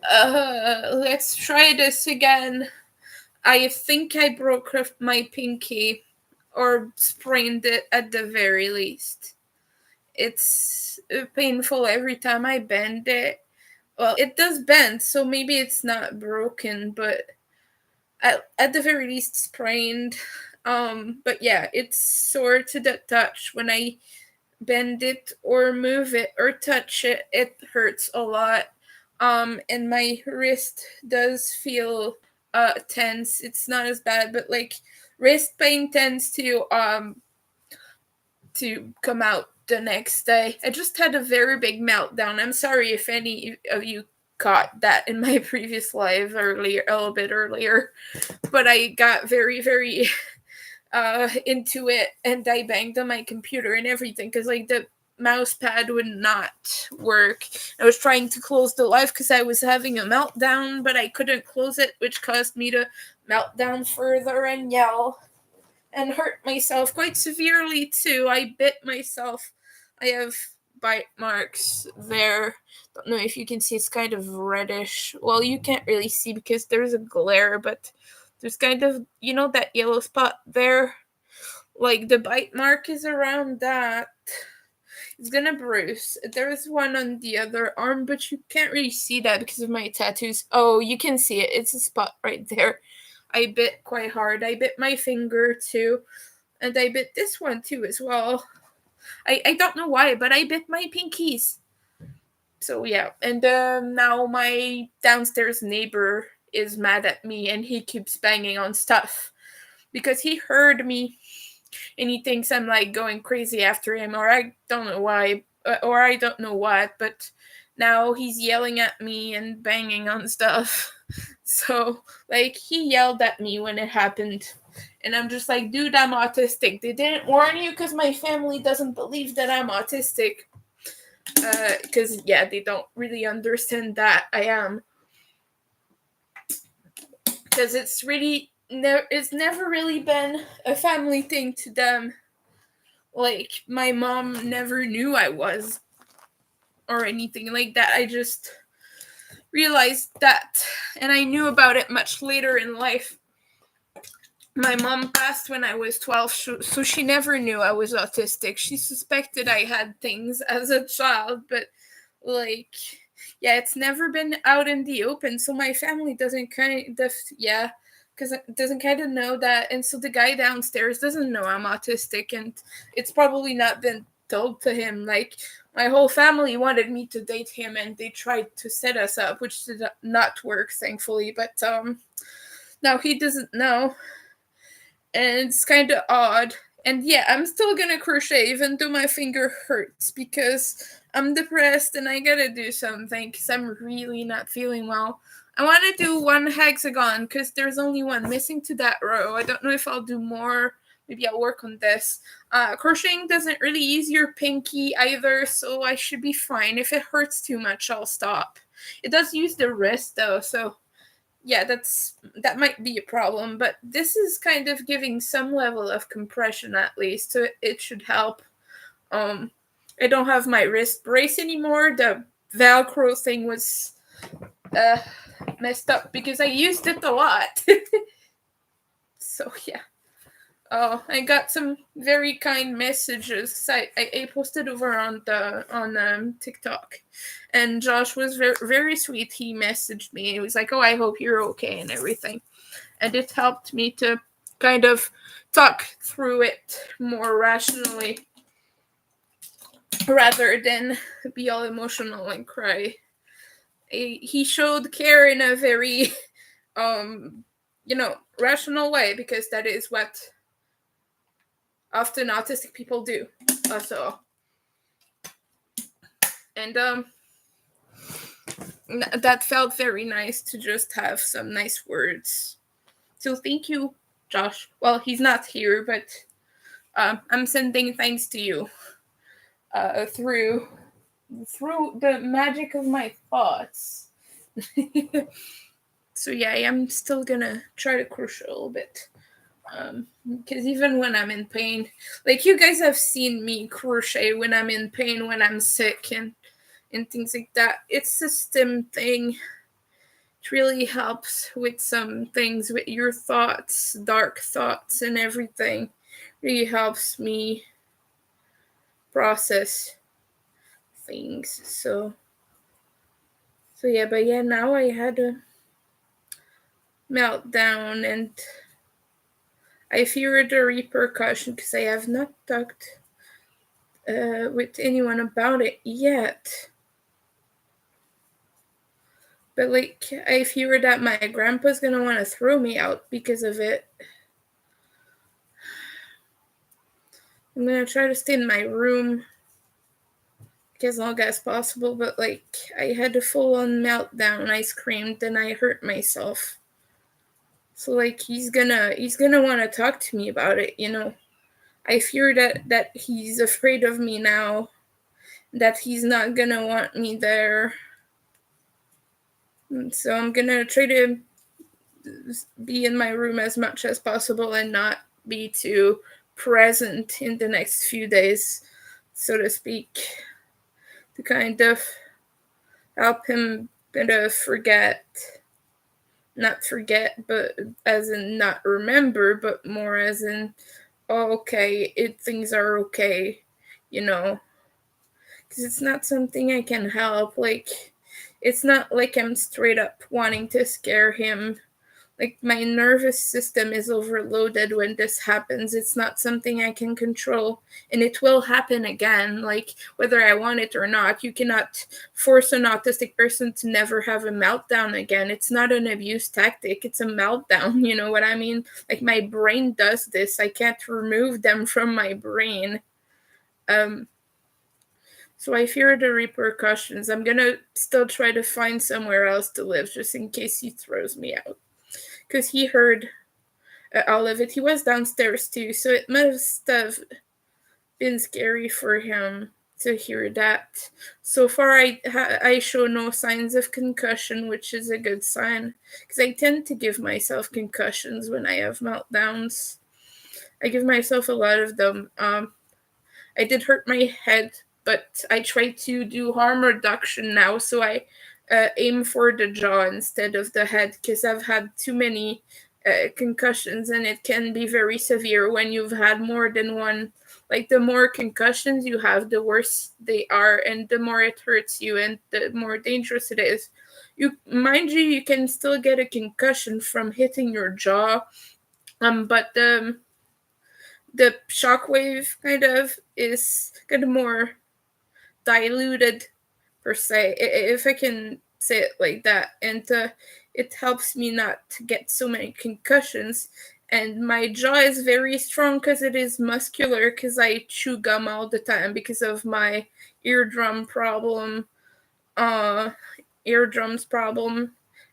Let's try this again. I think I broke my pinky or sprained it at the very least. It's painful every time I bend it. Well, it does bend, so maybe it's not broken, but at the very least sprained. But yeah, it's sore to the touch. When I bend it or move it or touch it, it hurts a lot. And my wrist does feel tense. It's not as bad, but like wrist pain tends to come out the next day. I just had a very big meltdown. I'm sorry if any of you caught that in my previous live earlier, a little bit earlier, but I got very into it, and I banged on my computer and everything because like the mouse pad would not work. I was trying to close the live because I was having a meltdown, but I couldn't close it, which caused me to melt down further and yell and hurt myself quite severely too. I bit myself. I have bite marks there. Don't know if you can see, it's kind of reddish. Well, you can't really see because there's a glare, but there's kind of, that yellow spot there. Like the bite mark is around that. It's gonna bruise. There's one on the other arm, but you can't really see that because of my tattoos. Oh, you can see it. It's a spot right there. I bit quite hard. I bit my finger too. And I bit this one too as well. I don't know why, but I bit my pinkies. So yeah. And now my downstairs neighbor is mad at me and he keeps banging on stuff because he heard me and he thinks I'm like going crazy after him, or I don't know why, or I don't know what, but now he's yelling at me and banging on stuff. So, like, he yelled at me when it happened. And I'm just like, dude, I'm autistic. They didn't warn you because my family doesn't believe that I'm autistic. Because, yeah, they don't really understand that I am. Because it's never really been a family thing to them. Like, my mom never knew I was, or anything like that. I just realized that, and I knew about it much later in life. My mom passed when I was 12, so she never knew I was autistic. She suspected I had things as a child, but like, yeah, it's never been out in the open, so my family doesn't kind of, yeah, because it doesn't kind of know that, and so the guy downstairs doesn't know I'm autistic, and it's probably not been told to him. Like, my whole family wanted me to date him, and they tried to set us up, which did not work, thankfully, but now he doesn't know, and it's kind of odd. And yeah, I'm still gonna crochet even though my finger hurts because I'm depressed and I gotta do something because I'm really not feeling well. I want to do one hexagon because there's only one missing to that row. I don't know if I'll do more. Maybe I'll work on this. Crocheting doesn't really ease your pinky either, so I should be fine. If it hurts too much, I'll stop. It does use the wrist though, so yeah, that might be a problem, but this is kind of giving some level of compression at least, so it should help. um I don't have my wrist brace anymore. The velcro thing was uh messed up because I used it a lot. So yeah. Oh, I got some very kind messages. I posted over on TikTok, and Josh was very sweet. He messaged me. He was like, "Oh, I hope you're okay and everything," and it helped me to kind of talk through it more rationally rather than be all emotional and cry. He showed care in a very um rational way because that is what often autistic people do. So, and that felt very nice to just have some nice words. So thank you, Josh. Well, he's not here, but I'm sending thanks to you through the magic of my thoughts. So yeah, I am still gonna try to crochet a little bit. Because even when I'm in pain, like you guys have seen me crochet when I'm in pain, when I'm sick, and things like that. It's a stim thing. it really helps with some things, with your thoughts, dark thoughts and everything. It really helps me process things. So yeah, but yeah, now I had a meltdown and I fear the repercussion because I have not talked with anyone about it yet. But like, I fear that my grandpa's gonna want to throw me out because of it. I'm gonna try to stay in my room as long as possible, but like, I had a full-on meltdown. I screamed and I hurt myself. So like, he's gonna want to talk to me about it, you know. I fear that he's afraid of me now, that he's not gonna want me there. And so I'm gonna try to be in my room as much as possible and not be too present in the next few days, so to speak, to kind of help him kind of not forget, but as in not remember, but more as in, oh, okay, things are okay, you know, because it's not something I can help. Like, it's not like I'm straight up wanting to scare him. Like, my nervous system is overloaded when this happens. It's not something I can control, and it will happen again, like, whether I want it or not. You cannot force an autistic person to never have a meltdown again. It's not an abuse tactic, it's a meltdown, you know what I mean? Like, my brain does this. I can't remove them from my brain. So I fear the repercussions. I'm gonna still try to find somewhere else to live, just in case he throws me out. Because he heard all of it. He was downstairs too, so it must have been scary for him to hear that. So far, I show no signs of concussion, which is a good sign, because I tend to give myself concussions when I have meltdowns. I give myself a lot of them. I did hurt my head, but I try to do harm reduction now, so I aim for the jaw instead of the head, because I've had too many concussions, and it can be very severe when you've had more than one. Like, the more concussions you have, the worse they are, and the more it hurts you, and the more dangerous it is. You can still get a concussion from hitting your jaw, but the shockwave kind of is kind of more diluted, per se, if I can say it like that, and it helps me not to get so many concussions. And my jaw is very strong because it is muscular, because I chew gum all the time because of my eardrums problem. And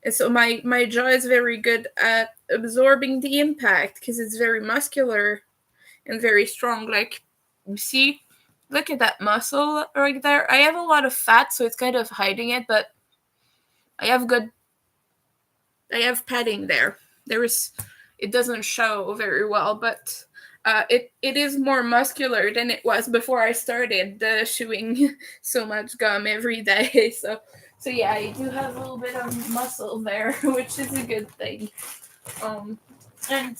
so my jaw is very good at absorbing the impact because it's very muscular and very strong. Like, you see, look at that muscle right there. I have a lot of fat, so it's kind of hiding it, but I have padding there. It doesn't show very well, but it is more muscular than it was before I started chewing so much gum every day. So yeah, I do have a little bit of muscle there, which is a good thing. And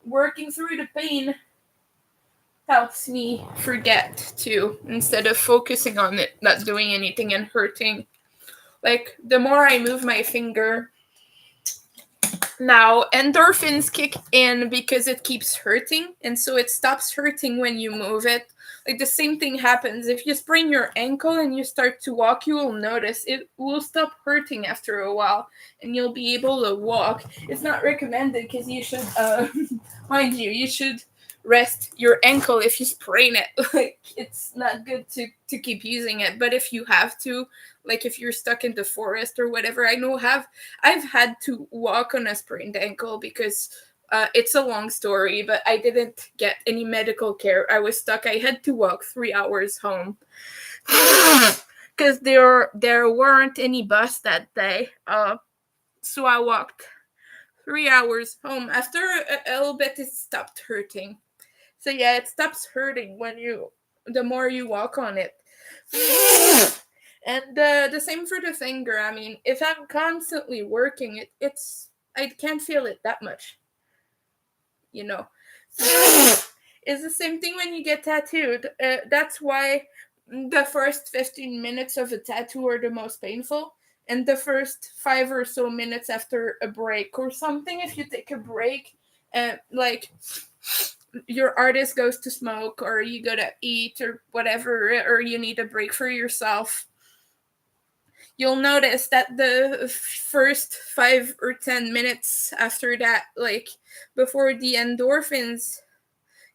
working through the pain helps me forget too, instead of focusing on it not doing anything and hurting. Like, the more I move my finger, now endorphins kick in because it keeps hurting, and so it stops hurting when you move it. Like, the same thing happens if you sprain your ankle and you start to walk. You will notice it will stop hurting after a while, and you'll be able to walk. It's not recommended, because you should mind you should rest your ankle if you sprain it. Like, it's not good to keep using it. But if you have to, like if you're stuck in the forest or whatever, I've had to walk on a sprained ankle because it's a long story, but I didn't get any medical care. I was stuck. I had to walk 3 hours home because there weren't any bus that day. So I walked 3 hours home. After a little bit, it stopped hurting. So yeah, it stops hurting the more you walk on it. And the same for the finger. I mean, if I'm constantly working, I can't feel it that much. You know, it's the same thing when you get tattooed. That's why the first 15 minutes of a tattoo are the most painful, and the first 5 or so minutes after a break or something. If you take a break, like your artist goes to smoke or you go to eat or whatever, or you need a break for yourself, you'll notice that the first 5 or 10 minutes after that, like before the endorphins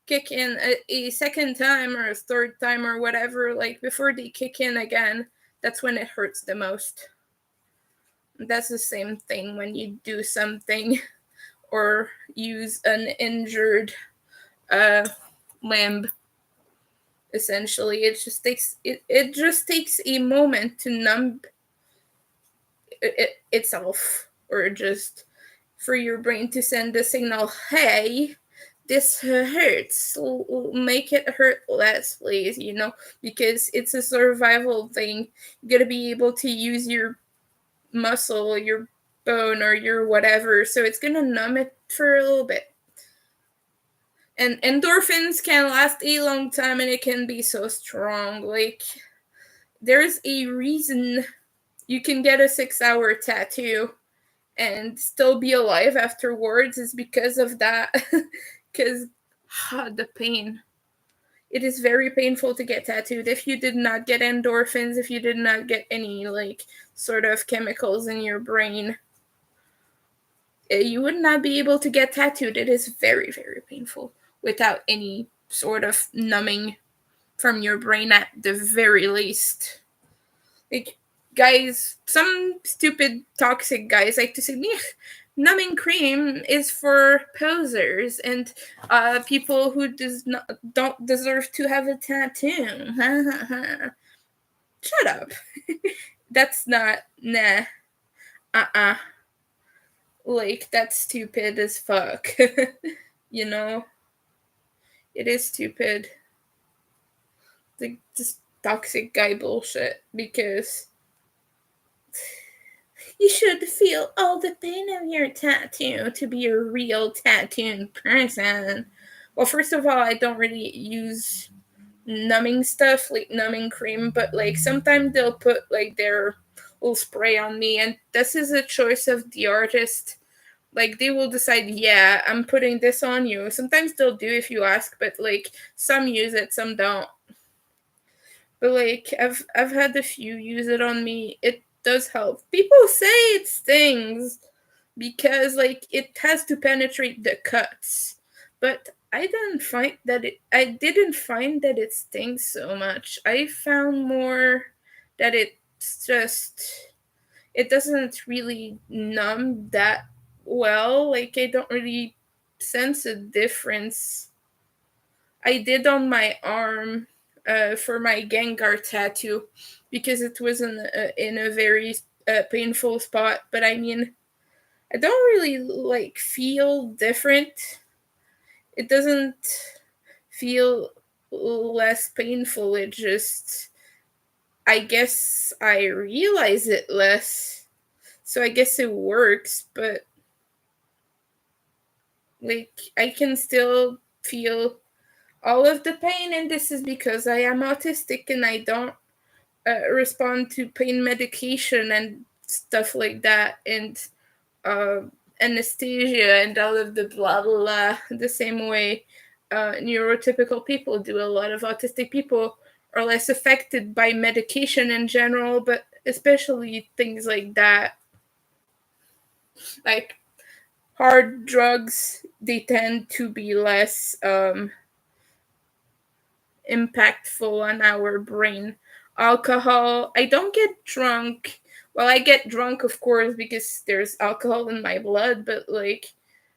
kick in a second time or a third time or whatever, like before they kick in again, that's when it hurts the most. That's the same thing when you do something or use an injured limb. Essentially, it just takes a moment to numb itself, or just for your brain to send the signal, hey, this hurts, make it hurt less, please, because it's a survival thing. You gotta be able to use your muscle, your bone, or your whatever, so it's gonna numb it for a little bit. And endorphins can last a long time, and it can be so strong. Like, there's a reason you can get a 6-hour tattoo and still be alive afterwards, is because of that. Because the pain. It is very painful to get tattooed. If you did not get endorphins, if you did not get any like sort of chemicals in your brain, you would not be able to get tattooed. It is very, very painful without any sort of numbing from your brain at the very least. Like, guys, some stupid toxic guys like to say, numbing cream is for posers and people who don't deserve to have a tattoo. Shut up. That's not, nah. Like, that's stupid as fuck. You know? It is stupid. Like, just toxic guy bullshit, because you should feel all the pain of your tattoo to be a real tattooed person. Well, first of all, I don't really use numbing stuff, like numbing cream, but like sometimes they'll put like their little spray on me, and this is a choice of the artist. Like, they will decide, yeah, I'm putting this on you. Sometimes they'll do if you ask, but like some use it, some don't. But like I've had a few use it on me. It does help. People say it stings because like it has to penetrate the cuts. But I didn't find that it stings so much. I found more that it doesn't really numb that well. Like, I don't really sense a difference. I did on my arm for my Gengar tattoo, because it was in a very painful spot. But I mean, I don't really like feel different. It doesn't feel less painful. It just, I guess I realize it less. So I guess it works, but like I can still feel all of the pain, and this is because I am autistic and I don't respond to pain medication and stuff like that, and uh, anesthesia and all of the blah blah blah, the same way neurotypical people do. A lot of autistic people are less affected by medication in general, but especially things like that, like hard drugs, they tend to be less impactful on our brain. Alcohol, I don't get drunk. Well, I get drunk, of course, because there's alcohol in my blood, but like,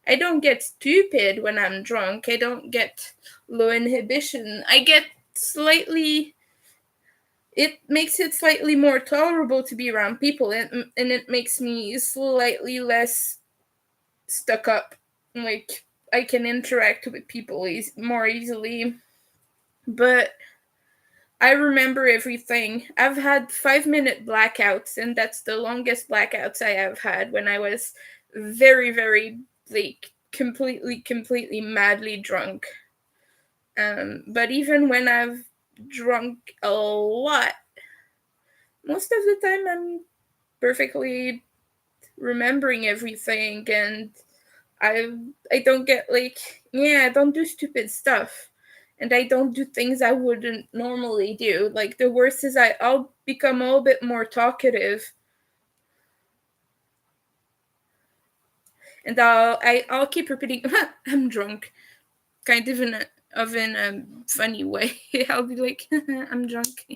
I don't get stupid when I'm drunk. I don't get low inhibition. I get slightly. It makes it slightly more tolerable to be around people, and it makes me slightly less stuck up. Like, I can interact with people more easily. But I remember everything. I've had 5-minute blackouts, and that's the longest blackouts I have had when I was very, very, like, completely madly drunk. But even when I've drunk a lot, most of the time I'm perfectly remembering everything, and I I don't get, like, I don't do stupid stuff, and I don't do things I wouldn't normally do. Like, the worst is I'll become a little bit more talkative, and I'll keep repeating, I'm drunk, kind of in a funny way. I'll be like, I'm drunk.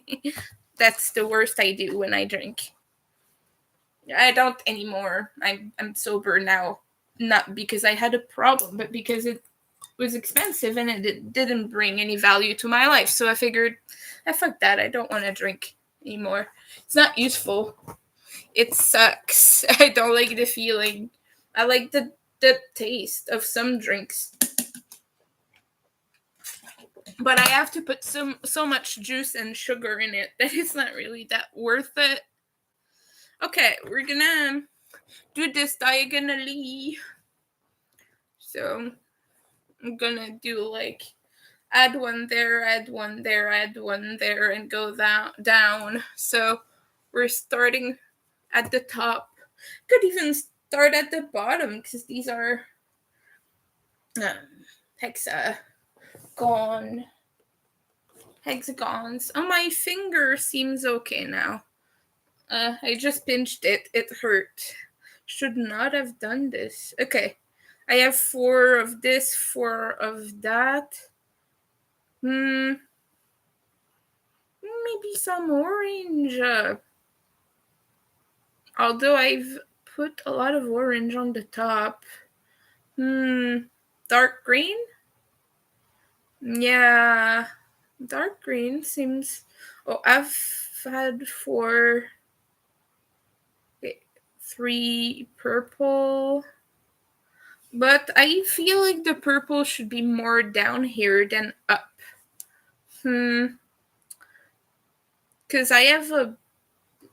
That's the worst I do when I drink. I don't anymore. I'm sober now, not because I had a problem, but because it was expensive and it didn't bring any value to my life. So I figured, fuck that. I don't want to drink anymore. It's not useful. It sucks. I don't like the feeling. I like the taste of some drinks, but I have to put so much juice and sugar in it that it's not really that worth it. Okay, we're gonna do this diagonally. So I'm gonna do, like, add one there, add one there, add one there, and go down. So we're starting at the top. Could even start at the bottom because these are hexagons. Oh, my finger seems okay now. I just pinched it. It hurt. Should not have done this. Okay. I have 4 of this, 4 of that. Maybe some orange. Although I've put a lot of orange on the top. Dark green? Yeah. Dark green seems... Oh, I've had 4... 3 purple. But I feel like the purple should be more down here than up. Because I have a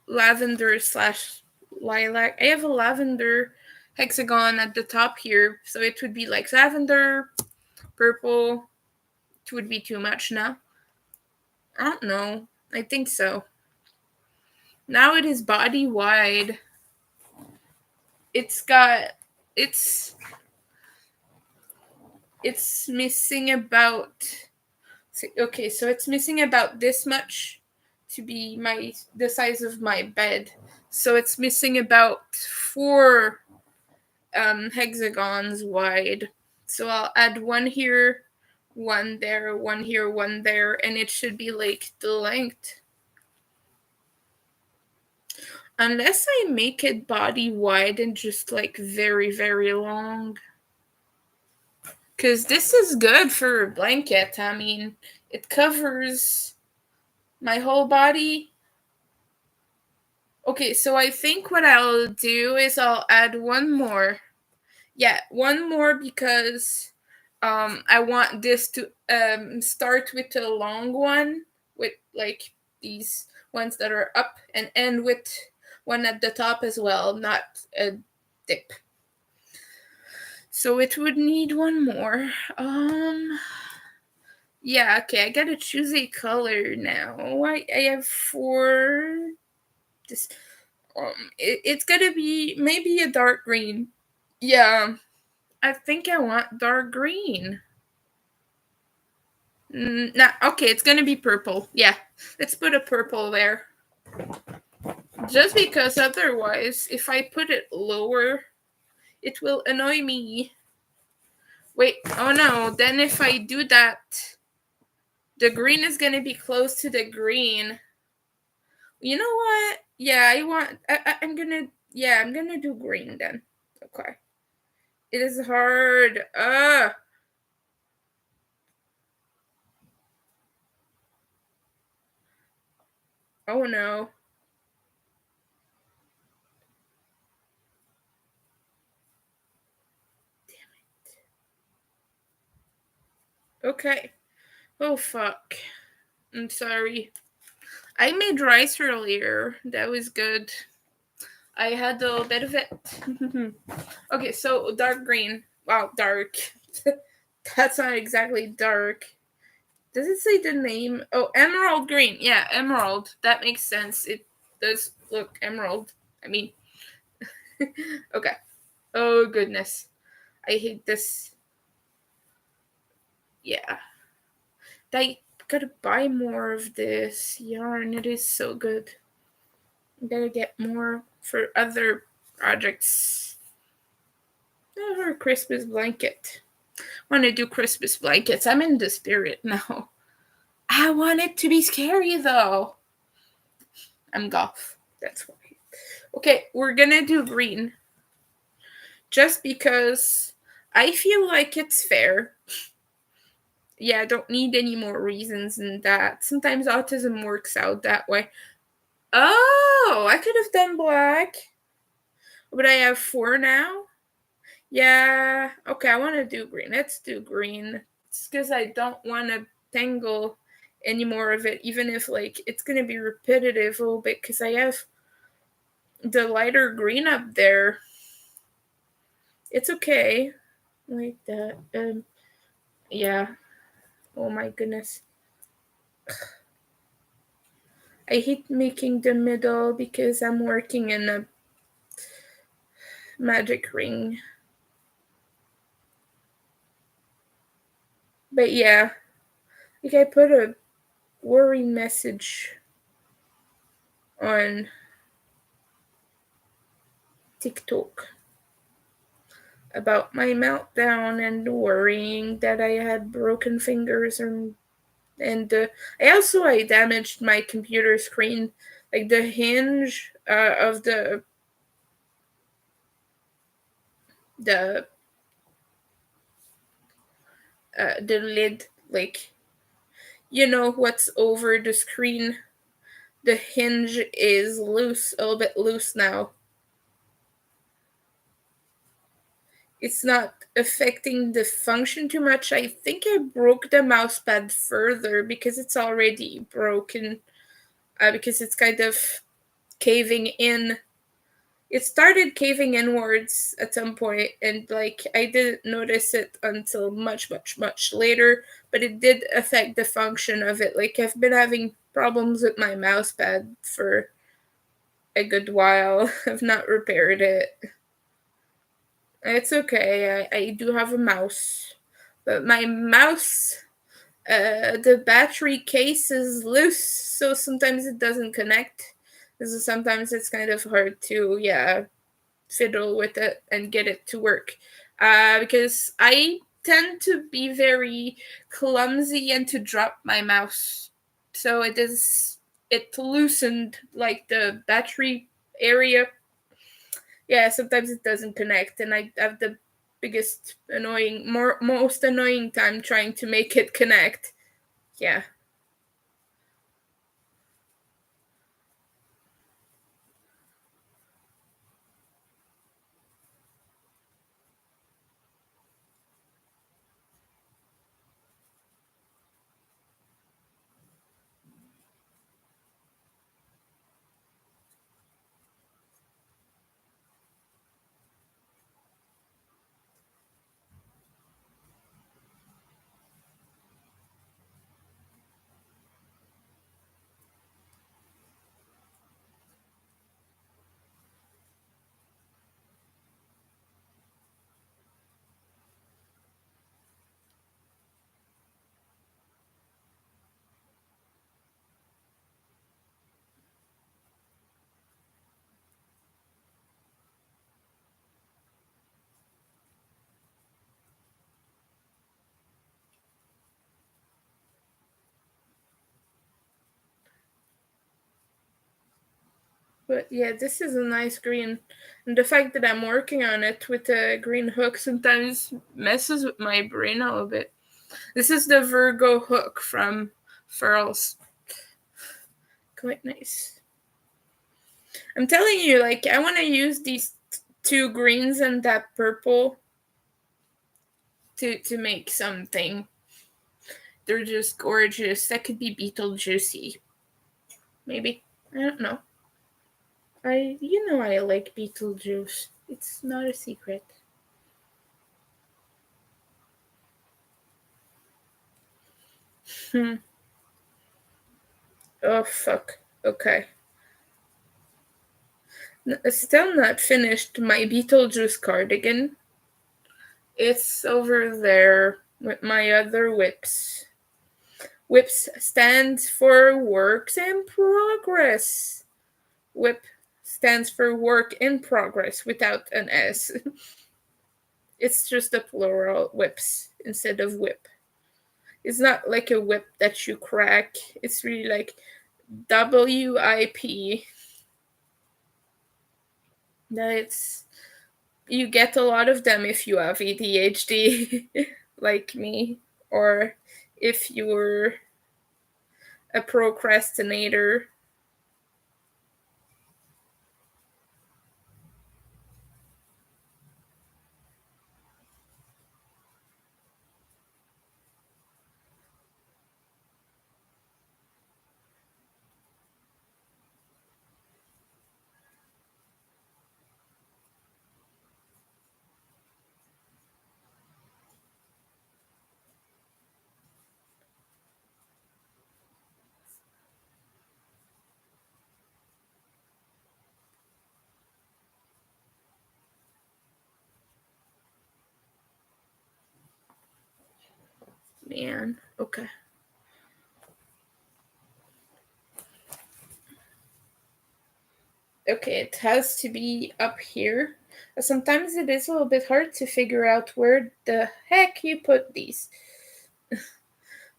lavender slash lilac. I have a lavender hexagon at the top here. So it would be like lavender, purple. It would be too much now. I don't know. I think so. Now it is body wide. It's missing about... Okay, so it's missing about this much to be the size of my bed. So it's missing about 4 hexagons wide. So I'll add one here, one there, one here, one there, and it should be like the length. Unless I make it body wide and just like very, very long. Because this is good for a blanket. I mean, it covers my whole body. Okay, so I think what I'll do is I'll add one more. Yeah, one more because I want this to start with a long one with like these ones that are up and end with one at the top as well, not a dip. So it would need one more. Yeah, okay, I gotta choose a color now. I have 4. This it's gotta be maybe a dark green. Yeah, I think I want dark green. Nah, okay, it's gonna be purple. Yeah, let's put a purple there. Just because otherwise, if I put it lower, it will annoy me. Wait, oh no, then if I do that, the green is gonna be close to the green. You know what? Yeah, I'm gonna do green then. Okay. It is hard. Oh no. Damn it. Okay. Oh fuck. I'm sorry. I made rice earlier. That was good. I had a little bit of it. Okay, so dark green. Wow, dark. That's not exactly dark. Does it say the name? Oh, emerald green. Yeah, emerald. That makes sense. It does look emerald. I mean, okay. Oh, goodness. I hate this. Yeah. I gotta buy more of this yarn. It is so good. I gotta get more for other projects. Oh, Christmas blanket. I want to do Christmas blankets. I'm in the spirit now. I want it to be scary though. I'm goth. That's why. Okay, we're gonna do green. Just because I feel like it's fair. Yeah, I don't need any more reasons than that. Sometimes autism works out that way. Oh, I could have done black. But I have 4 now? Yeah. Okay, I want to do green. Let's do green. It's because I don't want to tangle any more of it, even if, like, it's going to be repetitive a little bit because I have the lighter green up there. It's okay. Like that. Yeah. Oh my goodness. I hate making the middle because I'm working in a magic ring. But yeah, like I put a worry message on TikTok about my meltdown and worrying that I had broken fingers and I damaged my computer screen, like the hinge of the the lid, like you know what's over the screen. The hinge is loose, a little bit loose now. It's not affecting the function too much. I think I broke the mouse pad further because it's already broken, because it's kind of caving in. It started caving inwards at some point, and like I didn't notice it until much, much, much later, but it did affect the function of it. Like I've been having problems with my mouse pad for a good while. I've not repaired it. It's okay. I do have a mouse. But my mouse, the battery case is loose, so sometimes it doesn't connect. So sometimes it's kind of hard to, yeah, fiddle with it and get it to work. Because I tend to be very clumsy and to drop my mouse. So it loosened like the battery area. Yeah, sometimes it doesn't connect, and I have the most annoying time trying to make it connect. Yeah. But yeah, this is a nice green. And the fact that I'm working on it with a green hook sometimes messes with my brain a little bit. This is the Virgo hook from Furls. Quite nice. I'm telling you, like, I want to use these two greens and that purple to make something. they're just gorgeous. That could be Beetlejuicy. Maybe. I don't know. I like Beetlejuice. It's not a secret. Hmm. Oh fuck. Okay. Still not finished my Beetlejuice cardigan. It's over there with my other whips. Whips stands for works in progress. Whip stands for work in progress without an S. It's just a plural whips instead of whip. It's not like a whip that you crack. It's really like WIP. That's you get a lot of them if you have ADHD like me, or if you're a procrastinator. Man, okay. Okay, it has to be up here. Sometimes it is a little bit hard to figure out where the heck you put these.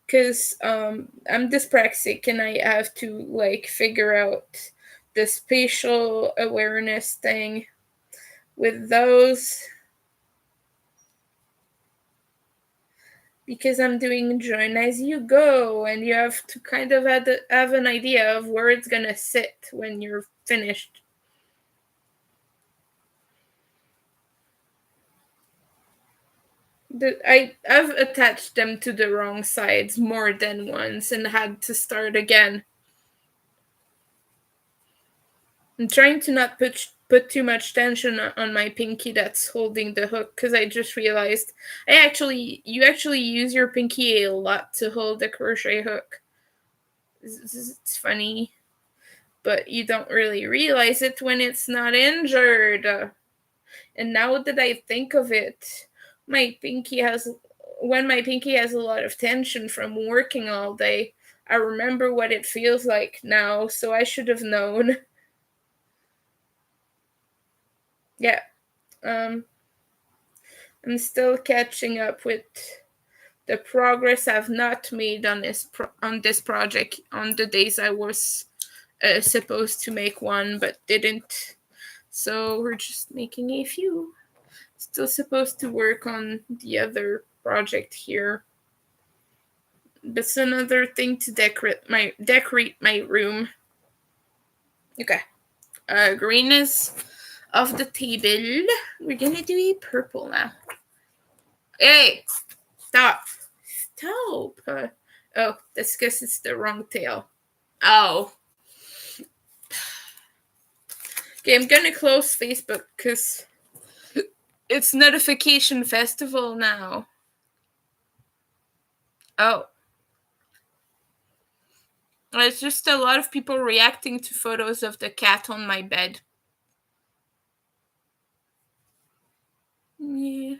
Because I'm dyspraxic and I have to like figure out the spatial awareness thing with those because I'm doing join as you go and you have to kind of have an idea of where it's gonna sit when you're finished. I've attached them to the wrong sides more than once and had to start again. I'm trying to not put too much tension on my pinky that's holding the hook because I just realized you actually use your pinky a lot to hold the crochet hook. It's funny, but you don't really realize it when it's not injured. And now that I think of it, my pinky has when my pinky has a lot of tension from working all day. I remember what it feels like now, so I should have known. Yeah. Um I'm still catching up with the progress I've not made on this project on the days I was supposed to make one but didn't. So we're just making a few. Still supposed to work on the other project here. That's another thing to decorate my room. Okay. Greenness of the table. We're gonna do a purple now. Hey, stop. Stop. Oh, that's because it's the wrong tail. Oh. Okay, I'm gonna close Facebook because it's notification festival now. Oh. It's just a lot of people reacting to photos of the cat on my bed. Yeah.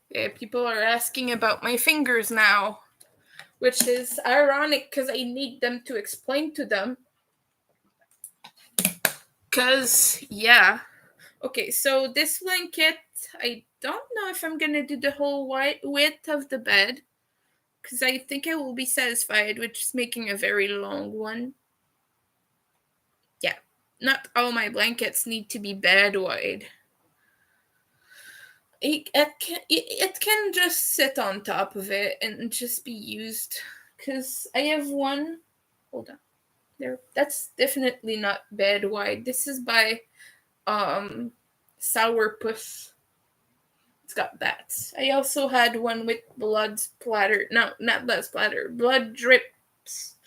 Yeah, people are asking about my fingers now, which is ironic because I need them to explain to them. Because, yeah. Okay, so this blanket, I don't know if I'm gonna do the whole width of the bed, because I think I will be satisfied with just making a very long one. Yeah. not all my blankets need to be bed wide. It can just sit on top of it and just be used. Because I have one. Hold on. There. That's definitely not bed wide. This is by Sourpuss. It's got that. I also had one with blood splatter. No, not blood splatter. Blood drips.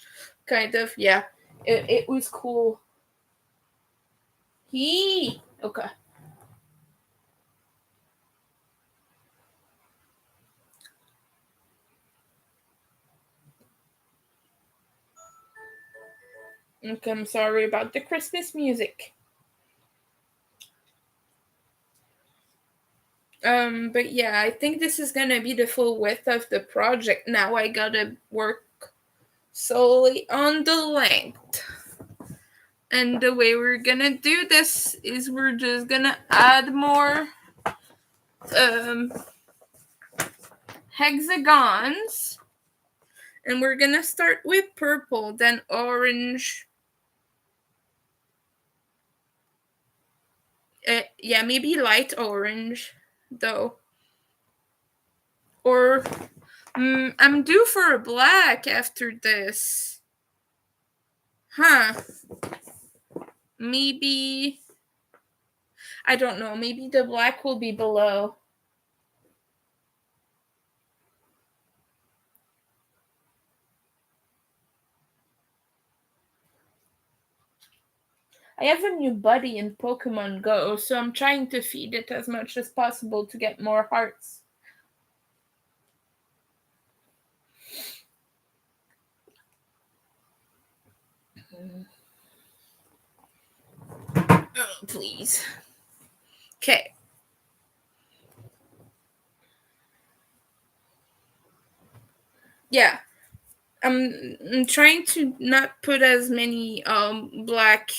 Kind of. Yeah. It was cool. Okay. Okay, I'm sorry about the Christmas music. But yeah, I think this is gonna be the full width of the project. Now I gotta work solely on the length. And the way we're gonna do this is we're just gonna add more um, hexagons. And we're gonna start with purple, then orange. Yeah, maybe light orange, though. Or I'm due for a black after this. Huh. Maybe. I don't know. Maybe the black will be below. I have a new buddy in Pokemon Go, so I'm trying to feed it as much as possible to get more hearts. Oh, please. Okay. Yeah. I'm trying to not put as many black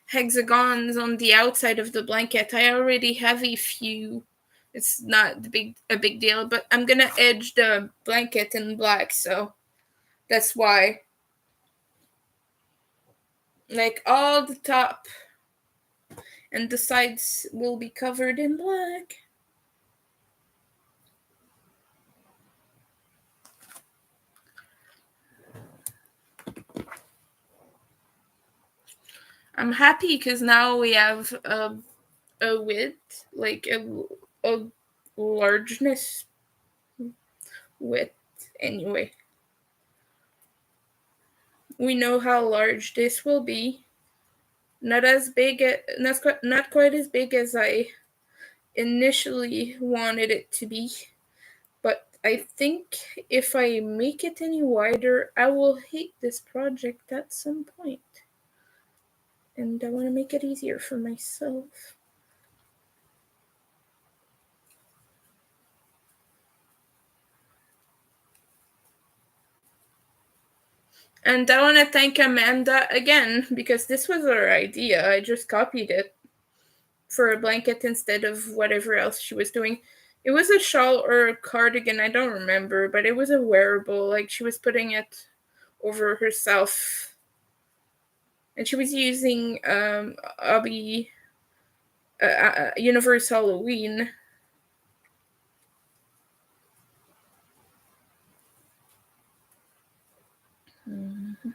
hexagons on the outside of the blanket. I already have a few. It's not a big deal, but I'm gonna edge the blanket in black, so that's why. Like all the top and the sides will be covered in black. I'm happy because now we have a width, like a largeness width. Anyway, we know how large this will be. Not as big, not quite as big as I initially wanted it to be. But I think if I make it any wider, I will hate this project at some point. And I want to make it easier for myself. And I want to thank Amanda again because this was her idea. I just copied it for a blanket instead of whatever else she was doing. It was a shawl or a cardigan, I don't remember, but it was a wearable. Like she was putting it over herself. And she was using Abby Universe Halloween. Mm-hmm.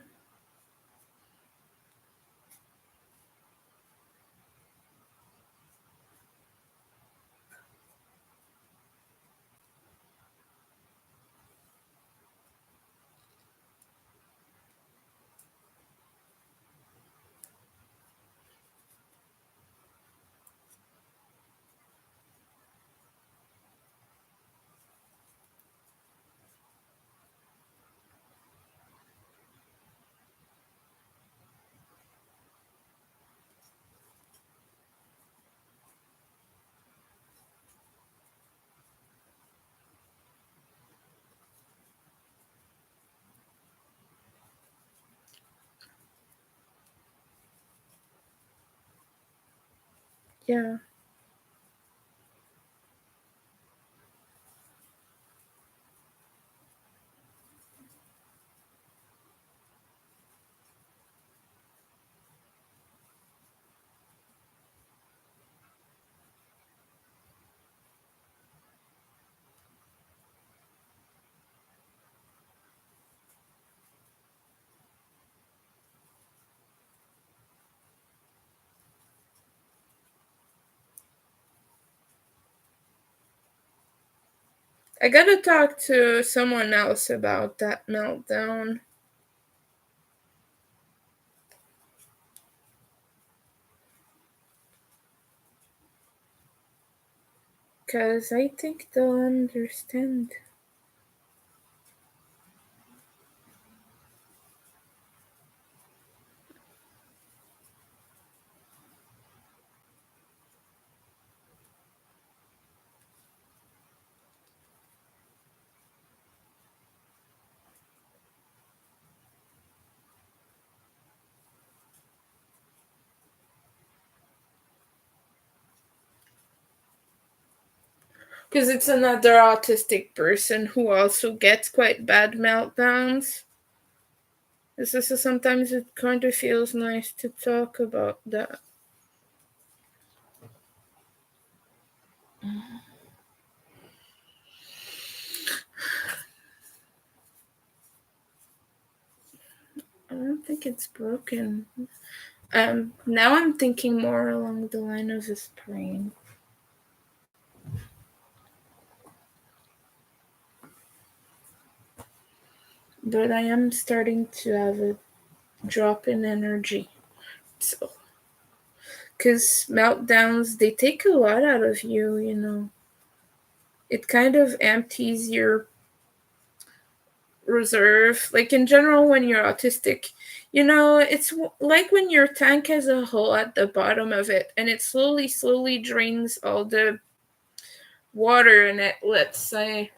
Yeah. I gotta talk to someone else about that meltdown. Because I think they'll understand. Because it's another autistic person who also gets quite bad meltdowns. This is sometimes it kind of feels nice to talk about that. I don't think it's broken. Now I'm thinking more along the line of his brain. But I am starting to have a drop in energy. So, because meltdowns, they take a lot out of you, you know. It kind of empties your reserve. Like in general, when you're autistic, you know, it's like when your tank has a hole at the bottom of it and it slowly drains all the water in it, let's say.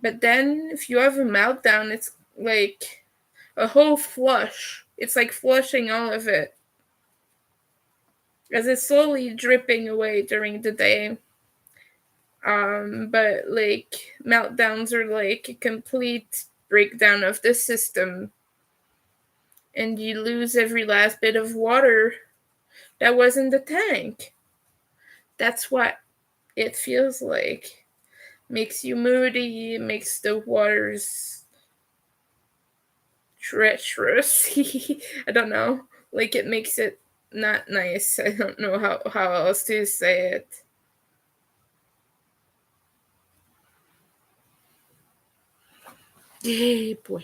But then if you have a meltdown, it's like a whole flush. It's like flushing all of it as it's slowly dripping away during the day. But like meltdowns are like a complete breakdown of the system, and you lose every last bit of water that was in the tank. That's what it feels like. Makes you moody, makes the waters treacherous. I don't know. Like it makes it not nice. I don't know how else to say it. Yay, boy.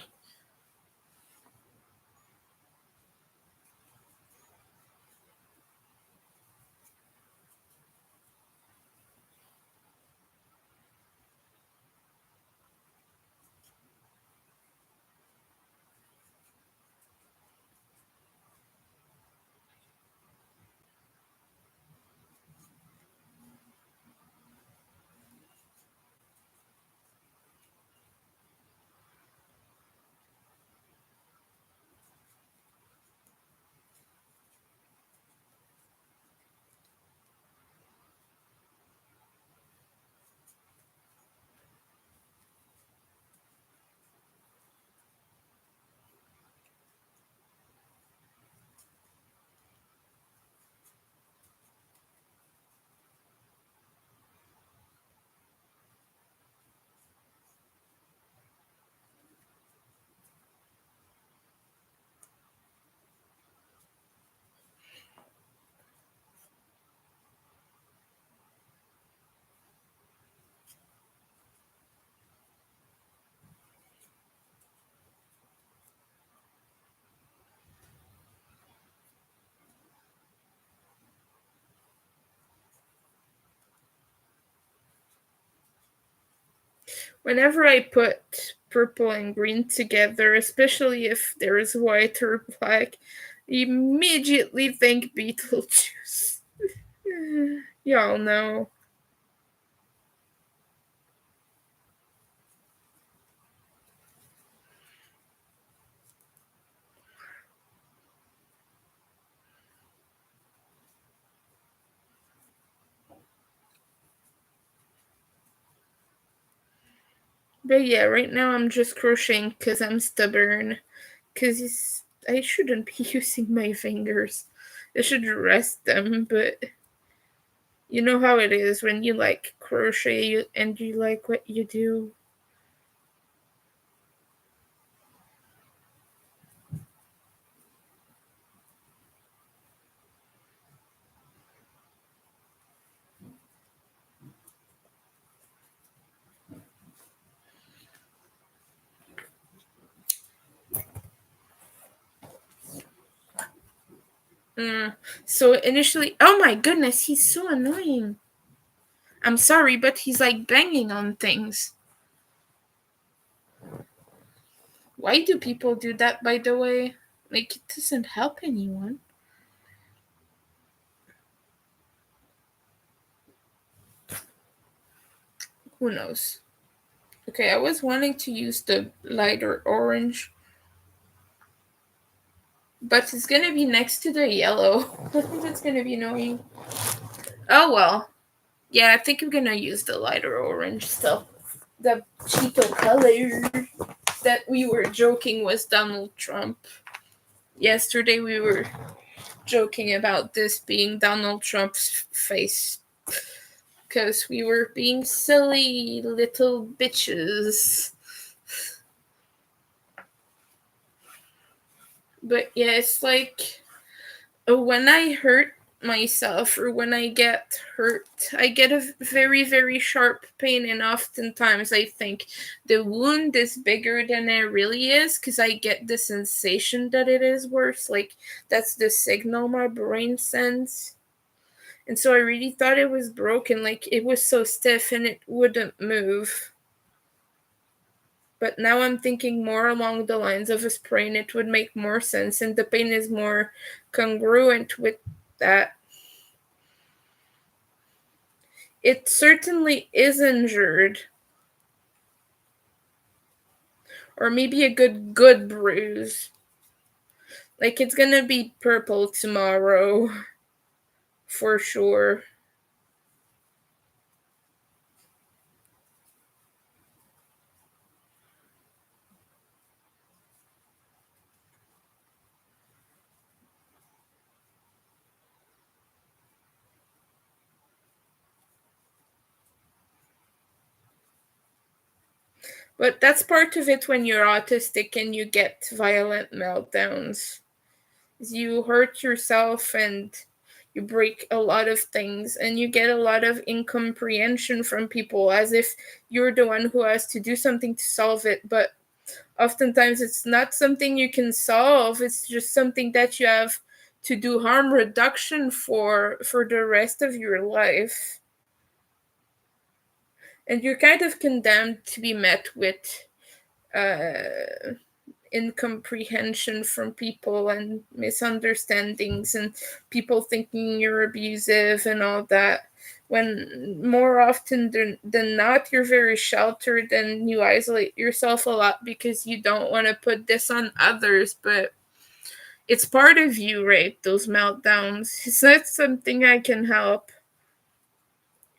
Whenever I put purple and green together, especially if there is white or black, I immediately think Beetlejuice. Y'all know. But yeah, right now I'm just crocheting because I'm stubborn. Because I shouldn't be using my fingers. I should rest them, but you know how it is when you like crochet and you like what you do. So initially, oh my goodness, he's so annoying. I'm sorry, but he's like banging on things. Why do people do that, by the way? Like, it doesn't help anyone. Who knows? Okay, I was wanting to use the lighter orange, but it's gonna be next to the yellow. I think that's gonna be annoying. Oh well. Yeah, I think I'm gonna use the lighter orange still. The Cheeto color that we were joking was Donald Trump. Yesterday we were joking about this being Donald Trump's face. Because we were being silly little bitches. But yeah, it's like when I hurt myself or when I get hurt, I get a very, very sharp pain, and oftentimes I think the wound is bigger than it really is because I get the sensation that it is worse. Like, that's the signal my brain sends. And so I really thought it was broken, like it was so stiff and it wouldn't move. But now I'm thinking more along the lines of a sprain. It would make more sense, and the pain is more congruent with that. It certainly is injured. Or maybe a good bruise. Like, it's gonna be purple tomorrow. For sure. But that's part of it when you're autistic and you get violent meltdowns. You hurt yourself and you break a lot of things, and you get a lot of incomprehension from people as if you're the one who has to do something to solve it. But oftentimes it's not something you can solve, it's just something that you have to do harm reduction for the rest of your life. And you're kind of condemned to be met with uh incomprehension from people and misunderstandings and people thinking you're abusive and all that, when more often than not you're very sheltered and you isolate yourself a lot because you don't want to put this on others. But it's part of you, right? Those meltdowns, it's not something I can help.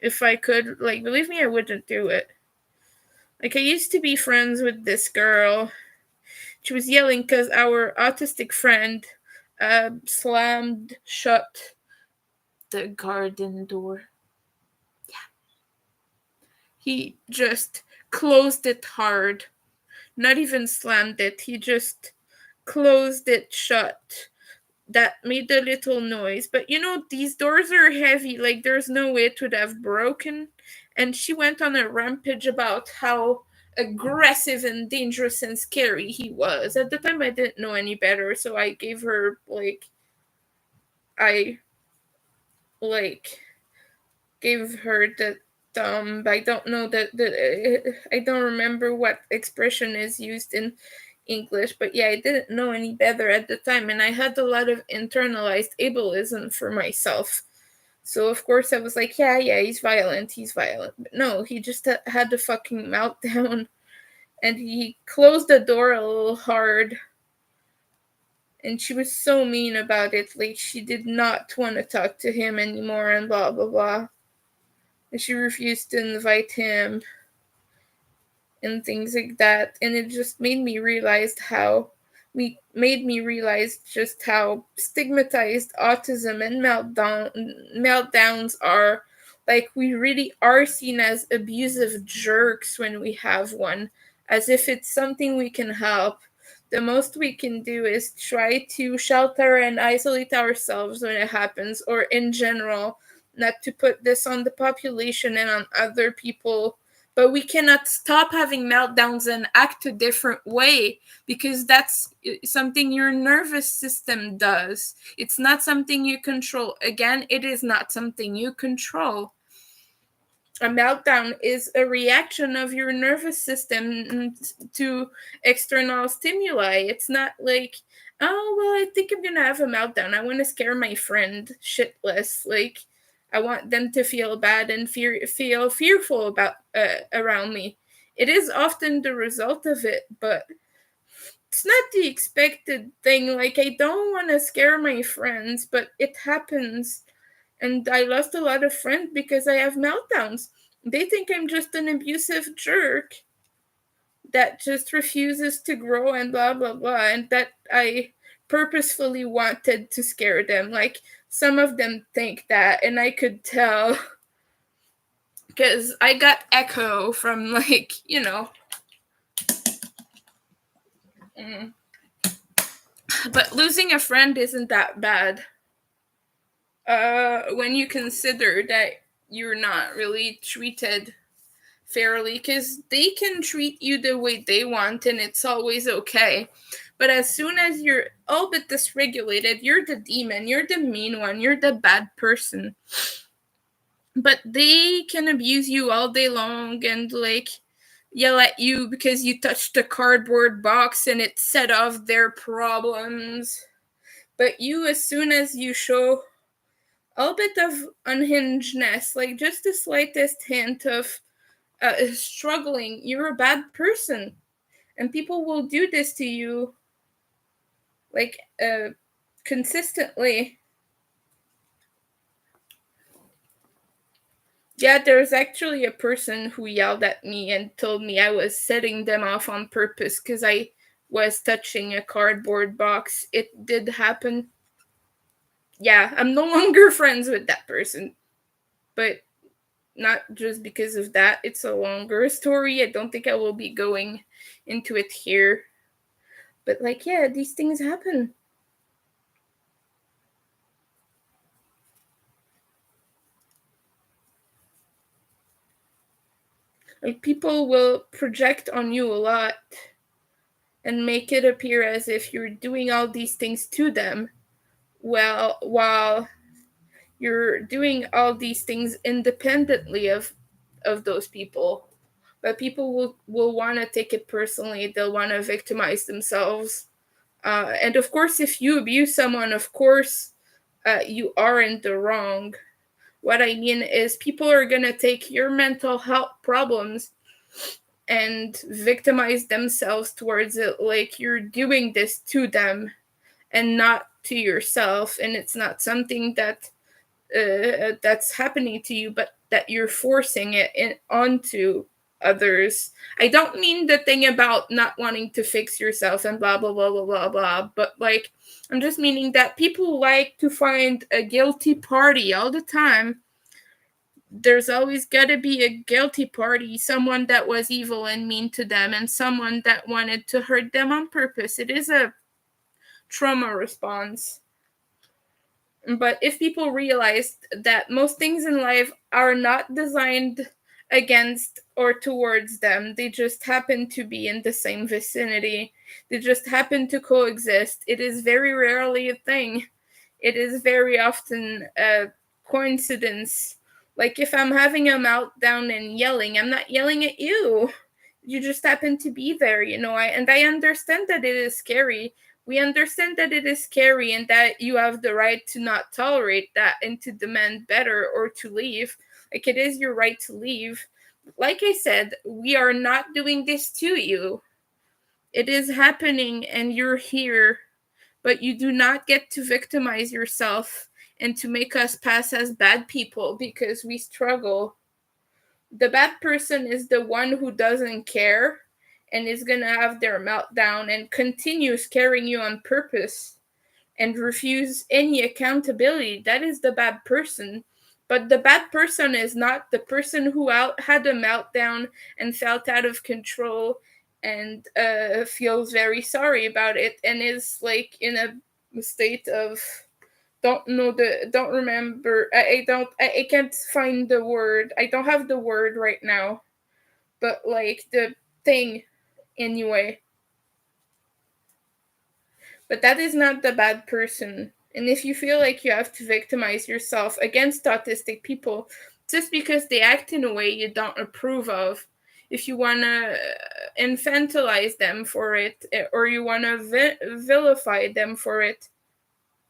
If I could, like, believe me, I wouldn't do it. Like, I used to be friends with this girl. She was yelling because our autistic friend slammed shut the garden door. Yeah. He just closed it hard. Not even slammed it. He just closed it shut. That made a little noise. But you know, these doors are heavy. Like, there's no way it would have broken. And she went on a rampage about how aggressive and dangerous and scary he was. At the time, I didn't know any better, so I gave her, I, like, gave her the thumb. I don't know I don't remember what expression is used in English, but yeah, I didn't know any better at the time, and I had a lot of internalized ableism for myself. So of course I was like, yeah, he's violent. But no, he just had a fucking meltdown, and he closed the door a little hard. And she was so mean about it. Like, she did not want to talk to him anymore and blah blah blah. And she refused to invite him and things like that. And it just made me realize just how stigmatized autism and meltdowns are. Like, we really are seen as abusive jerks when we have one, as if it's something we can help. The most we can do is try to shelter and isolate ourselves when it happens, or in general, not to put this on the population and on other people but we cannot stop having meltdowns and act a different way, because that's something your nervous system does. It's not something you control. Again, it is not something you control. A meltdown is a reaction of your nervous system to external stimuli. It's not like, oh, well, I think I'm gonna have a meltdown. I want to scare my friend shitless. Like, I want them to feel bad and feel fearful about around me. It is often the result of it, but it's not the expected thing. Like, I don't want to scare my friends, but it happens. And I lost a lot of friends because I have meltdowns. They think I'm just an abusive jerk that just refuses to grow and blah, blah, blah. And that I purposefully wanted to scare them. Like, some of them think that, and I could tell because I got echo from, like, you know. But losing a friend isn't that bad. When you consider that you're not really treated fairly, because they can treat you the way they want and it's always okay. But as soon as you're all bit dysregulated, you're the demon, you're the mean one, you're the bad person. But they can abuse you all day long and, like, yell at you because you touched a cardboard box and it set off their problems. But you, as soon as you show a bit of unhingedness, like just the slightest hint of struggling, you're a bad person. And people will do this to you, like, consistently. Yeah, there's actually a person who yelled at me and told me I was setting them off on purpose because I was touching a cardboard box. It did happen. Yeah, I'm no longer friends with that person. But not just because of that. It's a longer story. I don't think I will be going into it here. But, like, yeah, these things happen. Like, people will project on you a lot and make it appear as if you're doing all these things to them, well, while you're doing all these things independently of those people. But people will want to take it personally. They'll want to victimize themselves. And of course, if you abuse someone, of course, you are in the wrong. What I mean is, people are going to take your mental health problems and victimize themselves towards it, like you're doing this to them and not to yourself. And it's not something that's happening to you, but that you're forcing it onto others. I don't mean the thing about not wanting to fix yourself and blah blah blah blah blah blah, but, like, I'm just meaning that people like to find a guilty party all the time. There's always got to be a guilty party, someone that was evil and mean to them, and someone that wanted to hurt them on purpose. It is a trauma response. But if people realized that most things in life are not designed against or towards them, they just happen to be in the same vicinity, they just happen to coexist. It is very rarely a thing. It is very often a coincidence. Like, if I'm having a meltdown and yelling, I'm not yelling at you. You just happen to be there, you know. And I understand that it is scary. We understand that it is scary and that you have the right to not tolerate that and to demand better or to leave. Like, it is your right to leave. Like I said, we are not doing this to you. It is happening and you're here, but you do not get to victimize yourself and to make us pass as bad people because we struggle. The bad person is the one who doesn't care and is going to have their meltdown and continue scaring you on purpose and refuse any accountability. That is the bad person. But the bad person is not the person who had a meltdown and felt out of control and feels very sorry about it and is, like, in a state of don't remember. I can't find the word. I don't have the word right now. but like the thing anyway. But that is not the bad person. And if you feel like you have to victimize yourself against autistic people just because they act in a way you don't approve of, if you want to infantilize them for it, or you want to vilify them for it,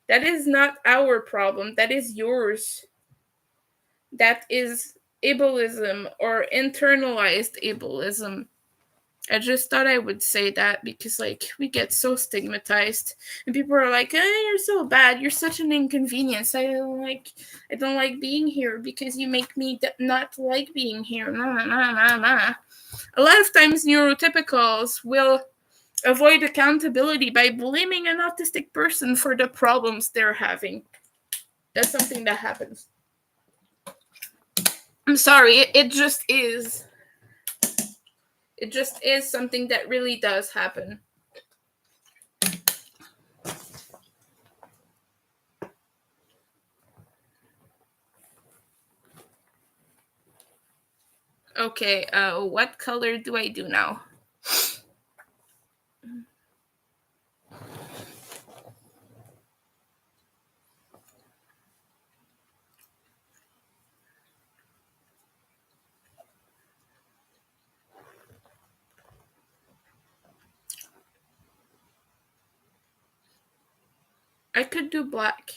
that is not our problem. That is yours. That is ableism or internalized ableism. I just thought I would say that because, like, we get so stigmatized, and people are like, you're so bad. You're such an inconvenience. I don't like being here because you make me not like being here." Nah, nah, nah, nah. A lot of times, neurotypicals will avoid accountability by blaming an autistic person for the problems they're having. That's something that happens. I'm sorry, it just is. It just is something that really does happen. Okay, what color do I do now? I could do black.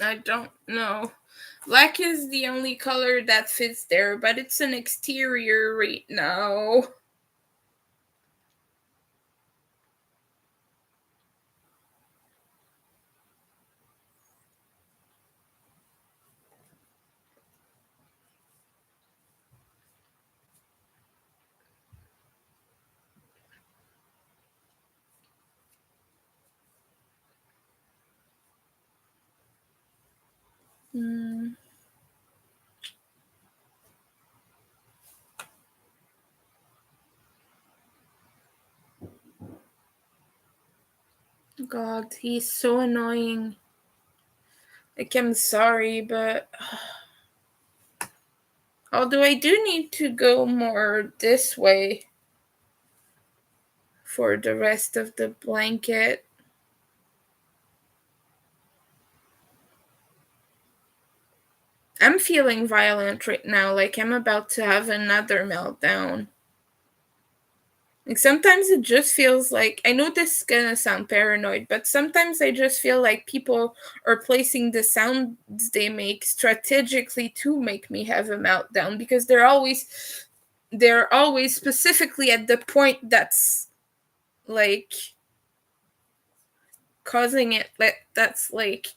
I don't know. Black is the only color that fits there, but it's an exterior right now. God, he's so annoying. Like, I'm sorry, but although I do need to go more this way for the rest of the blanket. I'm feeling violent right now, like I'm about to have another meltdown. Like, sometimes it just feels like, I know this is gonna sound paranoid, but sometimes I just feel like people are placing the sounds they make strategically to make me have a meltdown, because they're always specifically at the point that's like causing it, that's like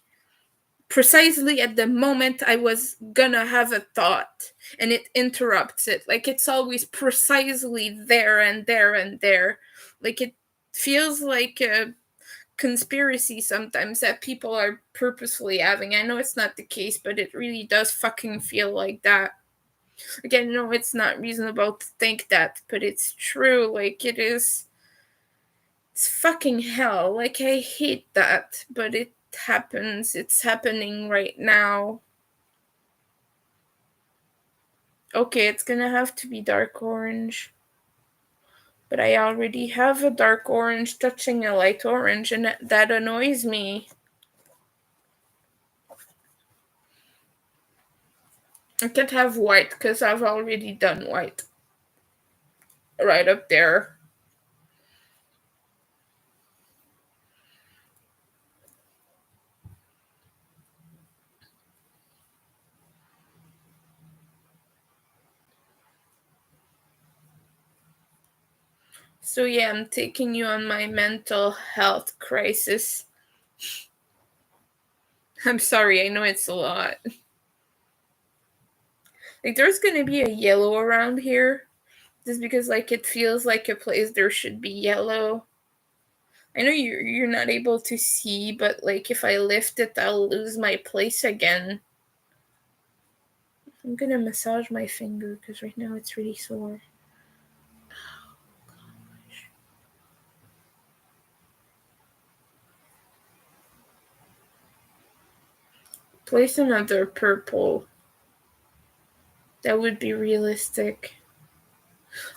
precisely at the moment I was gonna have a thought, and it interrupts it. Like, it's always precisely there and there and there. Like, it feels like a conspiracy sometimes that people are purposefully having. I know it's not the case, but it really does fucking feel like that. Again, no, it's not reasonable to think that, but it's true. Like, it is. It's fucking hell. Like, I hate that, but it happens. It's happening right now. Okay, it's gonna have to be dark orange. But I already have a dark orange touching a light orange, and that annoys me. I can't have white because I've already done white. Right up there. So yeah, I'm taking you on my mental health crisis. I'm sorry, I know it's a lot. Like there's gonna be a yellow around here. Just because like it feels like a place there should be yellow. I know you're not able to see, but like if I lift it I'll lose my place again. I'm gonna massage my finger because right now it's really sore. Place another purple. That would be realistic.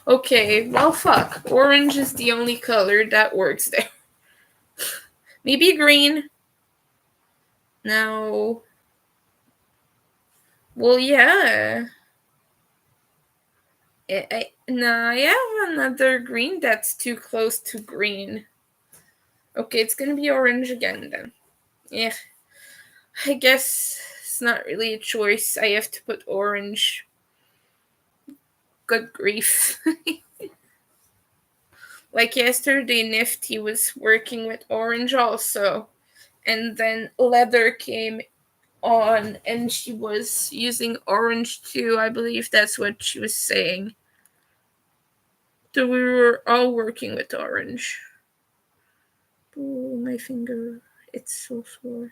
Okay, well fuck. Orange is the only color that works there. Maybe green. No. Well, yeah. I have another green that's too close to green. Okay, it's gonna be orange again then. Yeah. I guess it's not really a choice. I have to put orange. Good grief. Like yesterday, Nifty was working with orange also. And then leather came on and she was using orange too. I believe that's what she was saying. So we were all working with orange. Oh, my finger. It's so sore.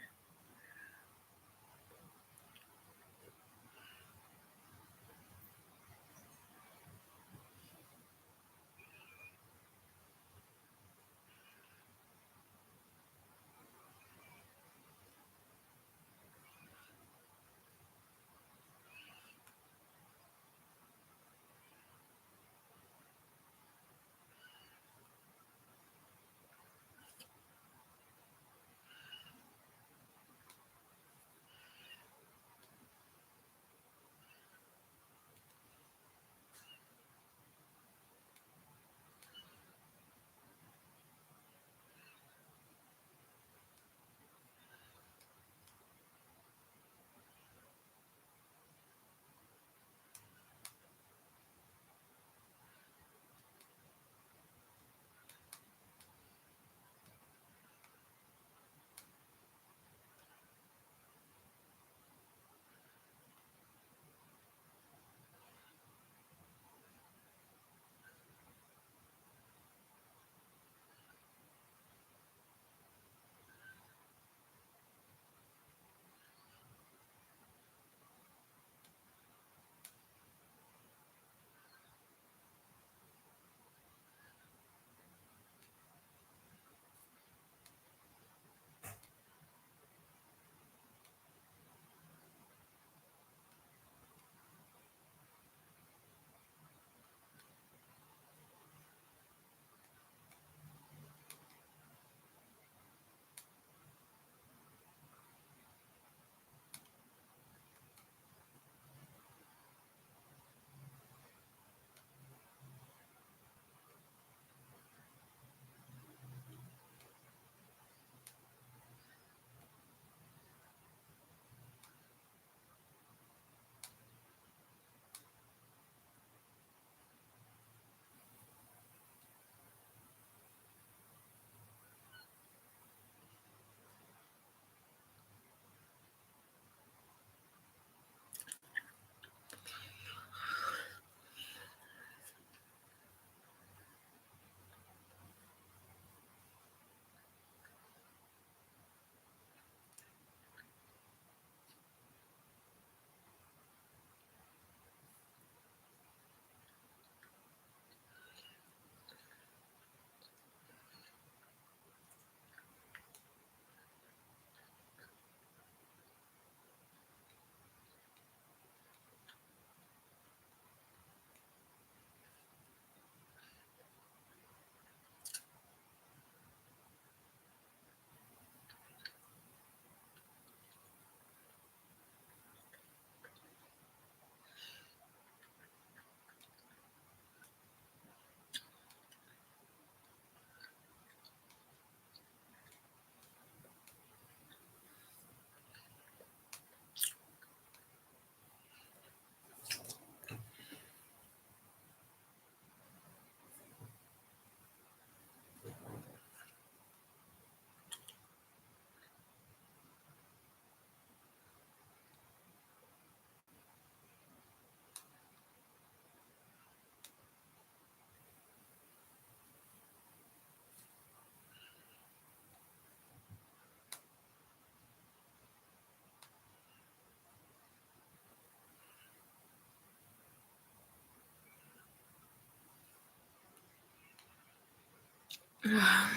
I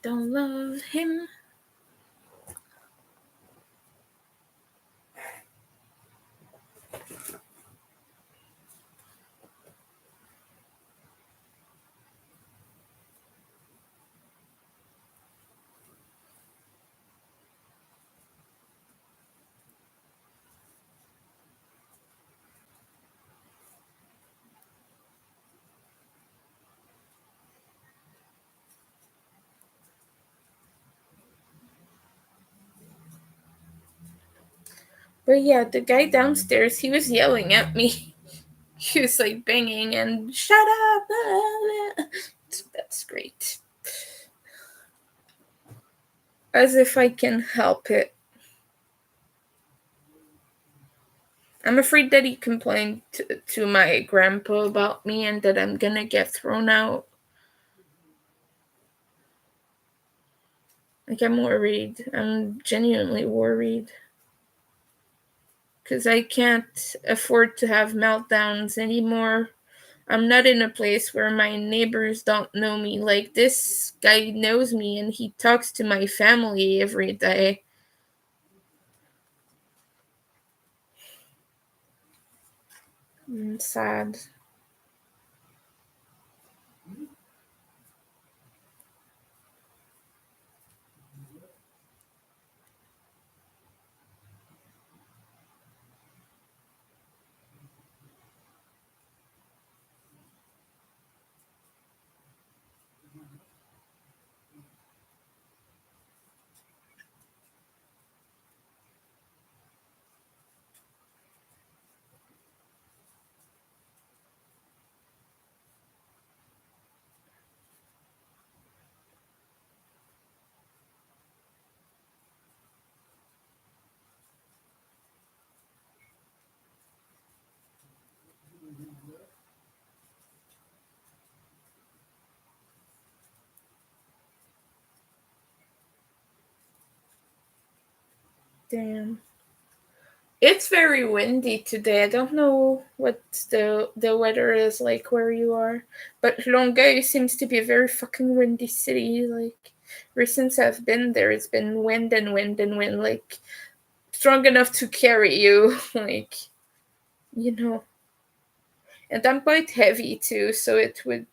don't love him. But yeah, the guy downstairs, he was yelling at me. He was like banging and shut up. That's great. As if I can help it. I'm afraid that he complained to my grandpa about me and that I'm gonna get thrown out. Like, I'm worried. I'm genuinely worried. Because I can't afford to have meltdowns anymore. I'm not in a place where my neighbors don't know me. Like, this guy knows me and he talks to my family every day. I'm sad. Damn. It's very windy today. I don't know what the weather is like where you are, but Longueuil seems to be a very fucking windy city. Like, ever since I've been there, it's been wind and wind and wind, like strong enough to carry you, like, you know. And I'm quite heavy too, so it would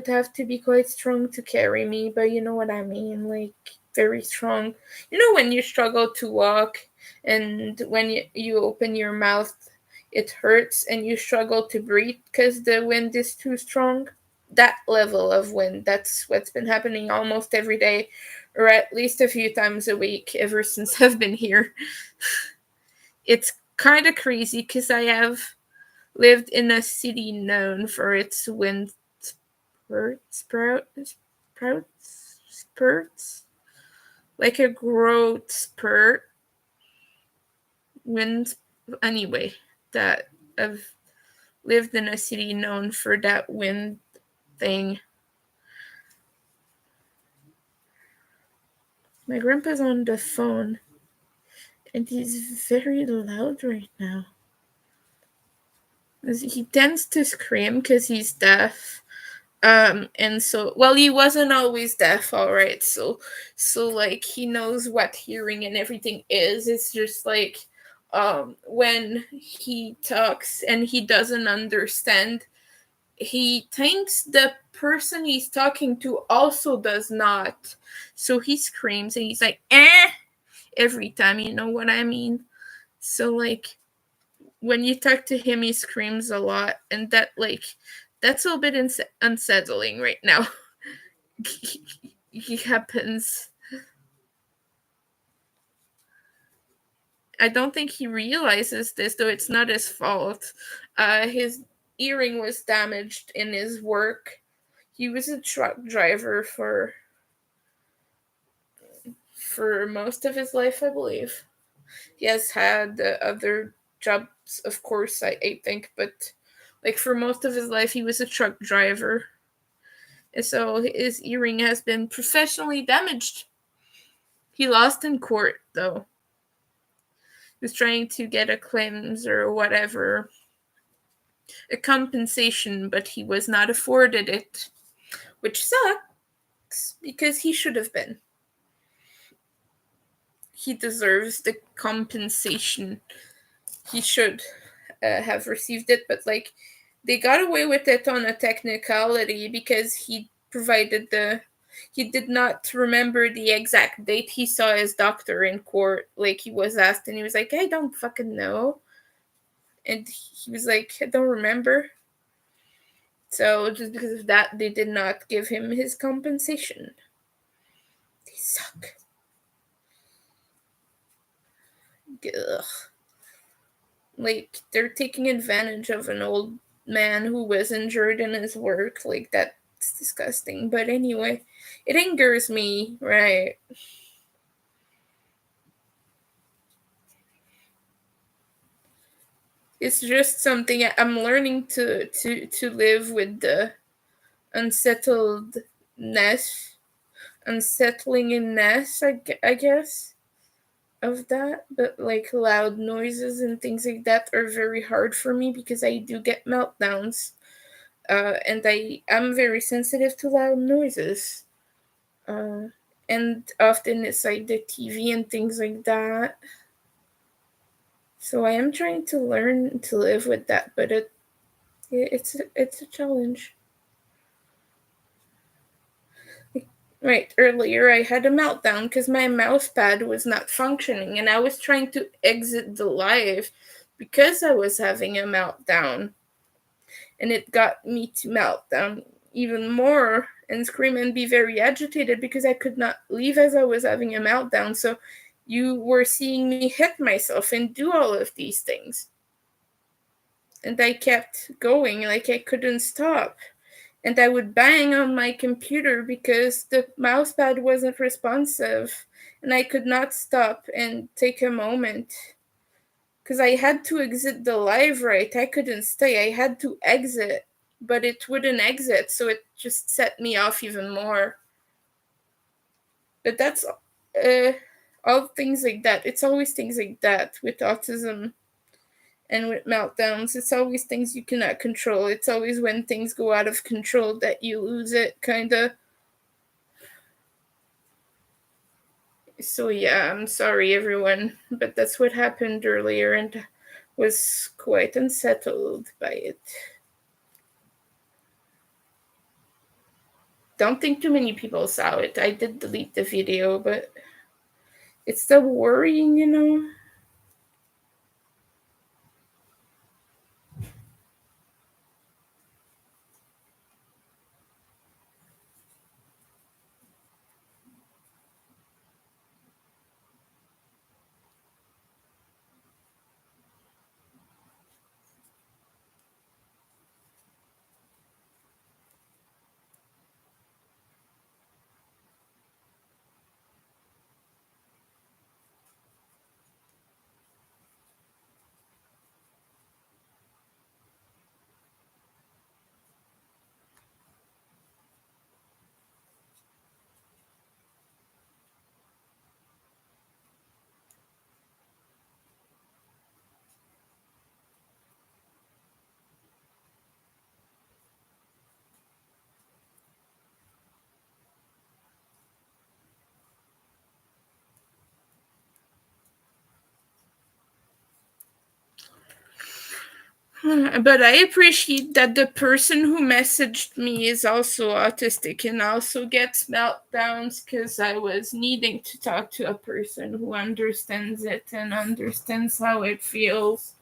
have to be quite strong to carry me, but you know what I mean, like very strong. You know when you struggle to walk and when you open your mouth it hurts and you struggle to breathe because the wind is too strong? That level of wind, that's what's been happening almost every day, or at least a few times a week ever since I've been here. It's kind of crazy because I have lived in a city known for its wind spurts, like a growth spurt wind. Anyway, that I've lived in a city known for that wind thing. My grandpa's on the phone, and he's very loud right now. He tends to scream because he's deaf. And so, well, he wasn't always deaf, all right. So like he knows what hearing and everything is. It's just like when he talks and he doesn't understand, he thinks the person he's talking to also does not. So he screams and he's like, eh, every time, you know what I mean? So like when you talk to him, he screams a lot, and that's a little bit unsettling right now. It happens. I don't think he realizes this, though it's not his fault. His earring was damaged in his work. He was a truck driver for most of his life, I believe. He has had other jobs, of course, I think, but like for most of his life, he was a truck driver. And so his earring has been professionally damaged. He lost in court, though. He was trying to get a cleanse or whatever, a compensation, but he was not afforded it, which sucks because he should have been. He deserves the compensation. He should have received it, but like they got away with it on a technicality because he did not remember the exact date he saw his doctor in court. Like he was asked and he was like, I don't fucking know. And he was like, I don't remember. So just because of that, they did not give him his compensation. They suck. Ugh. Like, they're taking advantage of an old man who was injured in his work. Like, that's disgusting. But anyway, it angers me, right? It's just something I'm learning to live with the unsettledness, unsettlingness, I guess, of that. But like loud noises and things like that are very hard for me because I do get meltdowns. And I'm very sensitive to loud noises. And often it's like the TV and things like that. So I am trying to learn to live with that, but it's a challenge. Right, earlier I had a meltdown because my mouse pad was not functioning and I was trying to exit the live because I was having a meltdown. And it got me to melt down even more and scream and be very agitated because I could not leave as I was having a meltdown. So you were seeing me hit myself and do all of these things. And I kept going, like I couldn't stop. And I would bang on my computer because the mousepad wasn't responsive. And I could not stop and take a moment. Because I had to exit the live, right? I couldn't stay. I had to exit, but it wouldn't exit. So it just set me off even more. But that's all things like that. It's always things like that with autism and with meltdowns. It's always things you cannot control. It's always when things go out of control that you lose it, kind of. So yeah, I'm sorry everyone, but that's what happened earlier and was quite unsettled by it. Don't think too many people saw it. I did delete the video, but it's still worrying, you know? But I appreciate that the person who messaged me is also autistic and also gets meltdowns because I was needing to talk to a person who understands it and understands how it feels.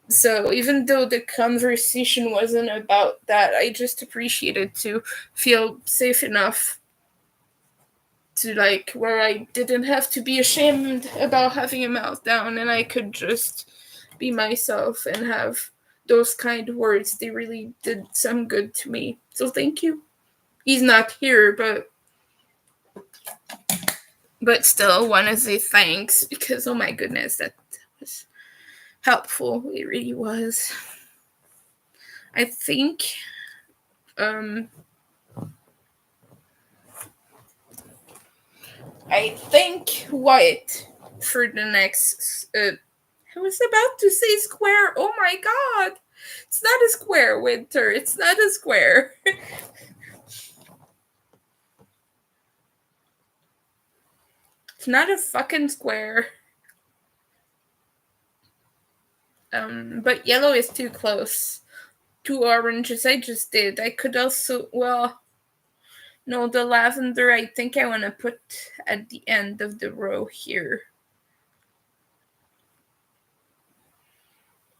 So even though the conversation wasn't about that, I just appreciated to feel safe enough to like where I didn't have to be ashamed about having a meltdown and I could just be myself and have those kind words. They really did some good to me. So thank you. He's not here, but still want to say thanks because oh my goodness, that was helpful. It really was. I think I think white for the next. I was about to say square. Oh my god! It's not a square, Winter. It's not a square. It's not a fucking square. But yellow is too close. Two oranges I just did. I could also, well, no, the lavender I think I want to put at the end of the row here.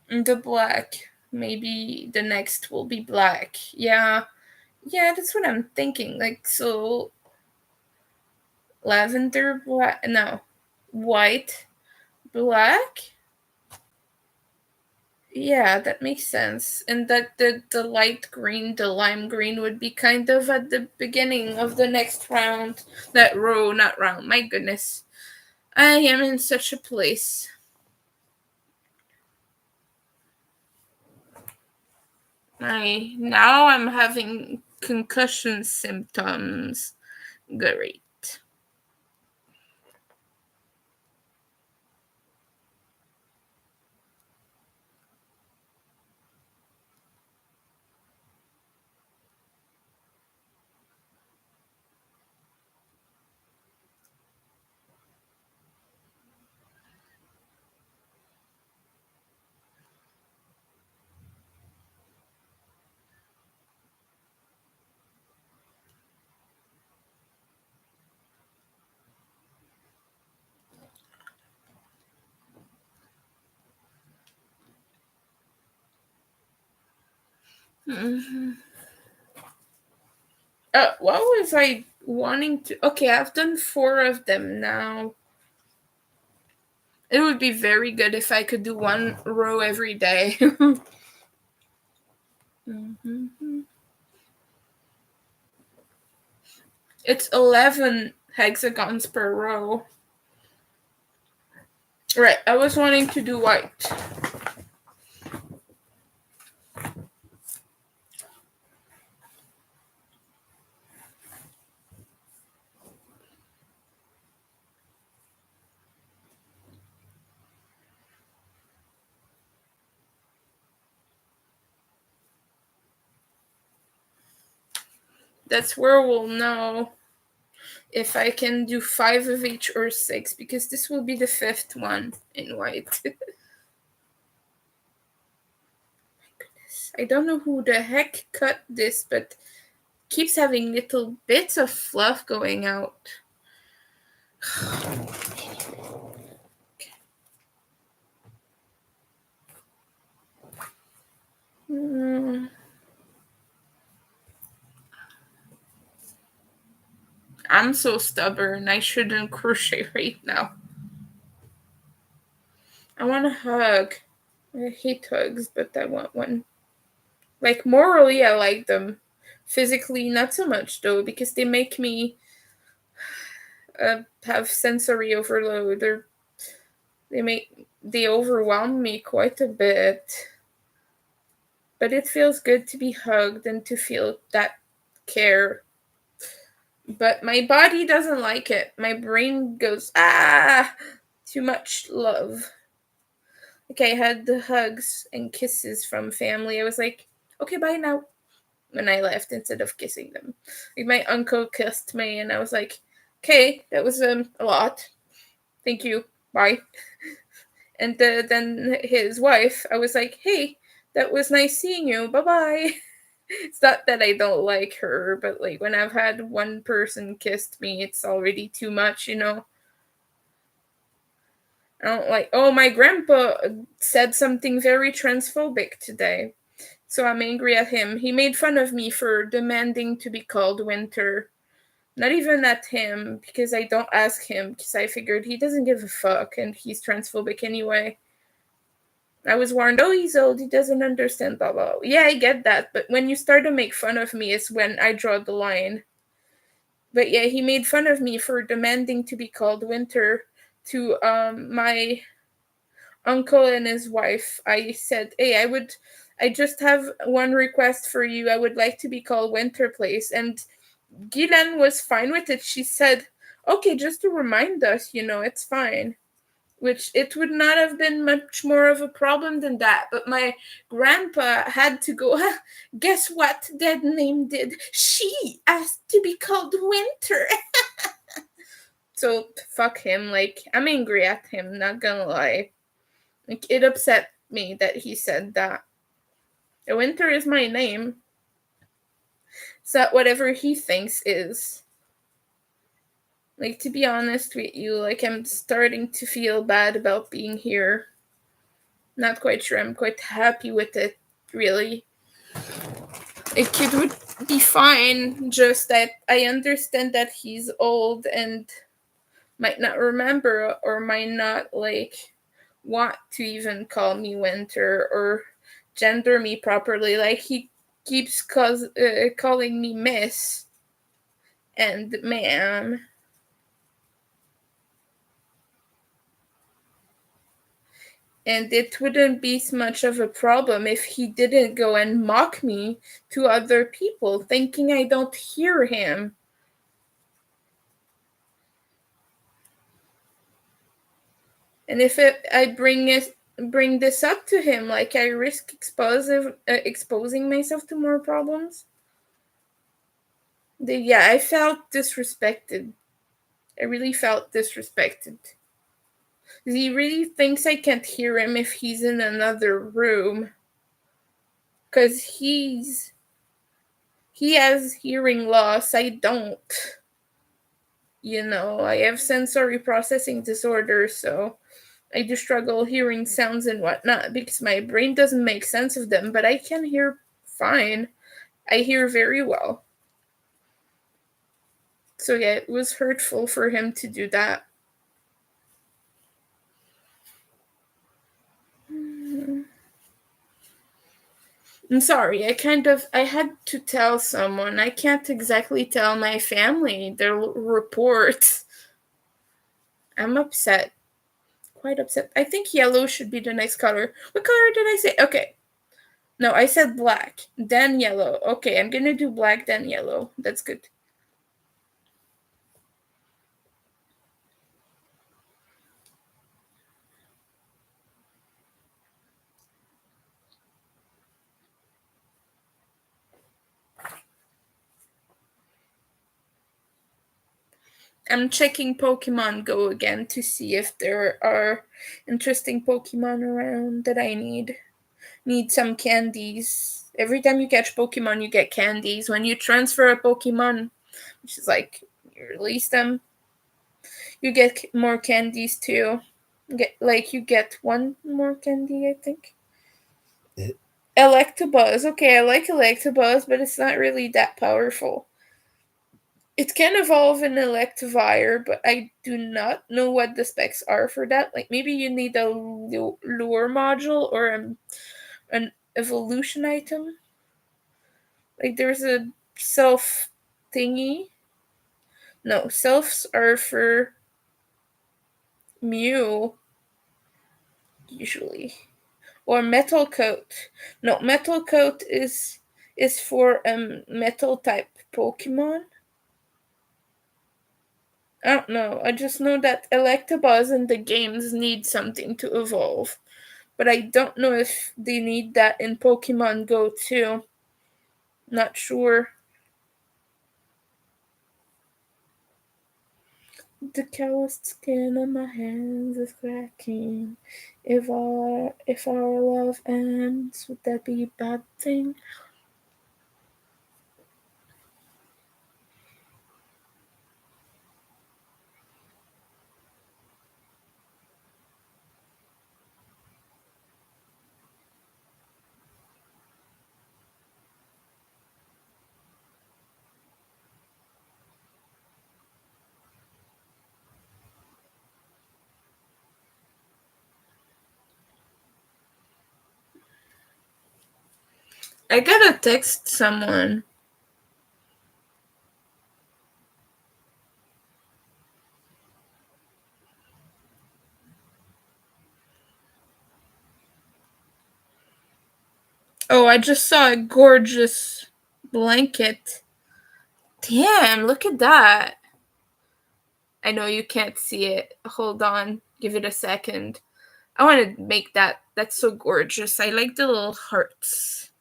And the black, maybe the next will be black. Yeah, that's what I'm thinking. Like, so lavender, black, no, white, black. Yeah, that makes sense. And that the light green, the lime green would be kind of at the beginning of the next round. That row, not round. My goodness. I am in such a place. Now I'm having concussion symptoms. Great. Mm-hmm. What was I wanting to? Okay, I've done 4 of them now. It would be very good if I could do 1 row every day. Mm-hmm. It's 11 hexagons per row. Right, I was wanting to do white. That's where we'll know if I can do 5 of each or 6, because this will be the 5th one in white. I don't know who the heck cut this, but keeps having little bits of fluff going out. I'm so stubborn. I shouldn't crochet right now. I want a hug. I hate hugs, but I want one. Like, morally, I like them. Physically, not so much, though, because they make me have sensory overload. They overwhelm me quite a bit. But it feels good to be hugged and to feel that care. But my body doesn't like it. My brain goes, too much love. Okay, I had the hugs and kisses from family. I was like, okay, bye now. When I left, instead of kissing them. Like, my uncle kissed me, and I was like, okay, that was a lot. Thank you. Bye. And then his wife, I was like, hey, that was nice seeing you. Bye-bye. It's not that I don't like her, but like when I've had one person kissed me, it's already too much, you know? I don't like. Oh, my grandpa said something very transphobic today. So I'm angry at him. He made fun of me for demanding to be called Winter. Not even at him, because I don't ask him, because I figured he doesn't give a fuck and he's transphobic anyway. I was warned, oh, he's old, he doesn't understand, blah, blah. Yeah, I get that, but when you start to make fun of me is when I draw the line. But yeah, he made fun of me for demanding to be called Winter to my uncle and his wife. I said, hey, I just have one request for you. I would like to be called Winter, please. And Gilan was fine with it. She said, okay, just to remind us, it's fine. Which it would not have been much more of a problem than that. But my grandpa had to go, guess what that name did? She asked to be called Winter. So fuck him. Like, I'm angry at him, not gonna lie. Like, it upset me that he said that. Winter is my name. So whatever he thinks is. Like, to be honest with you, like, I'm starting to feel bad about being here. Not quite sure I'm quite happy with it, really. A kid would be fine, just that I understand that he's old and might not remember or might not, like, want to even call me Winter or gender me properly. Like, he keeps calling me Miss and Ma'am. And it wouldn't be much of a problem if he didn't go and mock me to other people, thinking I don't hear him. And if I bring this up to him, like, I risk exposing myself to more problems. Yeah, I felt disrespected. I really felt disrespected. He really thinks I can't hear him if he's in another room. Because he has hearing loss. I don't. I have sensory processing disorder, so I do struggle hearing sounds and whatnot because my brain doesn't make sense of them, but I can hear fine. I hear very well. So yeah, it was hurtful for him to do that. I'm sorry, I had to tell someone. I can't exactly tell my family their report. I'm upset. Quite upset. I think yellow should be the next color. What color did I say? Okay. No, I said black, then yellow. Okay, I'm gonna do black, then yellow. That's good. I'm checking Pokemon Go again to see if there are interesting Pokemon around that I need. Need some candies. Every time you catch Pokemon, you get candies. When you transfer a Pokemon, which is like you release them, you get more candies too. You get one more candy, I think. Electabuzz. Okay, I like Electabuzz, but it's not really that powerful. It can evolve in Electivire, but I do not know what the specs are for that. Like, maybe you need a lure module or an evolution item. Like, there's a self thingy. No, selves are for Mew, usually. Or Metal Coat. No, Metal Coat is for metal type Pokemon. I don't know. I just know that Electabuzz in the games need something to evolve. But I don't know if they need that in Pokemon Go too. Not sure. The calloused skin on my hands is cracking. If our love ends, would that be a bad thing? I gotta text someone. Oh, I just saw a gorgeous blanket. Damn, look at that. I know you can't see it. Hold on. Give it a second. I want to make that. That's so gorgeous. I like the little hearts.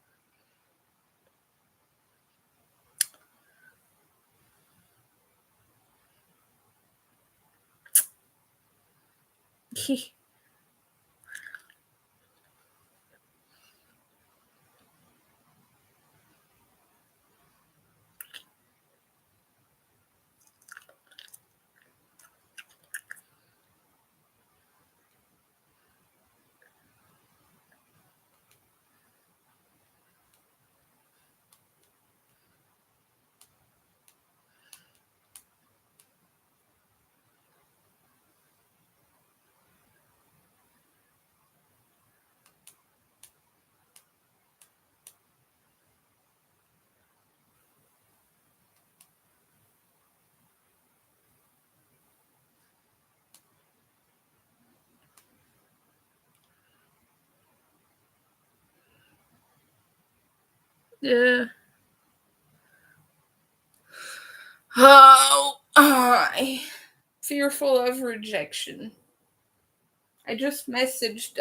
Yeah. Oh, I fearful of rejection. I just messaged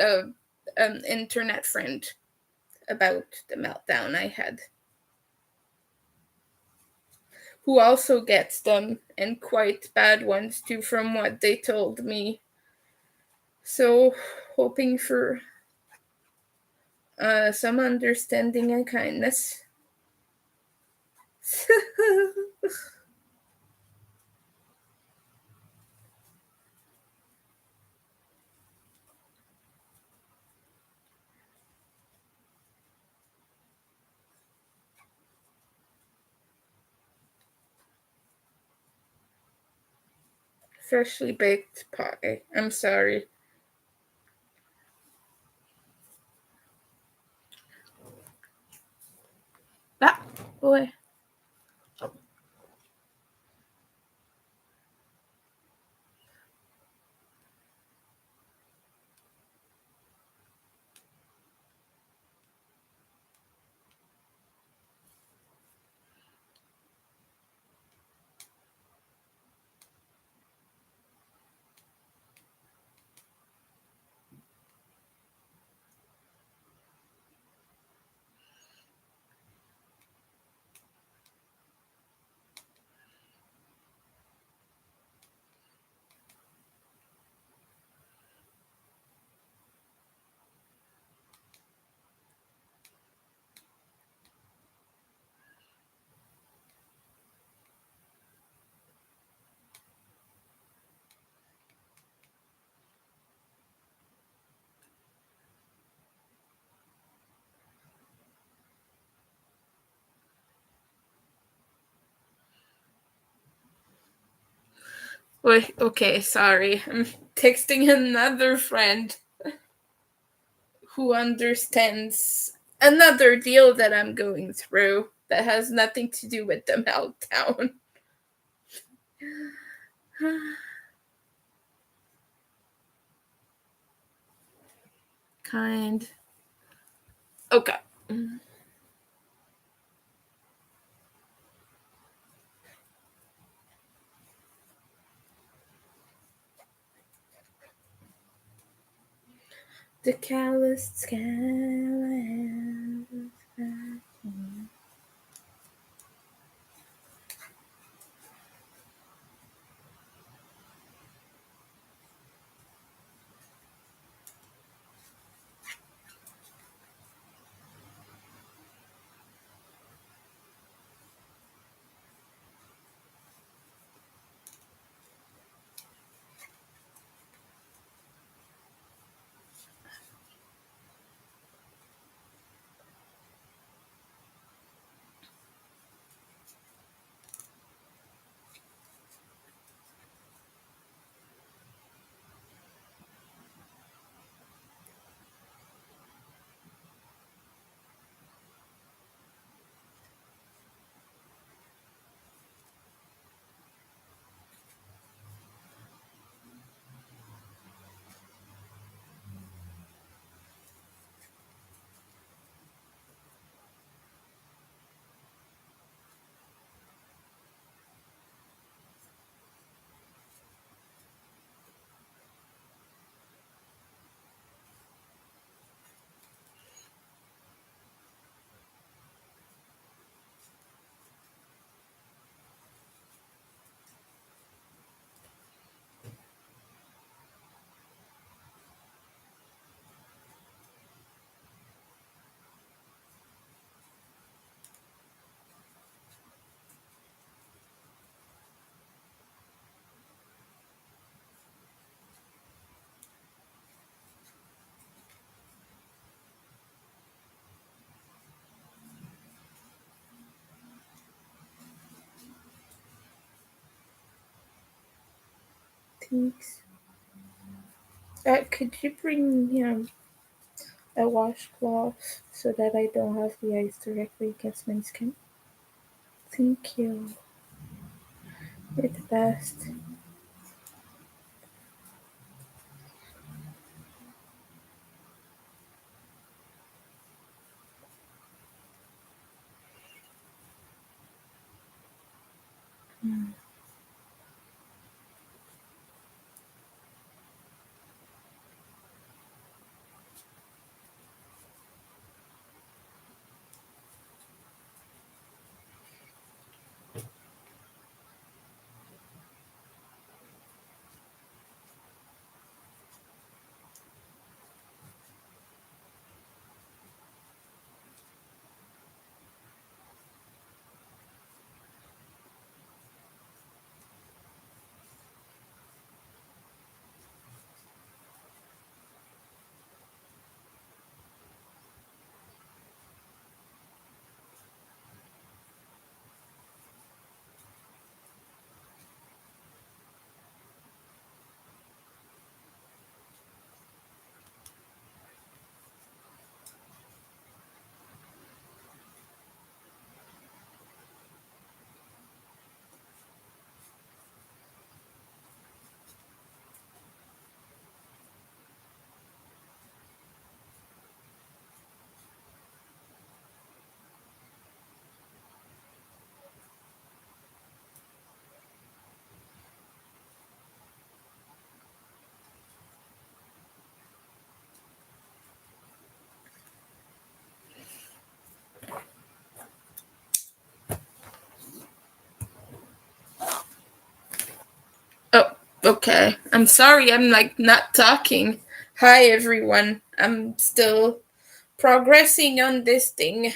an internet friend about the meltdown I had, who also gets them, and quite bad ones too, from what they told me. So, hoping for some understanding and kindness. Freshly baked pie. I'm sorry. Ah, boy. Wait, okay, sorry. I'm texting another friend who understands another deal that I'm going through that has nothing to do with the meltdown. Kind. Okay. The calloused scale. Thanks. Could you bring me a washcloth so that I don't have the ice directly against my skin? Thank you. You're the best. Oh, okay. I'm sorry, I'm like not talking. Hi, everyone. I'm still progressing on this thing.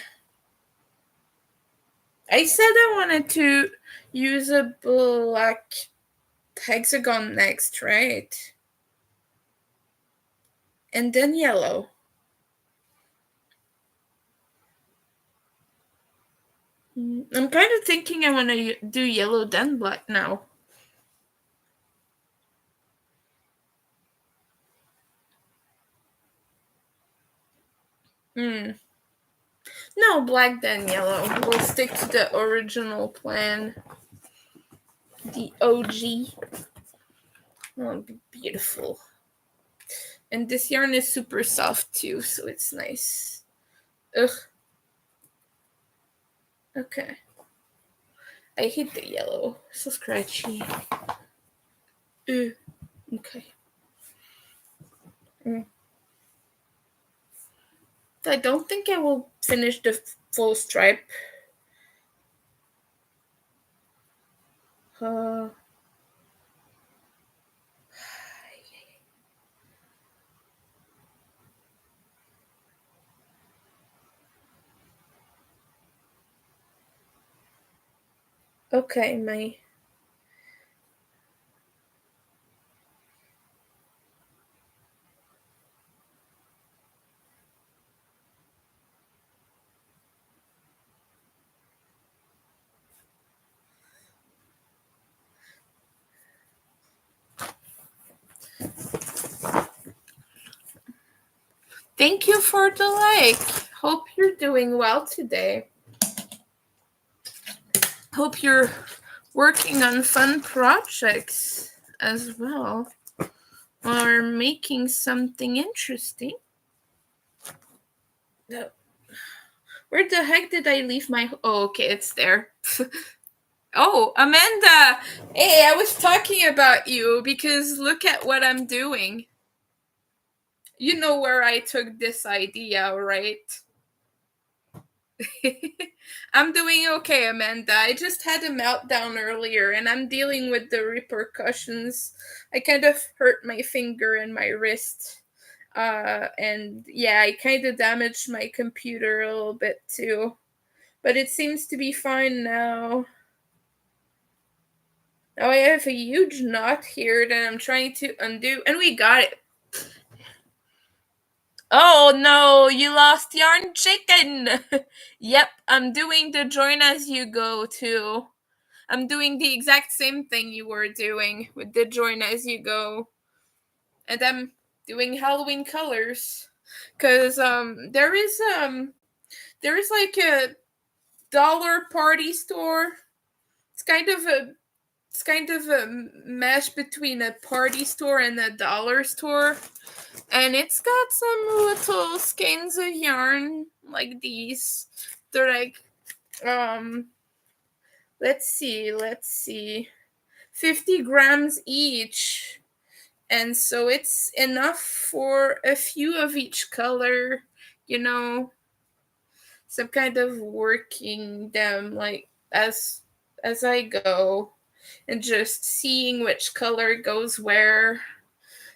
I said I wanted to use a black hexagon next, right? And then yellow. I'm kind of thinking I want to do yellow then black now. Hmm. No, black then yellow. We'll stick to the original plan. The OG. Oh, it'll be beautiful. And this yarn is super soft too, so it's nice. Ugh. Okay. I hate the yellow. So scratchy. Ugh. Okay. I don't think I will finish the full stripe. Uh, okay, my. Thank you for the like. Hope you're doing well today. Hope you're working on fun projects as well, or making something interesting. No. Where the heck did I leave my? Oh, okay, it's there. Oh, Amanda! Hey, I was talking about you because look at what I'm doing. You know where I took this idea, right? I'm doing okay, Amanda. I just had a meltdown earlier and I'm dealing with the repercussions. I kind of hurt my finger and my wrist. And yeah, I kind of damaged my computer a little bit too. But it seems to be fine now. Now I have a huge knot here that I'm trying to undo. And we got it. Oh no, you lost yarn chicken. Yep, I'm doing the join as you go too. I'm doing the exact same thing you were doing with the join as you go. And I'm doing Halloween colors. Cause there is like a dollar party store. It's kind of a it's kind of a mesh between a party store and a dollar store. And it's got some little skeins of yarn like these. They're like let's see 50 grams each, and so it's enough for a few of each color, you know. So I'm kind of working them like as I go and just seeing which color goes where.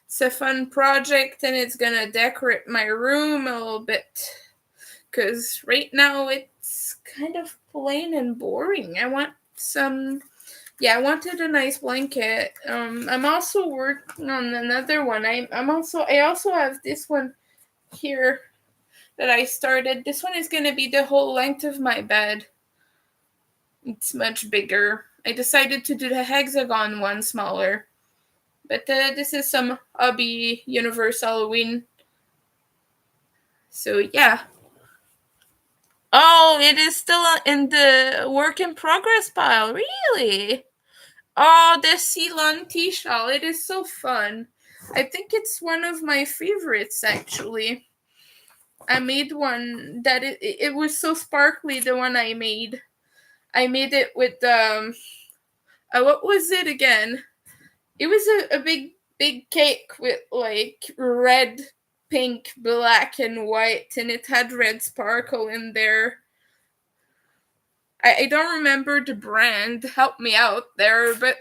It's a fun project, and it's gonna decorate my room a little bit, because right now it's kind of plain and boring. I want some. Yeah, I wanted a nice blanket. I'm also working on another one. I also have this one here that I started. This one is gonna be the whole length of my bed. It's much bigger. I decided to do the hexagon one smaller, but this is some hobby universe Halloween. So yeah. Oh, it is still in the work in progress pile. Really? Oh, the Ceylon tea shawl. It is so fun. I think it's one of my favorites, actually. I made one that it was so sparkly, the one I made. I made it with, what was it again? It was a big cake with, like, red, pink, black, and white, and it had red sparkle in there. I don't remember the brand. Help me out there, but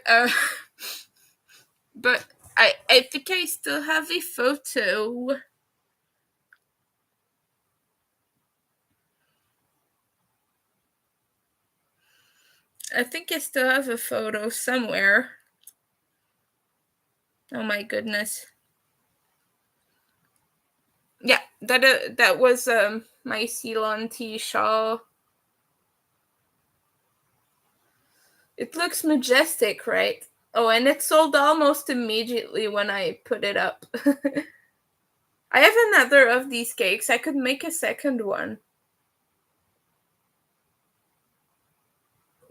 but I think I still have a photo. I think I still have a photo somewhere. Oh my goodness. Yeah, that was my Ceylon tea shawl. It looks majestic, right? Oh, and it sold almost immediately when I put it up. I have another of these cakes. I could make a second one.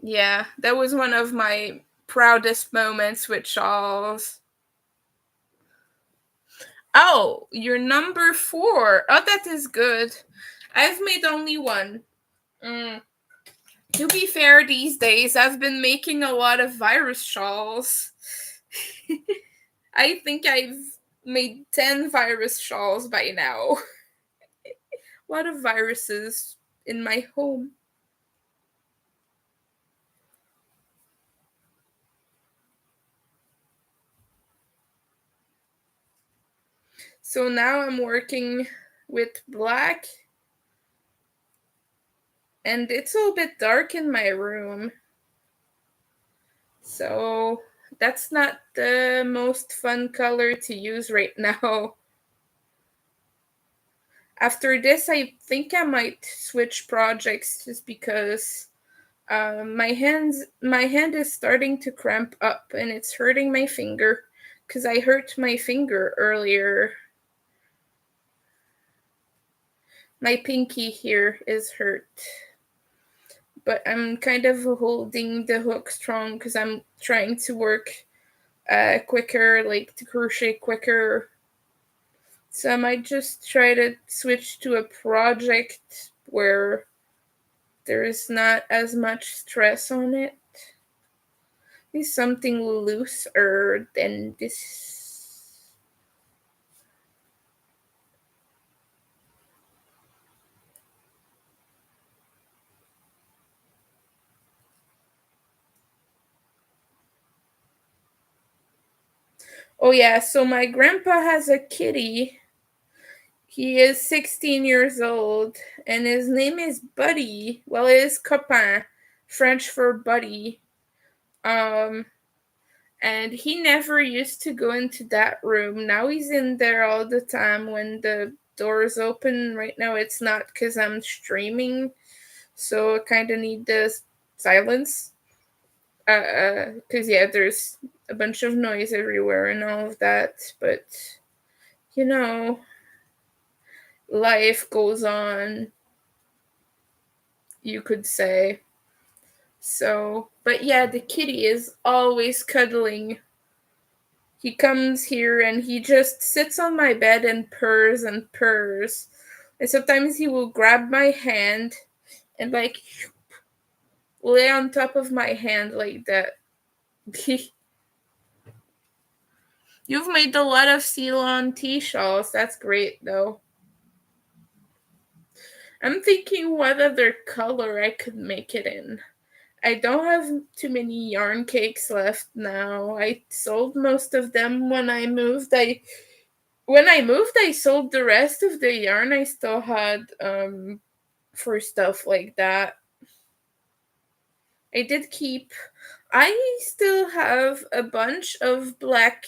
Yeah, that was one of my proudest moments with shawls. Oh, you're number 4. Oh, that is good. I've made only one. To be fair, these days I've been making a lot of virus shawls. I think I've made 10 virus shawls by now. A lot of viruses in my home. So now I'm working with black, and it's a little bit dark in my room. So that's not the most fun color to use right now. After this, I think I might switch projects just because my hand is starting to cramp up, and it's hurting my finger because I hurt my finger earlier. My pinky here is hurt, but I'm kind of holding the hook strong because I'm trying to work quicker, like to crochet quicker. So I might just try to switch to a project where there is not as much stress on it. It's something looser than this. Oh yeah, so my grandpa has a kitty. He is 16 years old, and his name is Buddy. Well, it is copain, French for buddy. Um, and he never used to go into that room. Now he's in there all the time when the door is open. Right now it's not because I'm streaming, so I kind of need the silence. Because yeah, there's a bunch of noise everywhere and all of that, but you know, life goes on, you could say. So, but yeah, the kitty is always cuddling. He comes here and he just sits on my bed and purrs and purrs. And sometimes he will grab my hand and like lay on top of my hand like that. You've made a lot of Ceylon tea shawls. That's great though. I'm thinking what other color I could make it in. I don't have too many yarn cakes left now. I sold most of them when I moved. I sold the rest of the yarn I still had for stuff like that. I did keep I still have a bunch of black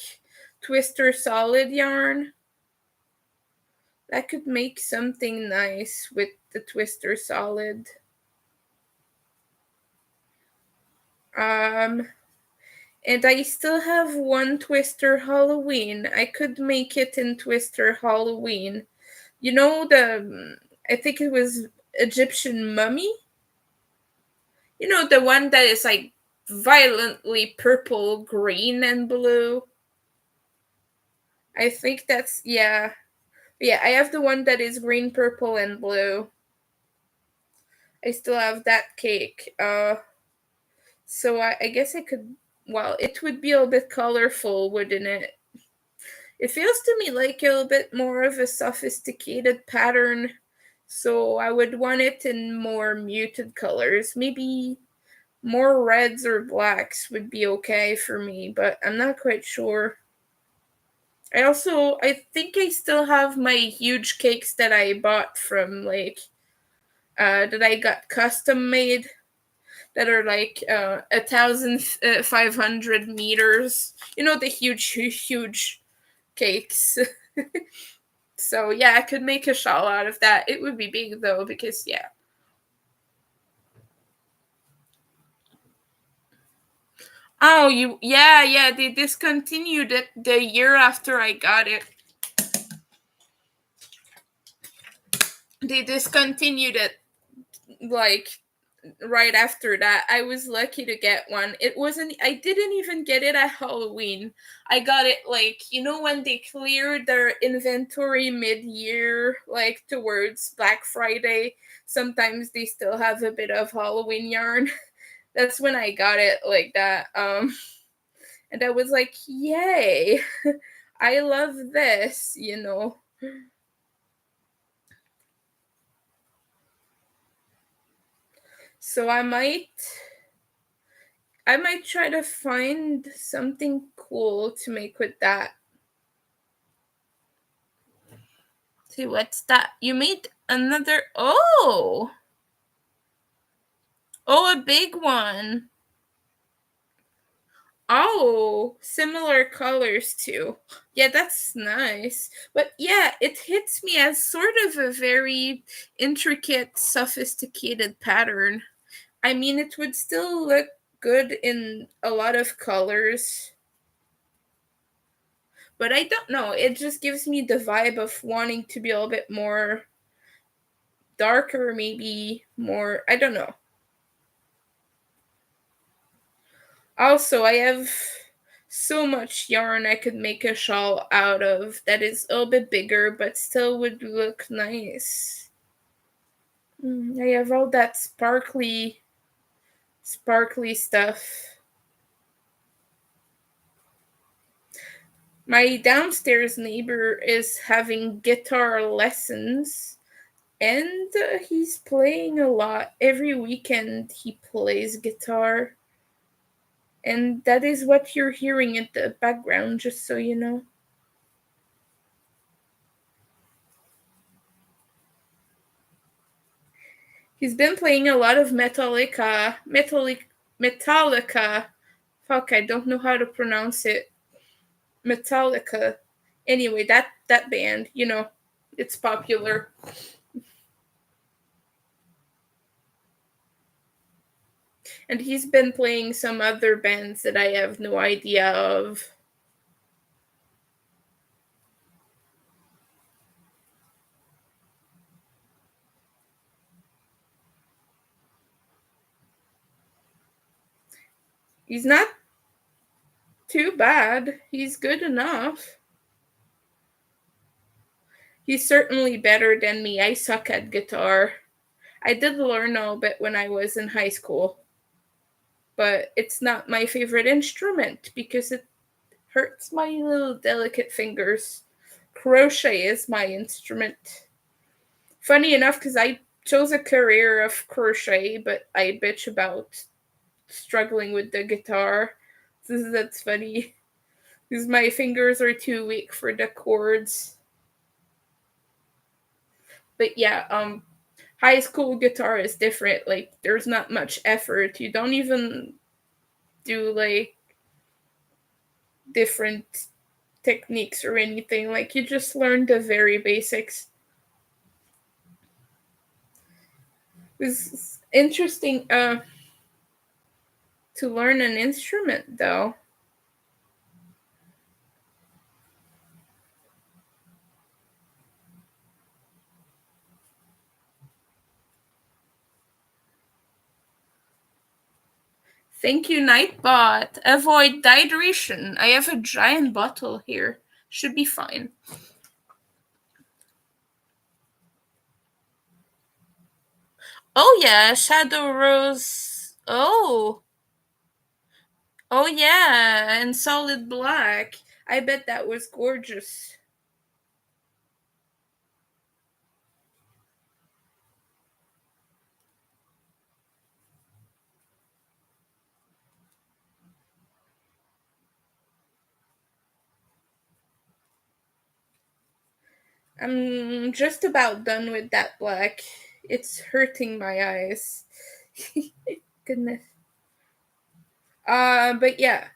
Twister solid yarn. That could make something nice with the Twister solid. Um and I still have one Twister Halloween. I could make it in Twister Halloween. You know I think it was Egyptian mummy? You know, the one that is like violently purple, green, and blue? I think that's, yeah. Yeah, I have the one that is green, purple, and blue. I still have that cake. So I guess I could, well, it would be a bit colorful, wouldn't it? It feels to me like a little bit more of a sophisticated pattern, so I would want it in more muted colors. Maybe more reds or blacks would be okay for me, but I'm not quite sure. I think I still have my huge cakes that I bought from like that I got custom made, that are like 1,500 meters. You know, the huge cakes. So yeah, I could make a shawl out of that. It would be big though, because yeah. Oh, yeah, they discontinued it the year after I got it. They discontinued it like right after that. I was lucky to get one. I didn't even get it at Halloween. I got it like, when they cleared their inventory mid-year, like towards Black Friday, sometimes they still have a bit of Halloween yarn. That's when I got it like that. And I was like, yay. I love this. So I might try to find something cool to make with that. See, what's that? You made another. Oh, a big one. Oh, similar colors too. Yeah, that's nice. But yeah, it hits me as sort of a very intricate, sophisticated pattern. I mean, it would still look good in a lot of colors, but I don't know. It just gives me the vibe of wanting to be a little bit more darker, maybe more. I don't know. Also, I have so much yarn I could make a shawl out of that is a little bit bigger, but still would look nice. I have all that sparkly stuff. My downstairs neighbor is having guitar lessons, and he's playing a lot. Every weekend he plays guitar, and that is what you're hearing in the background, just so you know. He's been playing a lot of Metallica. Fuck, I don't know how to pronounce it. Metallica. Anyway, that band, it's popular. And he's been playing some other bands that I have no idea of. He's not too bad. He's good enough. He's certainly better than me. I suck at guitar. I did learn a bit when I was in high school, but it's not my favorite instrument because it hurts my little delicate fingers. Crochet is my instrument. Funny enough, because I chose a career of crochet, but I bitch about struggling with the guitar. That's funny because my fingers are too weak for the chords. But yeah, high school guitar is different. Like there's not much effort. You don't even do like different techniques or anything. Like you just learn the very basics. It's interesting to learn an instrument though. Thank you, Nightbot. Avoid dehydration. I have a giant bottle here. Should be fine. Oh yeah, Shadow Rose. Oh yeah, and Solid Black. I bet that was gorgeous. I'm just about done with that black. It's hurting my eyes. Goodness. But yeah.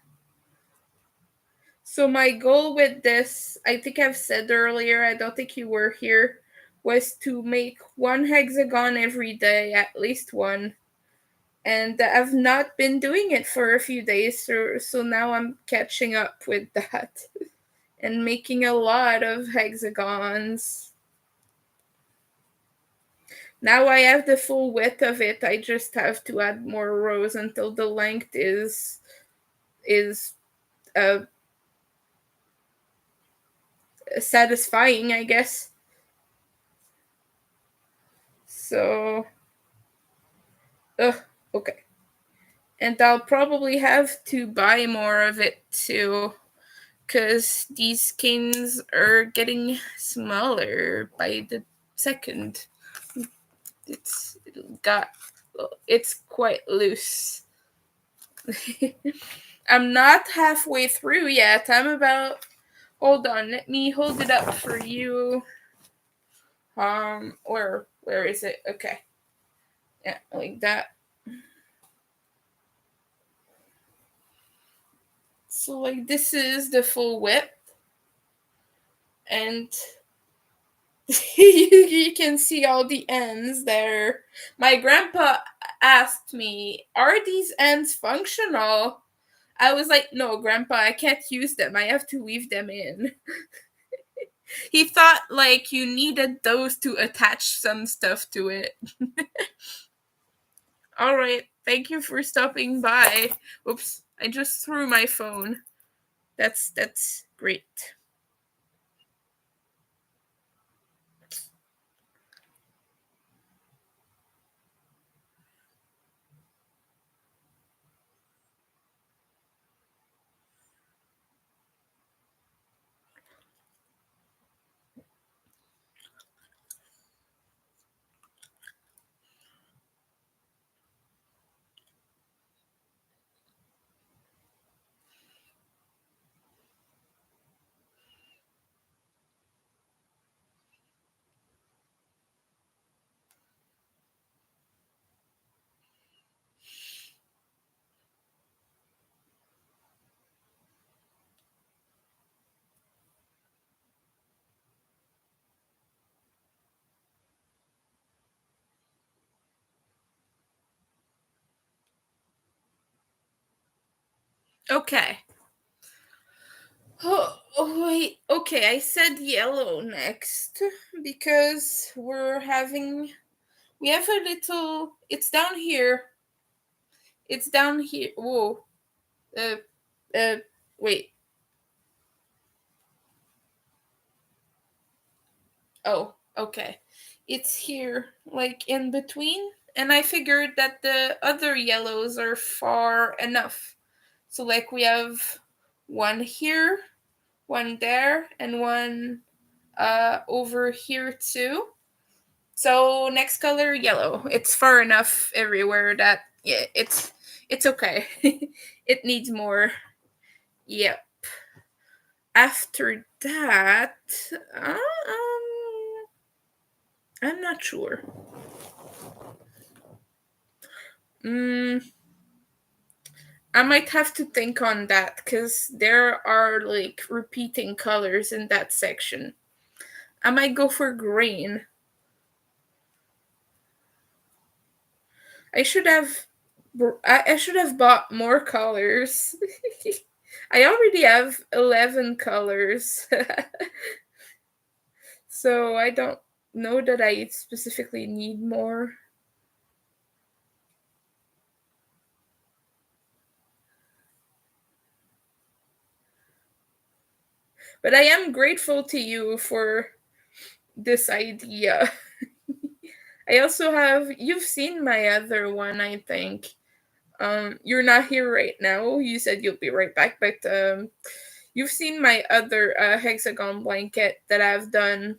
So my goal with this, I think I've said earlier, I don't think you were here, was to make one hexagon every day, at least one. And I've not been doing it for a few days, so now I'm catching up with that and making a lot of hexagons. Now I have the full width of it. I just have to add more rows until the length is uh, satisfying, I guess. So, okay. And I'll probably have to buy more of it too, because these canes are getting smaller by the second. It's got it's quite loose. I'm not halfway through yet. I'm about. Hold on, let me hold it up for you. Where is it? Okay, yeah, like that. So like this is the full width, and you can see all the ends there. My grandpa asked me, "Are these ends functional?" I was like, "No, grandpa, I can't use them. I have to weave them in." He thought like you needed those to attach some stuff to it. All right, thank you for stopping by. Oops, I just threw my phone. That's great. Okay. Oh, wait. Okay, I said yellow next because we have a little. It's down here. It's down here. Whoa. Uh. Uh. Wait. Oh. Okay. It's here, like in between, and I figured that the other yellows are far enough. So, like, we have one here, one there, and one over here too. So next color, yellow. It's far enough everywhere that yeah, it's okay. It needs more. Yep. After that, I'm not sure. Mm, I might have to think on that because there are like repeating colors in that section. I might go for green. I should have I should have bought more colors. I already have 11 colors. So I don't know that I specifically need more. But I am grateful to you for this idea. I also have you've seen my other one, I think. You're not here right now. You said you'll be right back, but you've seen my other hexagon blanket that I've done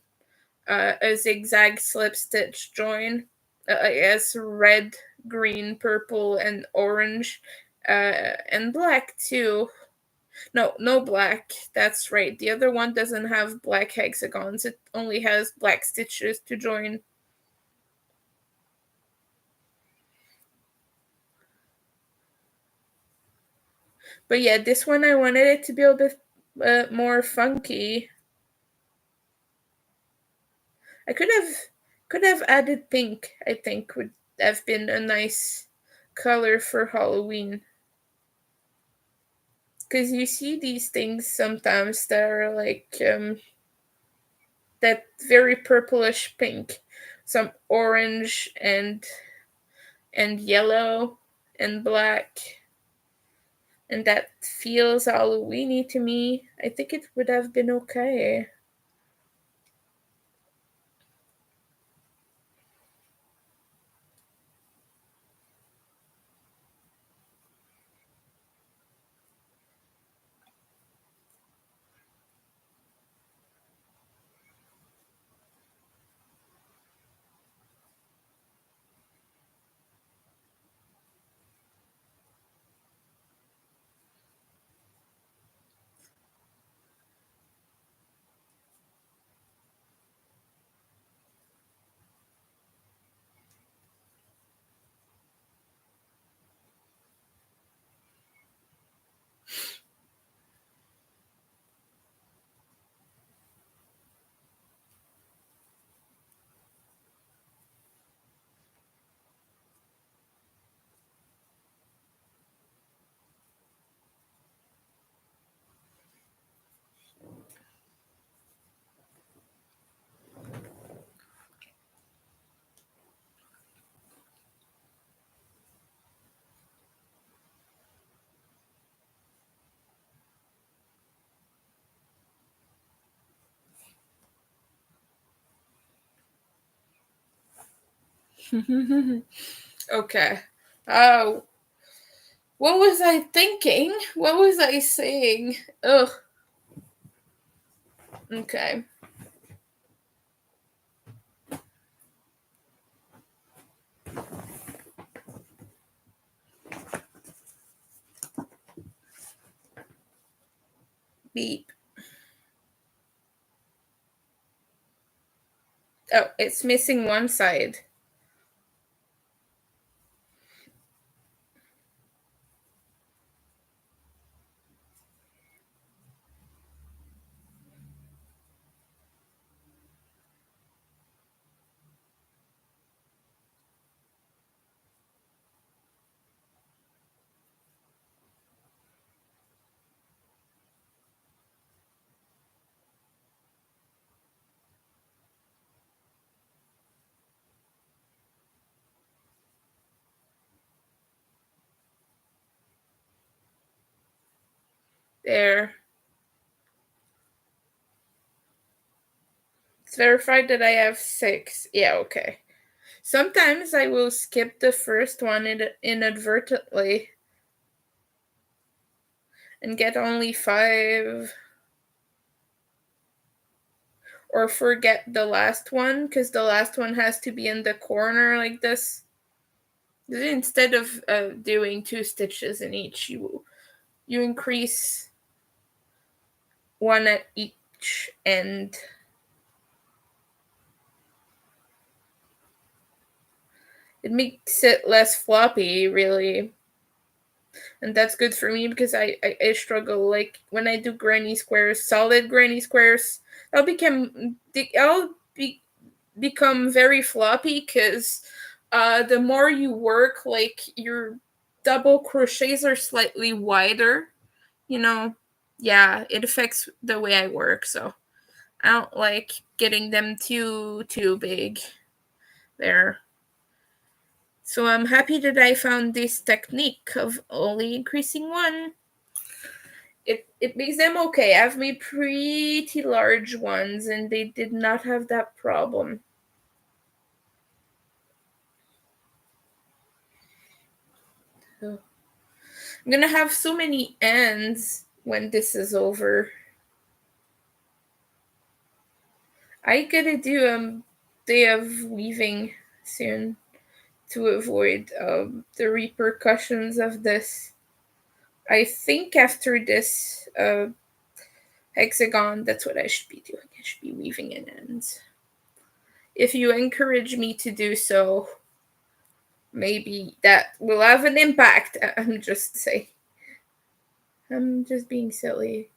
a zigzag slip stitch join. I guess red, green, purple, and orange, and black too. No, no black. That's right. The other one doesn't have black hexagons. It only has black stitches to join. But yeah, this one I wanted it to be a bit more funky. I could have added pink. I think would have been a nice color for Halloween. Because you see these things sometimes that are like that very purplish pink, some orange and yellow and black, and that feels Halloweeny to me. I think it would have been okay. Okay. Uh, what was I thinking? What was I saying? Ugh. Okay. Beep. Oh, it's missing one side. There. It's verified that I have 6. Yeah, okay. Sometimes I will skip the first one inadvertently and get only 5. Or forget the last one, because the last one has to be in the corner like this. Instead of doing 2 stitches in each, you increase one at each end. It makes it less floppy, really. And that's good for me because I struggle, like, when I do granny squares, solid granny squares, I'll become very floppy because the more you work, like, your double crochets are slightly wider, you know. Yeah, it affects the way I work, so I don't like getting them too big there. So I'm happy that I found this technique of only increasing one. It makes them okay. I've made pretty large ones and they did not have that problem. So I'm gonna have so many ends when this is over. I gotta do a day of weaving soon to avoid the repercussions of this. I think after this hexagon, that's what I should be doing. I should be weaving in ends. If you encourage me to do so, maybe that will have an impact. I'm just saying. I'm just being silly.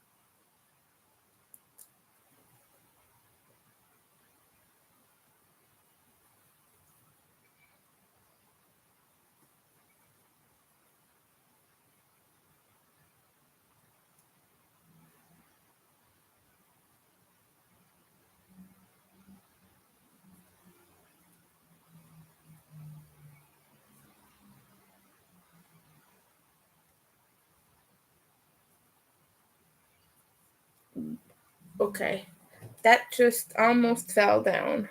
Okay. That just almost fell down.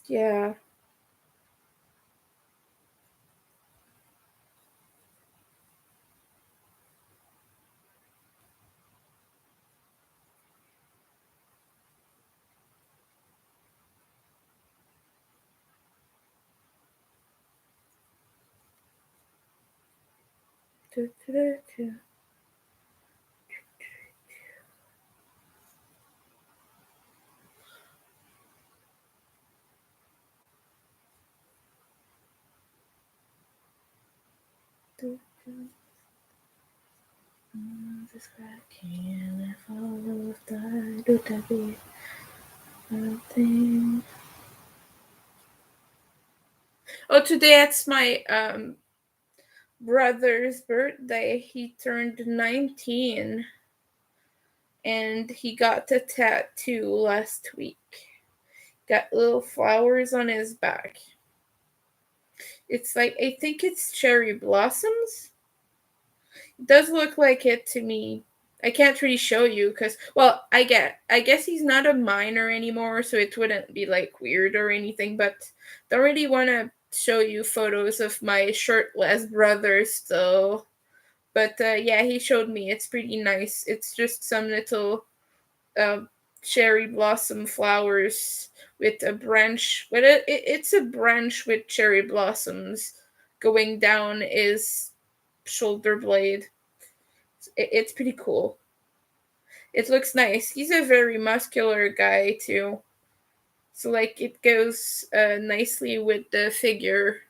Yeah. Oh, today it's my brother's birthday. He turned 19 and he got a tattoo last week. Got little flowers on his back. It's like, I think it's cherry blossoms. It does look like it to me. I can't really show you because, well, I guess he's not a minor anymore, so it wouldn't be like weird or anything. But don't really want to show you photos of my shirtless brother still. But yeah, he showed me. It's pretty nice. It's just some little uh, cherry blossom flowers with a branch. But it's a branch with cherry blossoms going down his shoulder blade. It's pretty cool. It looks nice. He's a very muscular guy too. So like it goes nicely with the figure.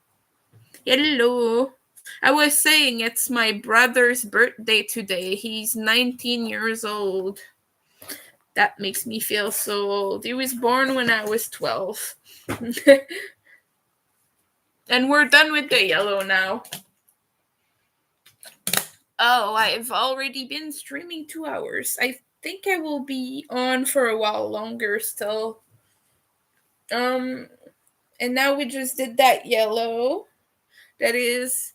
Hello. I was saying it's my brother's birthday today. He's 19 years old. That makes me feel so old. He was born when I was 12. And we're done with the yellow now. Oh, I've already been streaming 2 hours. I think I will be on for a while longer still. And now we just did that yellow that is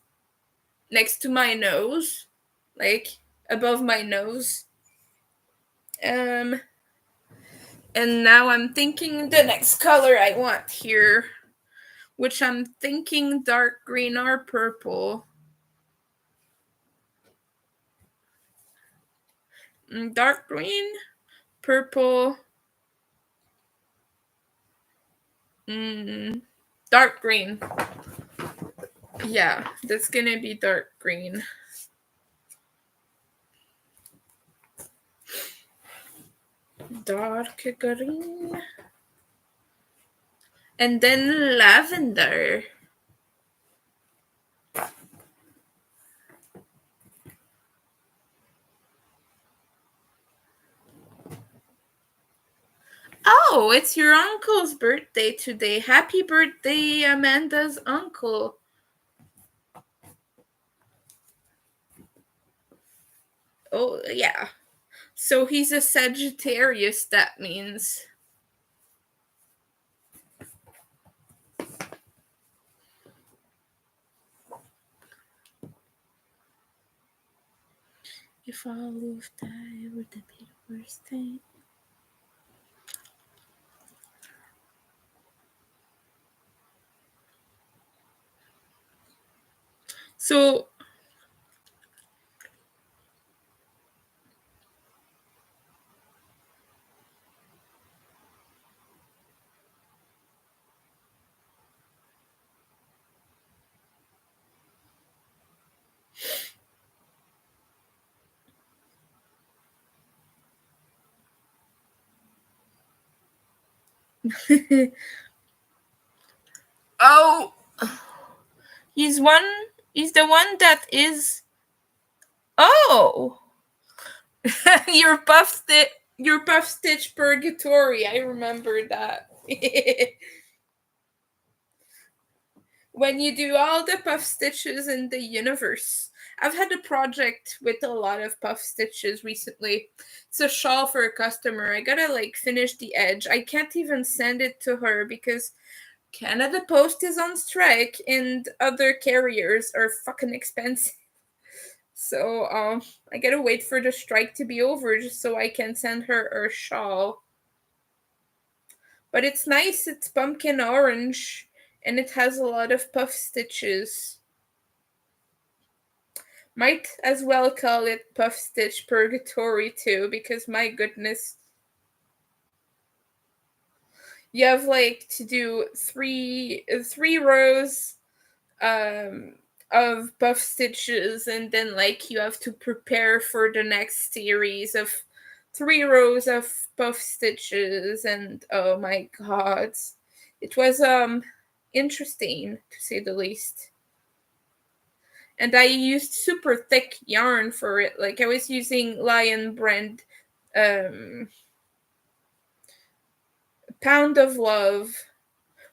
next to my nose, like above my nose. And now I'm thinking the next color I want here, which I'm thinking dark green or purple. Dark green, purple, dark green. Yeah, that's gonna be dark green. Dark green. And then lavender. Oh, it's your uncle's birthday today. Happy birthday, Amanda's uncle. Oh, yeah. So he's a Sagittarius, that means. If all of die, would that be the worst thing? So, oh, he's the one that is, oh, your puff stitch purgatory. I remember that. When you do all the puff stitches in the universe. I've had a project with a lot of puff stitches recently. It's a shawl for a customer. I gotta finish the edge. I can't even send it to her because Canada Post is on strike and other carriers are fucking expensive. So I gotta wait for the strike to be over just so I can send her her shawl. But it's nice, it's pumpkin orange and it has a lot of puff stitches. Might as well call it puff stitch purgatory too, because my goodness. You have to do three rows of puff stitches, and then you have to prepare for the next series of 3 rows of puff stitches, and oh my god, it was interesting to say the least. And I used super thick yarn for it. I was using Lion brand Pound of Love,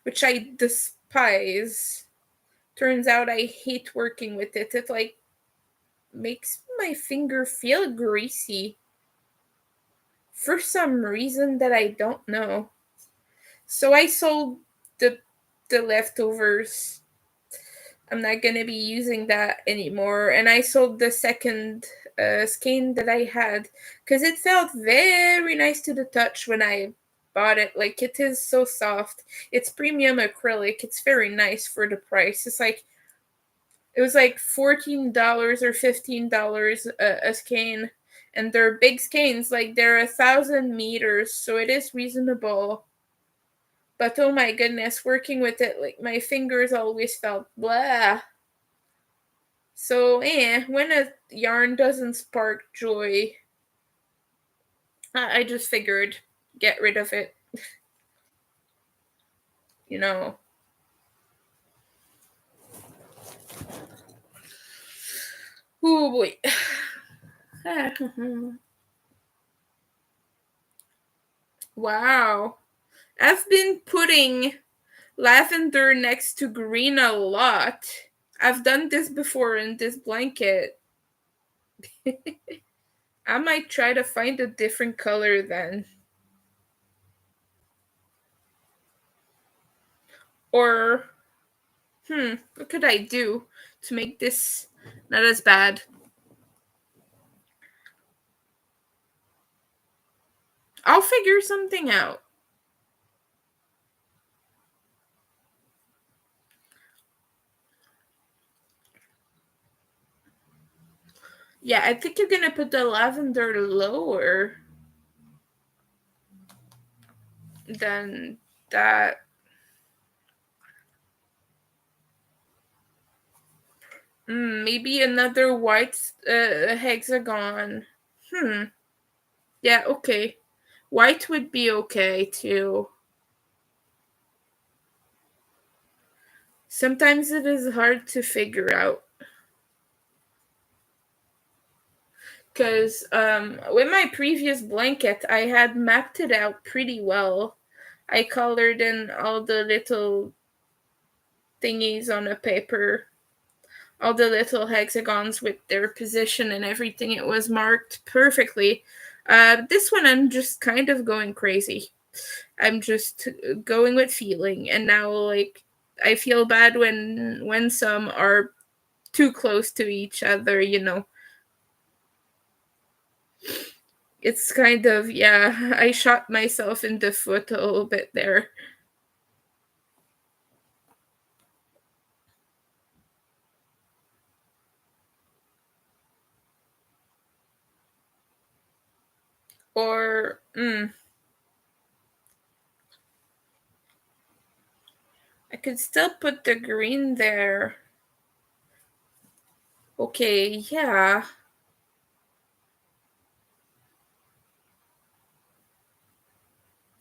which I despise. Turns out I hate working with it. It makes my finger feel greasy for some reason that I don't know. So I sold the leftovers. I'm not gonna be using that anymore. And I sold the second skein that I had because it felt very nice to the touch when I bought it. It is so soft. It's premium acrylic. It's very nice for the price. It was $14 or $15 a skein, and they're big skeins. They're 1,000 meters, so it is reasonable. But oh my goodness, working with it, my fingers always felt blah. So, when a yarn doesn't spark joy, I just figured get rid of it. You know. Oh boy. Wow. I've been putting lavender next to green a lot. I've done this before in this blanket. I might try to find a different color then. Or, what could I do to make this not as bad? I'll figure something out. Yeah, I think you're gonna put the lavender lower than that. Maybe another white hexagon. Hmm. Yeah, okay. White would be okay too. Sometimes it is hard to figure out. Because with my previous blanket, I had mapped it out pretty well. I colored in all the little thingies on the paper, all the little hexagons with their position and everything. It was marked perfectly. This one, I'm just kind of going crazy. I'm just going with feeling, and now like I feel bad when some are too close to each other. It's kind of, yeah, I shot myself in the foot a little bit there. Or I could still put the green there. Okay, yeah.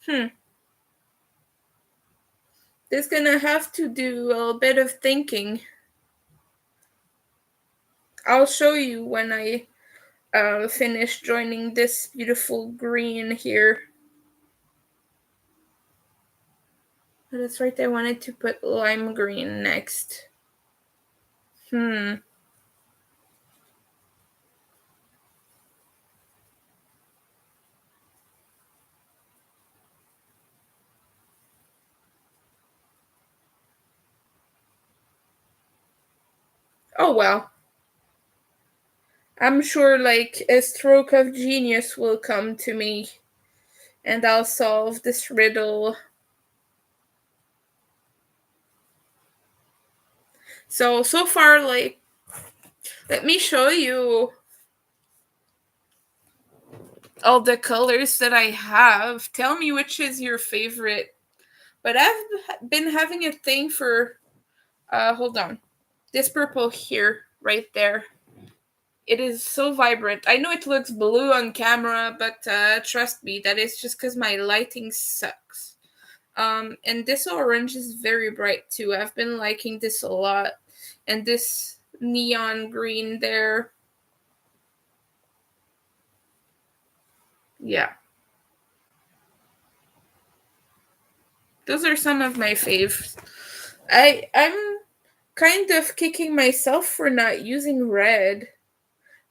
Hmm. This gonna have to do a bit of thinking. I'll show you when I finish joining this beautiful green here. But that's right, I wanted to put lime green next. Hmm. Oh well. I'm sure like a stroke of genius will come to me and I'll solve this riddle. So far, like, let me show you all the colors that I have. Tell me which is your favorite. But I've been having a thing for hold on. This purple here, right there. It is so vibrant. I know it looks blue on camera, but trust me, that is just because my lighting sucks. And this orange is very bright too. I've been liking this a lot. And this neon green there. Yeah. Those are some of my faves. I'm kind of kicking myself for not using red.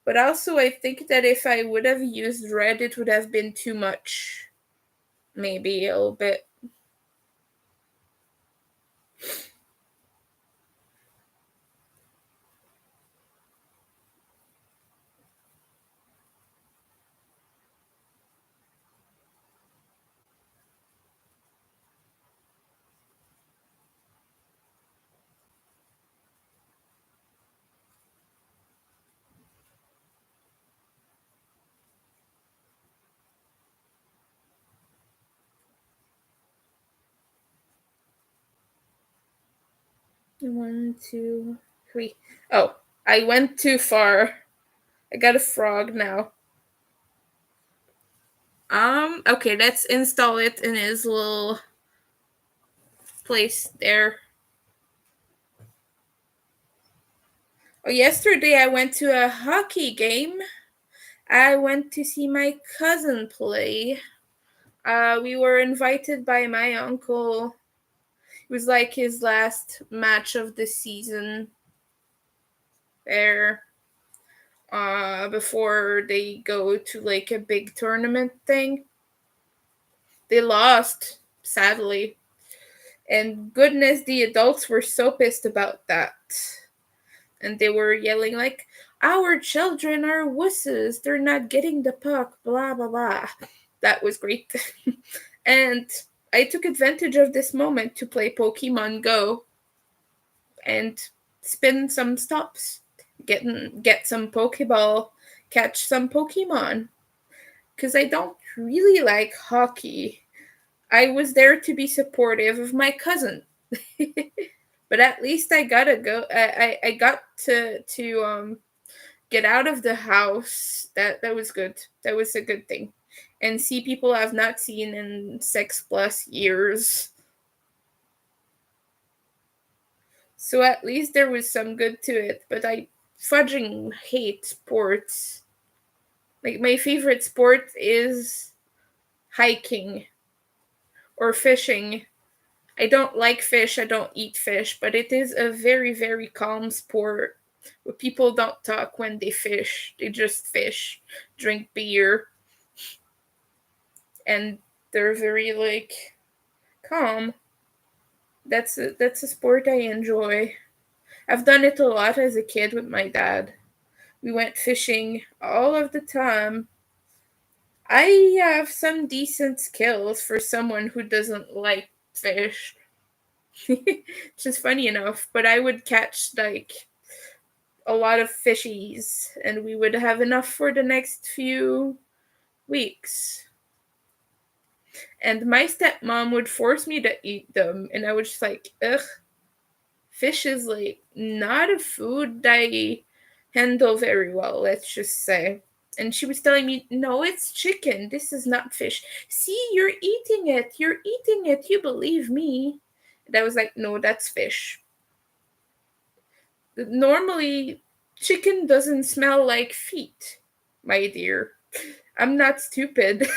But also I think that if I would have used red it would have been too much. Maybe a little bit. 1, 2, 3. Oh, I went too far. I got a frog now. Okay, let's install it in his little place there. Oh, yesterday I went to a hockey game. I went to see my cousin play. We were invited by my uncle. It was like his last match of the season there. Before they go to like a big tournament thing. They lost, sadly. And goodness, the adults were so pissed about that. And they were yelling like, "Our children are wusses. They're not getting the puck, blah, blah, blah." That was great. And I took advantage of this moment to play Pokemon Go and spin some stops. Get some Pokeball, catch some Pokemon. Because I don't really like hockey. I was there to be supportive of my cousin. But at least I got to go. I got to get out of the house. That was good. That was a good thing. And see people I've not seen in 6+ years. So at least there was some good to it. But I fudging hate sports. Like my favorite sport is hiking or fishing. I don't like fish, I don't eat fish, but it is a very, very calm sport where people don't talk when they fish. They just fish, drink beer, and they're very like calm. That's a sport I enjoy. I've done it a lot as a kid with my dad. We went fishing all of the time. I have some decent skills for someone who doesn't like fish. Which is funny enough, but I would catch like a lot of fishies and we would have enough for the next few weeks. And my stepmom would force me to eat them, and I was just like, ugh, fish is like not a food I handle very well, let's just say. And she was telling me, no, it's chicken. This is not fish. See, you're eating it. You're eating it. You believe me. And I was like, no, that's fish. Normally, chicken doesn't smell like feet, my dear. I'm not stupid.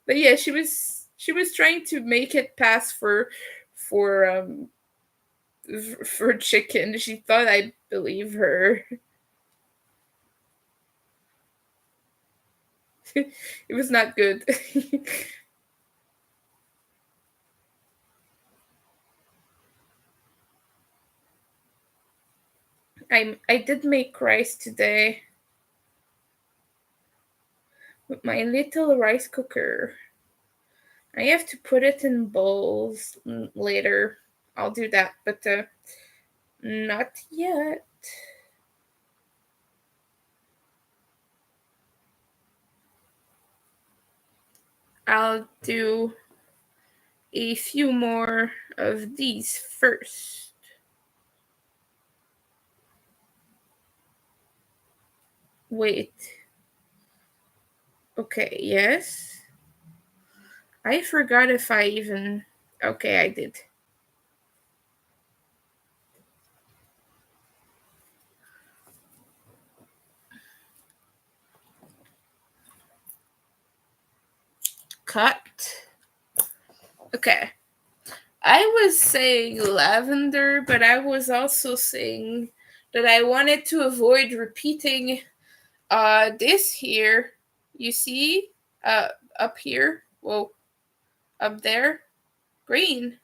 But yeah, she was trying to make it pass for for chicken. She thought I'd believe her. It was not good. I did make rice today with my little rice cooker. I have to put it in bowls later. I'll do that, but not yet. I'll do a few more of these first. Wait. Okay, yes. I forgot if I even. Okay, I did. Cut. Okay. I was saying lavender, but I was also saying that I wanted to avoid repeating this here. You see? Uh up here. Whoa. Up there. Green.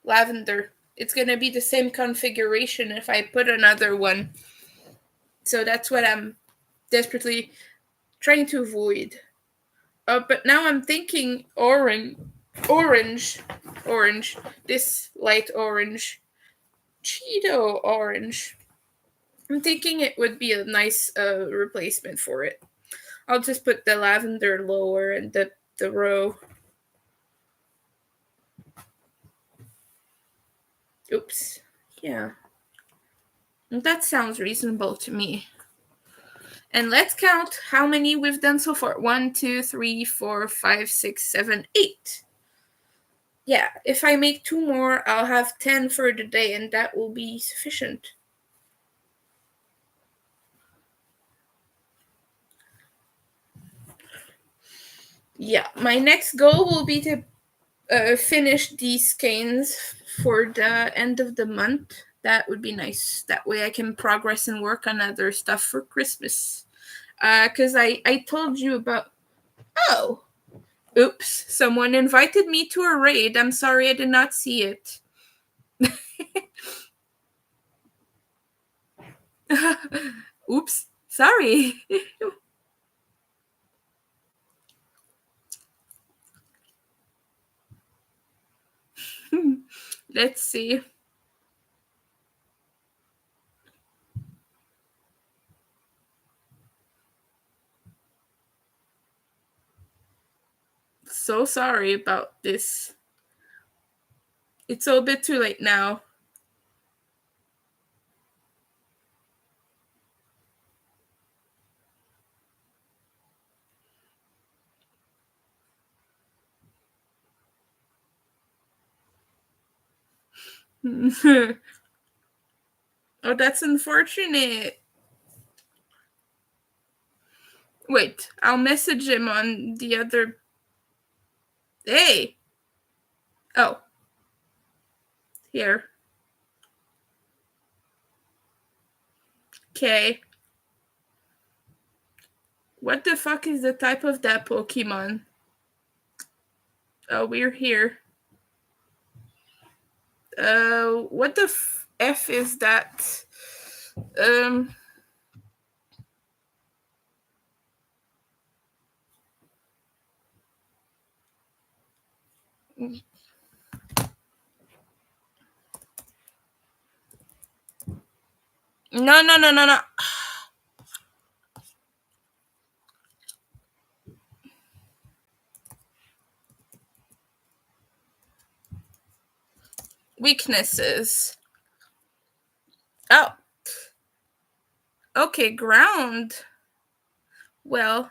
Lavender. It's gonna be the same configuration if I put another one. So that's what I'm desperately trying to avoid. But now I'm thinking orange, orange. This light orange, Cheeto orange. I'm thinking it would be a nice replacement for it. I'll just put the lavender lower and the row. Oops. Yeah. That sounds reasonable to me. And let's count how many we've done so far. 1, 2, 3, 4, 5, 6, 7, 8. Yeah, if I make 2 more, I'll have 10 for the day, and that will be sufficient. Yeah, my next goal will be to finish these skeins for the end of the month. That would be nice. That way I can progress and work on other stuff for Christmas. Because I told you about. Oh, oops. Someone invited me to a raid. I'm sorry I did not see it. Oops. Sorry. Let's see. So sorry about this. It's a bit too late now. Oh, that's unfortunate. Wait, I'll message him on the other. Hey. Oh. Here. Okay. What the fuck is the type of that Pokemon? Oh, we're here. What the F is that? Um. No, no, no, no, no. Weaknesses. Oh. Okay, ground. Well,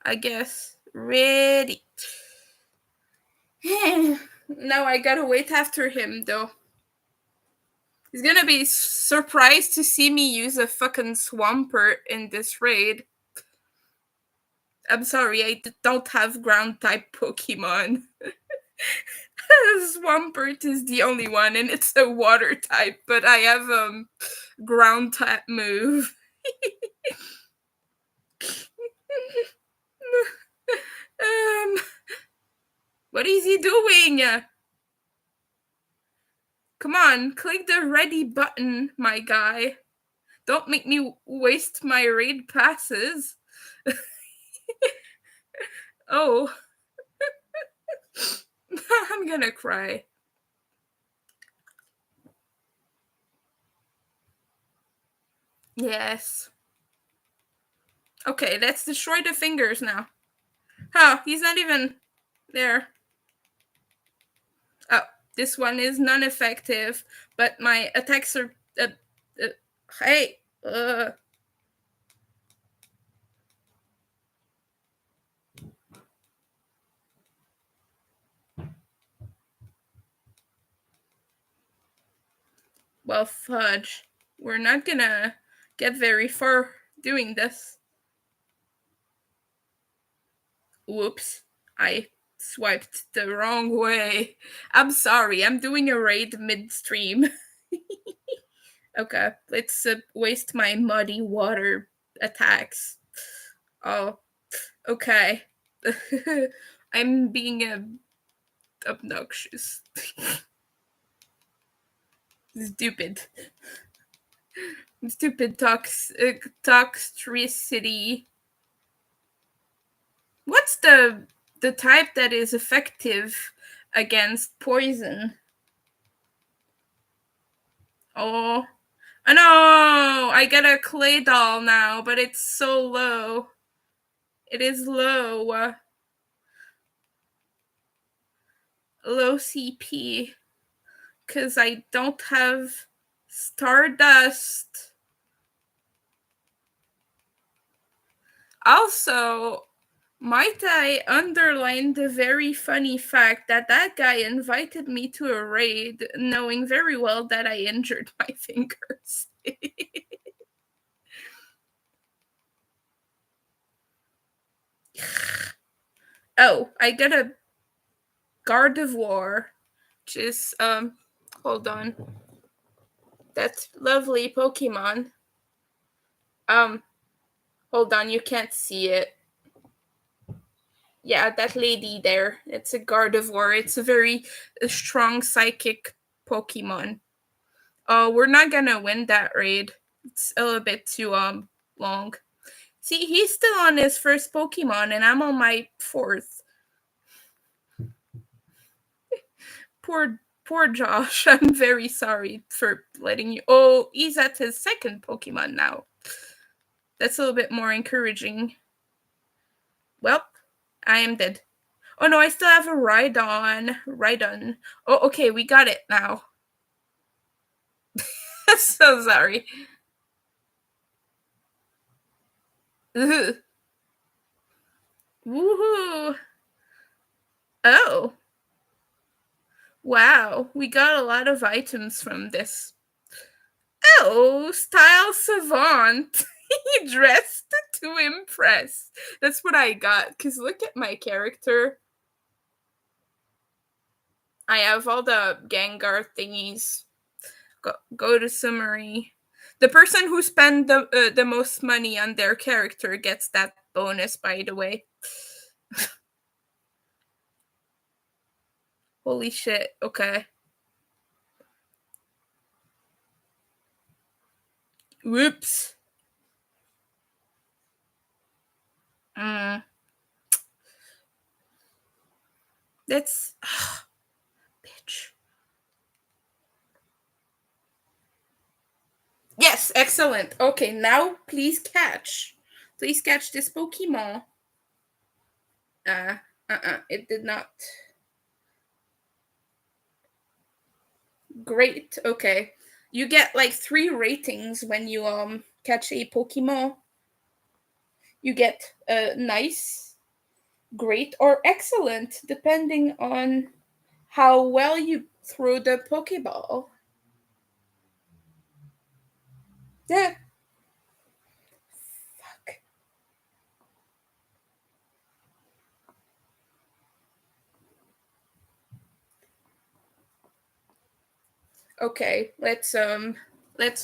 I guess. Ready. Now I gotta wait after him, though. He's gonna be surprised to see me use a fucking Swampert in this raid. I'm sorry, I don't have ground type Pokemon. Swampert is the only one, and it's a water type, but I have ground type move. What is he doing? Come on, click the ready button, my guy. Don't make me waste my raid passes. Oh. I'm gonna cry. Yes. Okay, let's destroy the fingers now. Oh, he's not even there. Oh, this one is non-effective, but my attacks are. Uh, hey. Well, fudge. We're not gonna get very far doing this. Whoops. I swiped the wrong way. I'm sorry. I'm doing a raid midstream. Okay, let's waste my muddy water attacks. Oh, okay. I'm being obnoxious. Stupid. Stupid toxicity. What's the type that is effective against poison? Oh. Oh no! I get a clay doll now, but it's so low. It is low. Low CP. Because I don't have Stardust. Also, might I underline the very funny fact that that guy invited me to a raid knowing very well that I injured my fingers. Oh, I got a Gardevoir, which is hold on. That lovely Pokemon. Um, hold on, you can't see it. Yeah, that lady there. It's a Gardevoir. It's a very strong psychic Pokemon. We're not gonna win that raid. It's a little bit too long. See, he's still on his first Pokemon, and I'm on my fourth. Poor Josh. I'm very sorry for letting you. Oh, he's at his second Pokemon now. That's a little bit more encouraging. Well, I am dead. Oh no, I still have a Rhydon. Rhydon. Oh, okay, we got it now. So sorry. Ugh. Woohoo! Oh, wow, we got a lot of items from this. Oh, style savant. He dressed to impress. That's what I got, because look at my character. I have all the Gengar thingies. Go to summary. The person who spent the most money on their character gets that bonus, by the way. Holy shit, okay. Whoops. That's... bitch. Yes, excellent. Okay, now please catch. Please catch this Pokemon. It did not. Great. Okay. You get like 3 ratings when you catch a Pokemon. You get nice, great, or excellent, depending on how well you throw the Pokeball. Yeah. Fuck. Okay, let's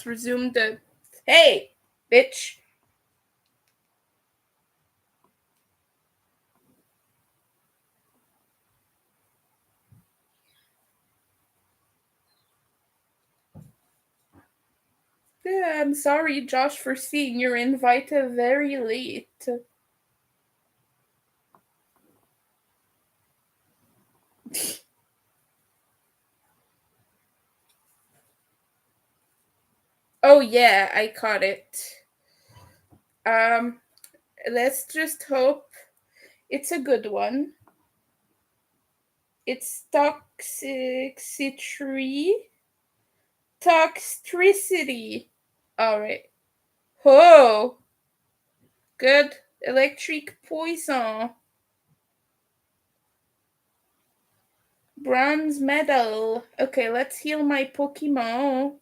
resume the... Hey, bitch. Yeah, I'm sorry, Josh, for seeing your invite very late. Oh yeah, I caught it. Um, let's just hope it's a good one. It's toxicity. Toxicity. All right. Oh, good. Electric poison. Bronze medal. Okay, let's heal my Pokemon.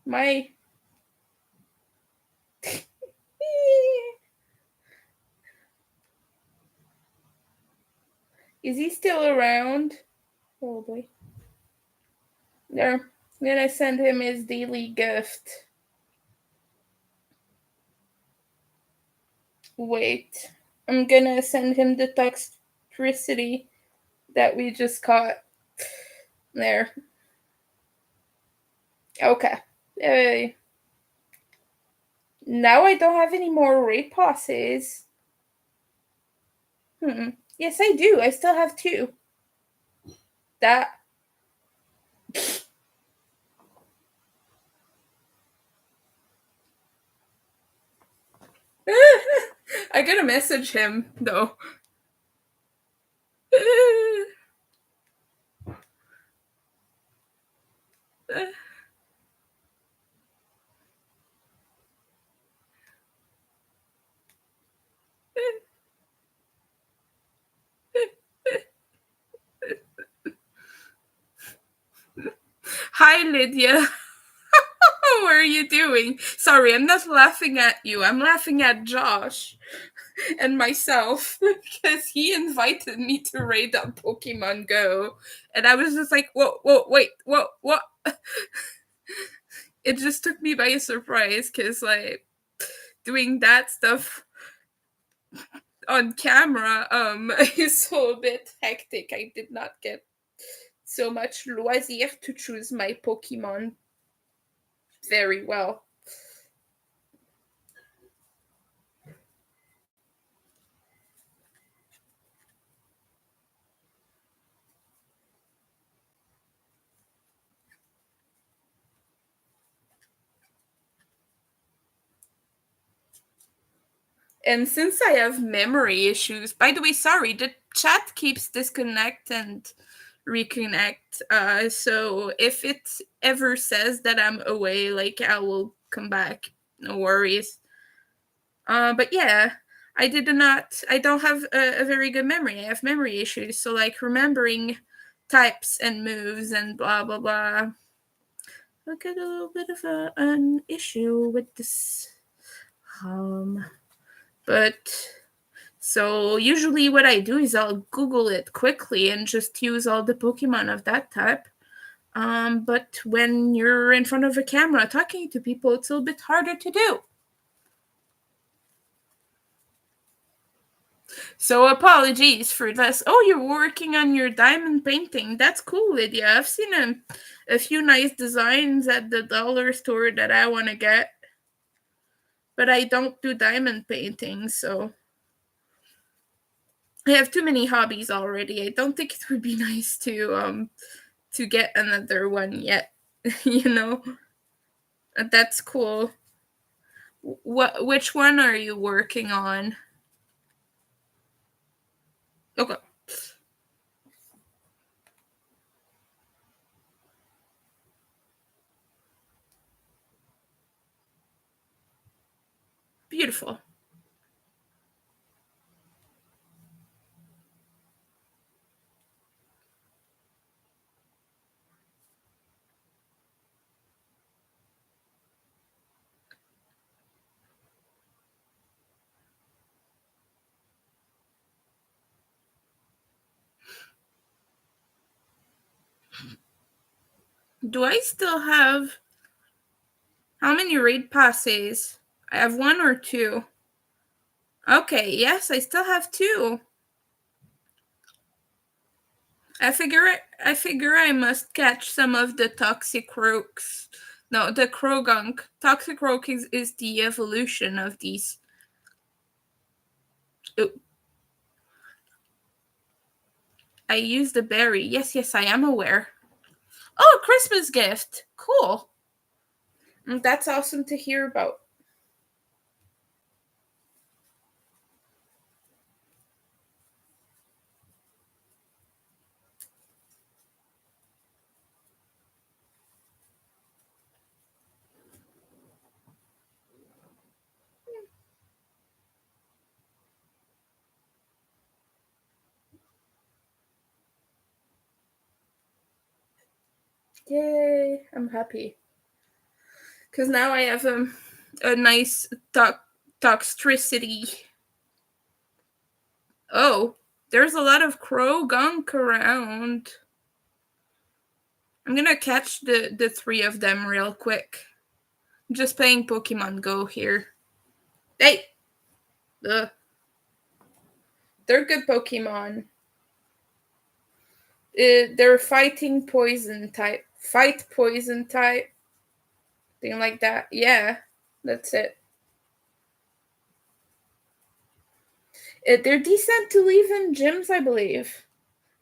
My... Is he still around? Oh boy. There. I'm gonna send him his daily gift. Wait. I'm gonna send him the toxicity that we just caught. There. Okay. Hey. Now I don't have any more raid passes. Yes, I do. I still have 2. That... I gotta message him, though. Hi, Lydia. How are you doing? Sorry, I'm not laughing at you. I'm laughing at Josh and myself because he invited me to raid on Pokemon Go, and I was just like, whoa, whoa, wait, whoa, what? It just took me by surprise because like doing that stuff on camera is so a bit hectic. I did not get so much loisir to choose my Pokemon very well. And since I have memory issues, by the way, sorry, the chat keeps disconnect and reconnect. So if it ever says that I'm away, like I will come back. No worries. But yeah, I don't have a very good memory. I have memory issues. So like remembering types and moves and blah blah blah. I get a little bit of an issue with this. But so usually what I do is I'll Google it quickly and just use all the Pokemon of that type. But when you're in front of a camera talking to people, it's a little bit harder to do. So apologies for this. Oh, you're working on your diamond painting. That's cool, Lydia. I've seen a few nice designs at the dollar store that I want to get. But I don't do diamond painting, so I have too many hobbies already. I don't think it would be nice to get another one yet. You know, that's cool. Which one are you working on? Okay, beautiful. Do I still have how many raid passes? I have one or two. Okay, yes, I still have two. I figure I must catch some of the toxic rogues. No, the Krogunk. Toxic rogue is the evolution of these. Oh, I used the berry. Yes, yes, I am aware. Oh, Christmas gift. Cool. That's awesome to hear about. Yay, I'm happy. Because now I have a nice toxicity. Oh, there's a lot of crow gunk around. I'm gonna catch the three of them real quick. I'm just playing Pokemon Go here. Hey! Ugh. They're good Pokemon. They're fighting poison type. Fight poison type. Thing like that. Yeah, that's it. They're decent to leave in gyms, I believe.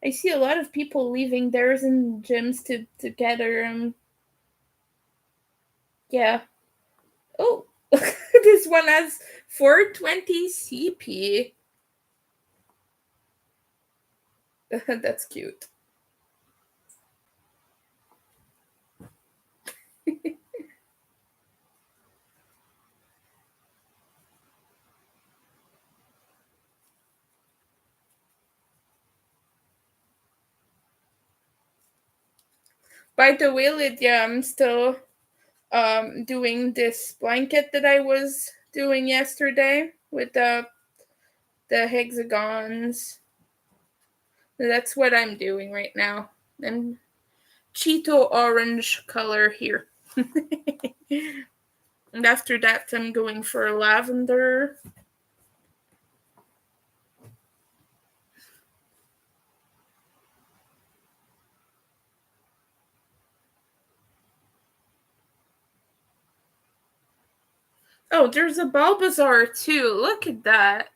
I see a lot of people leaving theirs in gyms to gather them. Yeah. Oh, this one has 420 CP. That's cute. By the way, Lydia, I'm still doing this blanket that I was doing yesterday with the hexagons. That's what I'm doing right now. And Cheeto orange color here. And after that, I'm going for lavender. Oh, there's a Bulbasaur too. Look at that.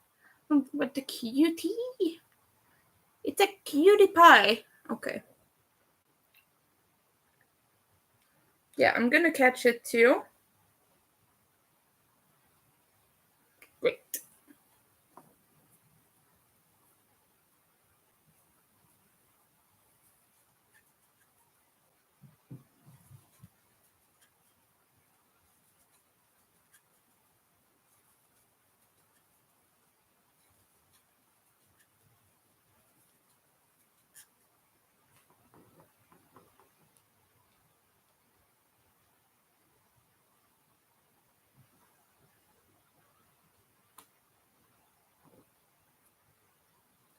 What the cutie? It's a cutie pie. Okay. Yeah, I'm gonna catch it too. Great.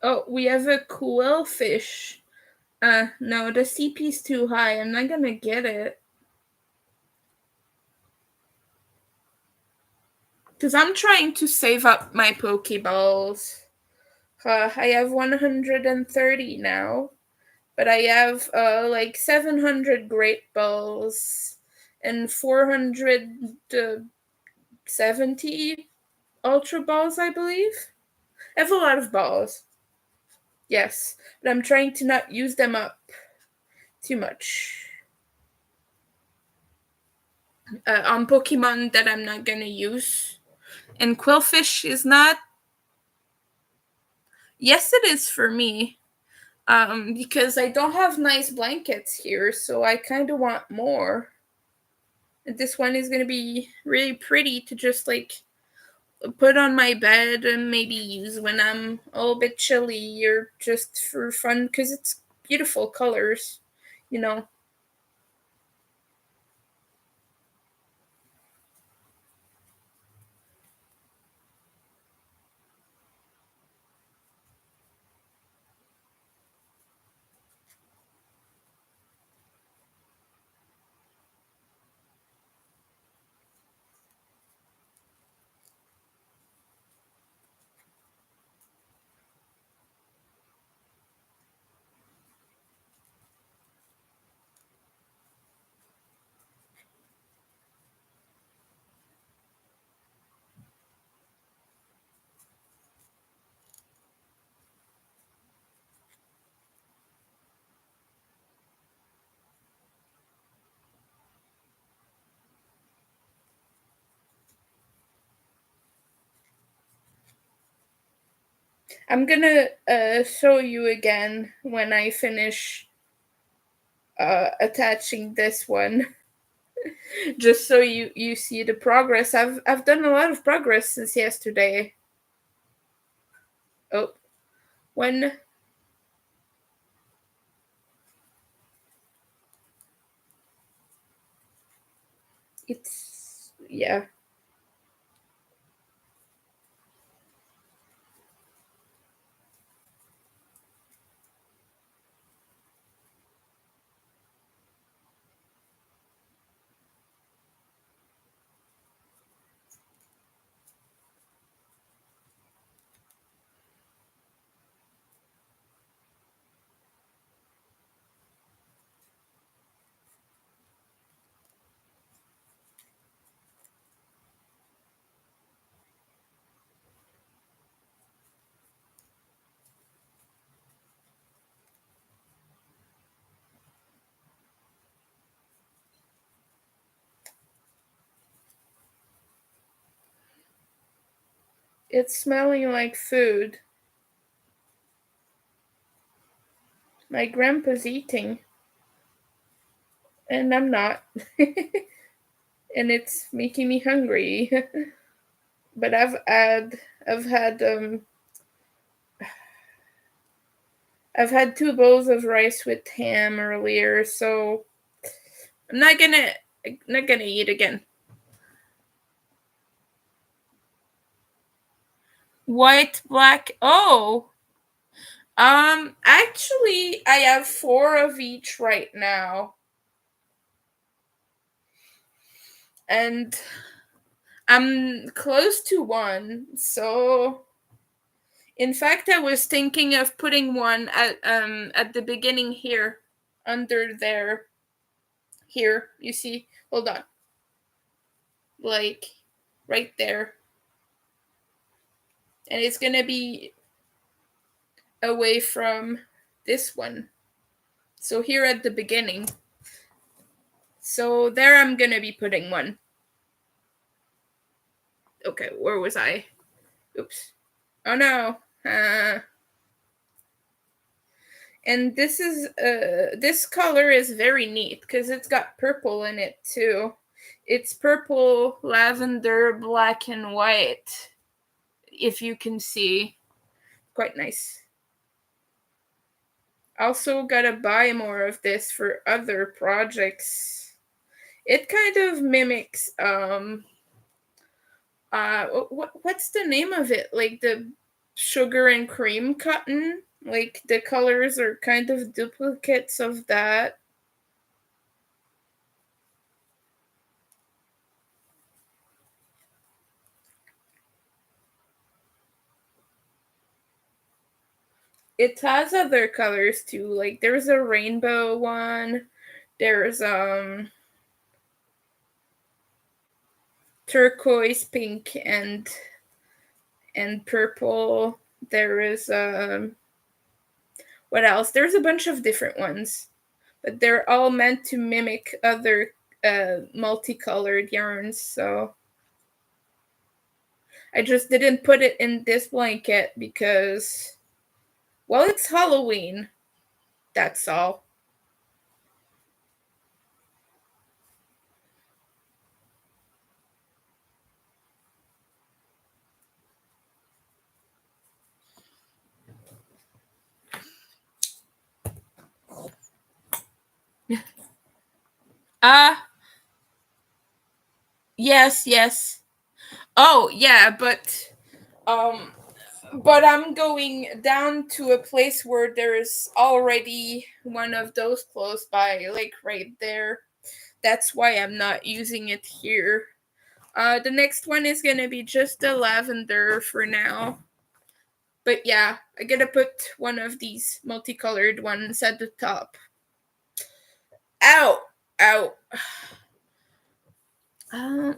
Oh, we have a quillfish. No, the CP's too high. I'm not gonna get it. Because I'm trying to save up my Pokeballs. I have 130 now. But I have like 700 Great Balls and 470 Ultra Balls, I believe. I have a lot of balls. Yes, but I'm trying to not use them up too much. On Pokemon that I'm not gonna use. And Quillfish is not. Yes, it is for me. Because I don't have nice blankets here, so I kind of want more. And this one is gonna be really pretty to just like put on my bed and maybe use when I'm a little bit chilly or just for fun because it's beautiful colors, you know. I'm gonna show you again when I finish attaching this one, just so you see the progress. I've done a lot of progress since yesterday. Oh, when it's yeah. It's smelling like food. My grandpa's eating, and I'm not. And it's making me hungry. But I've had I've had 2 bowls of rice with ham earlier, so I'm not gonna I'm not gonna eat again. White, black. Oh. Actually, I have 4 of each right now. And I'm close to 1, so in fact I was thinking of putting one at the beginning here, under there. Here, you see? Hold on. Like right there. And it's gonna be away from this one. So here at the beginning. So there I'm gonna be putting one. Okay, where was I? Oops. Oh no. And this color is very neat because it's got purple in it too. It's purple, lavender, black, and white. If you can see, quite nice. Also gotta buy more of this for other projects. It kind of mimics what's the name of it? Like the sugar and cream cotton. Like the colors are kind of duplicates of that. It has other colors too. Like there's a rainbow one. There's turquoise, pink, and purple. There is what else? There's a bunch of different ones, but they're all meant to mimic other multicolored yarns. So I just didn't put it in this blanket because, well, it's Halloween. That's all. Ah, yes, yes. Oh, yeah, but I'm going down to a place where there's already one of those close by, like right there. That's why I'm not using it here. The next one is gonna be just a lavender for now. But yeah, I gotta put one of these multicolored ones at the top. Ow! Ow.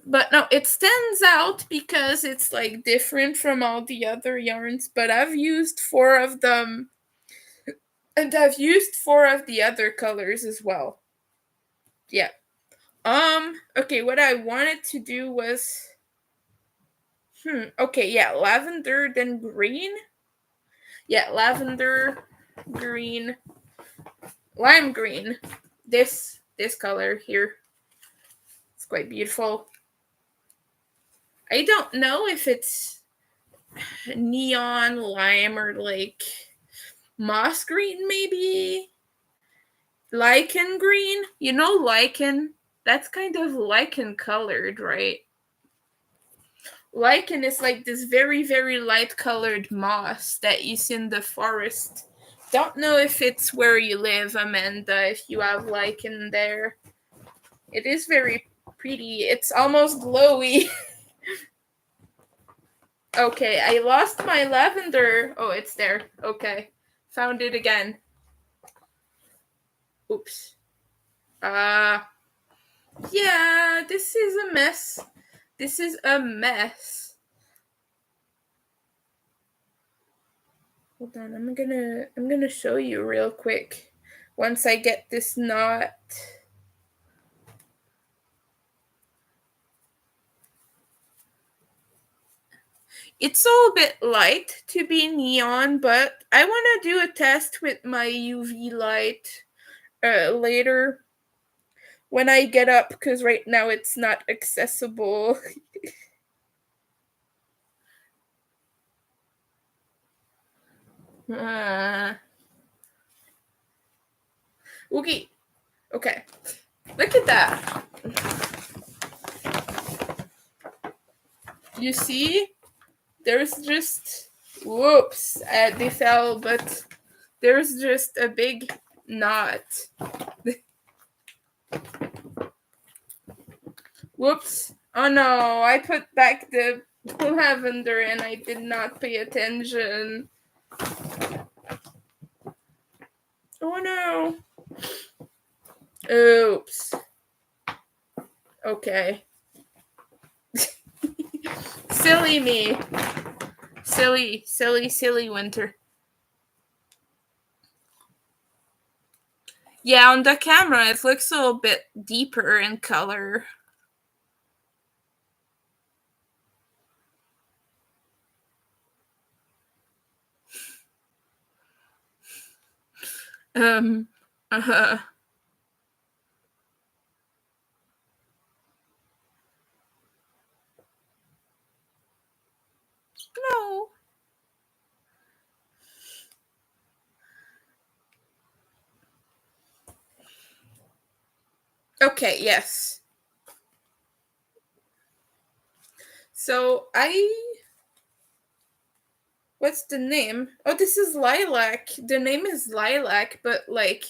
But no, it stands out because it's like different from all the other yarns. But I've used 4 of them, and I've used 4 of the other colors as well. Yeah. Okay, what I wanted to do was okay, yeah, lavender then green. Yeah, lavender, green, lime green. This color here. It's quite beautiful. I don't know if it's neon lime or like moss green, maybe lichen green. You know lichen? That's kind of lichen colored, right? Lichen is like this very, very light colored moss that you see in the forest. Don't know if it's where you live, Amanda, if you have lichen there. It is very pretty. It's almost glowy. Okay, I lost my lavender. Oh, it's there. Okay. Found it again. Oops. Yeah, this is a mess. This is a mess. Hold on, I'm gonna show you real quick once I get this knot. It's all a bit light to be neon, but I want to do a test with my UV light later when I get up, because right now it's not accessible. Okay. Okay. Look at that. You see? There's just, whoops, they fell, but there's just a big knot. Whoops. Oh no, I put back the lavender and I did not pay attention. Oh no. Oops. Okay. Silly me. Silly winter. Yeah, on the camera it looks a little bit deeper in color. Um, uh, no. Okay, yes. So what's the name? Oh, this is lilac. The name is lilac, but like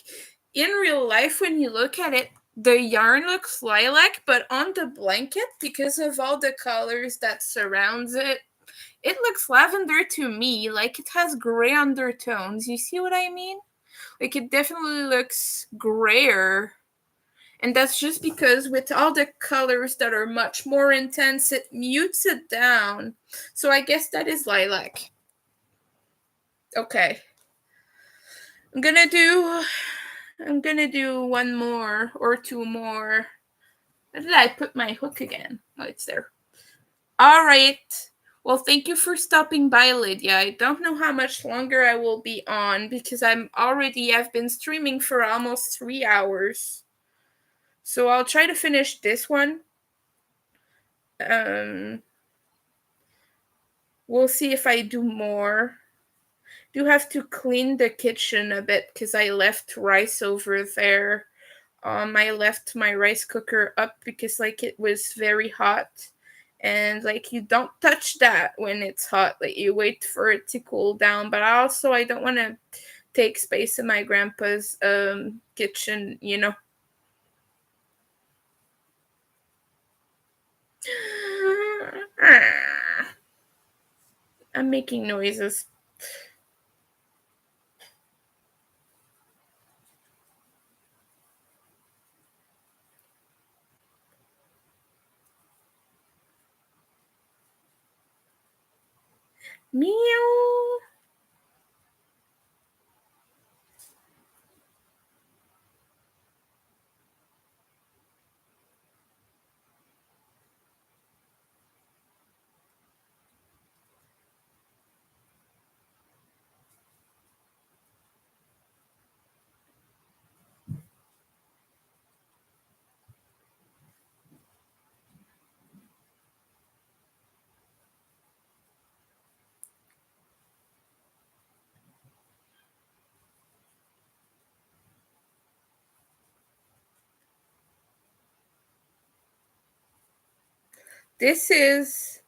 in real life, when you look at it, the yarn looks lilac, but on the blanket, because of all the colors that surrounds it, it looks lavender to me. Like it has gray undertones. You see what I mean? Like it definitely looks grayer. And that's just because with all the colors that are much more intense, it mutes it down. So I guess that is lilac. Okay. I'm gonna do one more or two more. Where did I put my hook again? Oh, it's there. All right. Well, thank you for stopping by, Lydia. I don't know how much longer I will be on because I've been streaming for almost 3 hours. So I'll try to finish this one. We'll see if I do more. Do have to clean the kitchen a bit because I left rice over there. I left my rice cooker up because like it was very hot, and like you don't touch that when it's hot. Like you wait for it to cool down. But also I don't want to take space in my grandpa's kitchen. I'm making noises. Meow. This is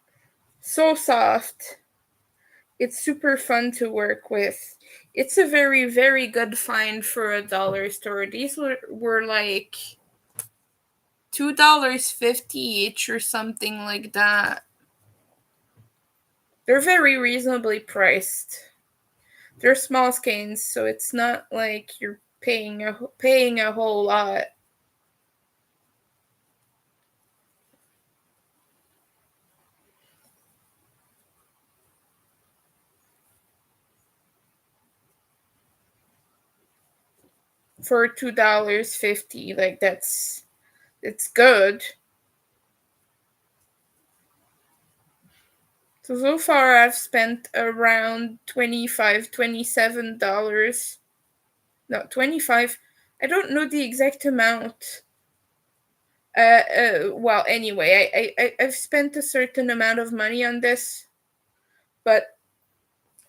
so soft. It's super fun to work with. It's a very, very good find for a dollar store. These were like $2.50 each or something like that. They're very reasonably priced. They're small skeins, so it's not like you're paying a whole lot. For $2.50, like it's good. So far I've spent around $27. No, 25. I don't know the exact amount. Well, anyway, I've spent a certain amount of money on this, but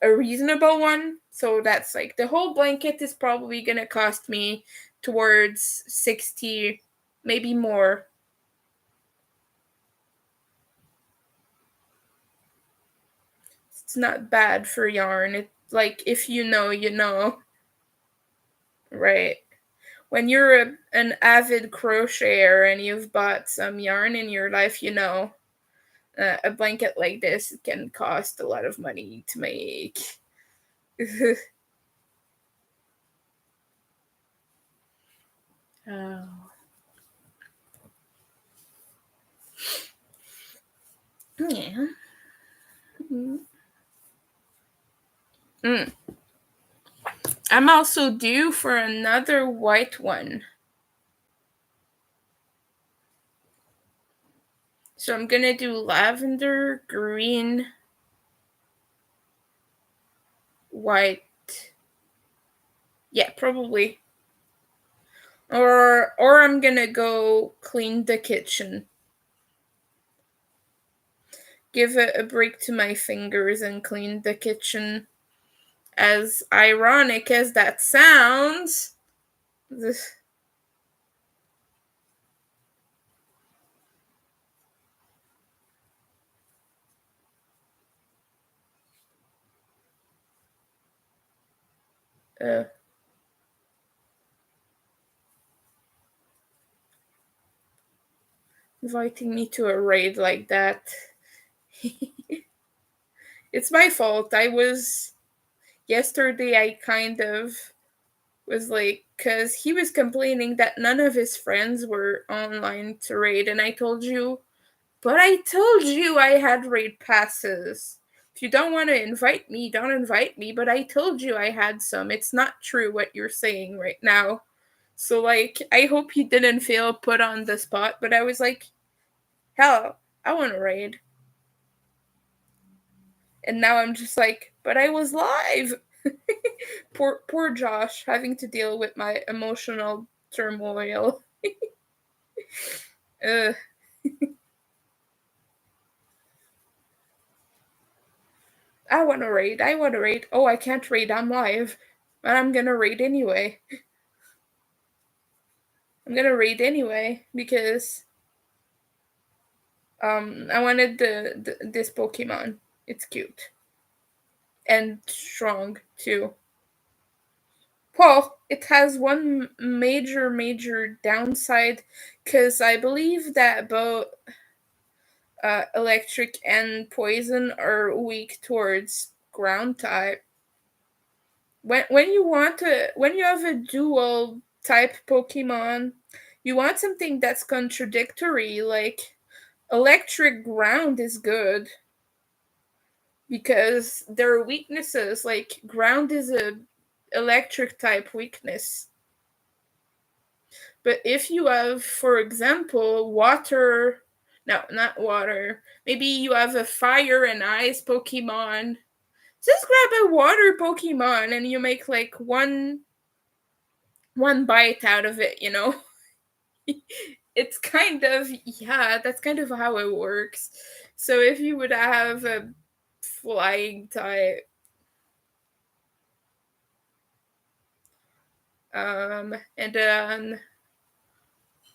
a reasonable one. So that's like the whole blanket is probably gonna cost me towards 60, maybe more. it's not bad for yarn. It like if you know, you know. Right. When you're an avid crocheter and you've bought some yarn in your life, you know a blanket like this can cost a lot of money to make. Oh. Yeah. Mm. Mm. I'm also due for another white one. So I'm gonna do lavender, green, white. Yeah, probably. Or I'm gonna go clean the kitchen. Give it a break to my fingers and clean the kitchen. As ironic as that sounds. Uh, inviting me to a raid like that. It's my fault. I was yesterday I kind of was like cuz he was complaining that none of his friends were online to raid and I told you, but I told you I had raid passes. If you don't want to invite me, don't invite me, but I told you I had some. It's not true what you're saying right now. So like I hope he didn't feel put on the spot, but I was like, hell, I want to raid. And now I'm just like, but I was live. Poor Josh having to deal with my emotional turmoil. Ugh. I want to raid. I want to raid. Oh, I can't raid. I'm live. But I'm gonna raid anyway. I'm gonna raid anyway because I wanted the this Pokemon. It's cute and strong too. Well, it has one major downside because I believe that both electric and poison are weak towards ground type. When you have a dual type Pokemon, you want something that's contradictory. Like electric ground is good because there are weaknesses. Like ground is a electric type weakness. But if you have, for example, water, no, not water, maybe you have a fire and ice Pokemon, just grab a water Pokemon and you make like one bite out of it, you know? It's kind of, yeah, that's kind of how it works. So if you would have a flying type, and then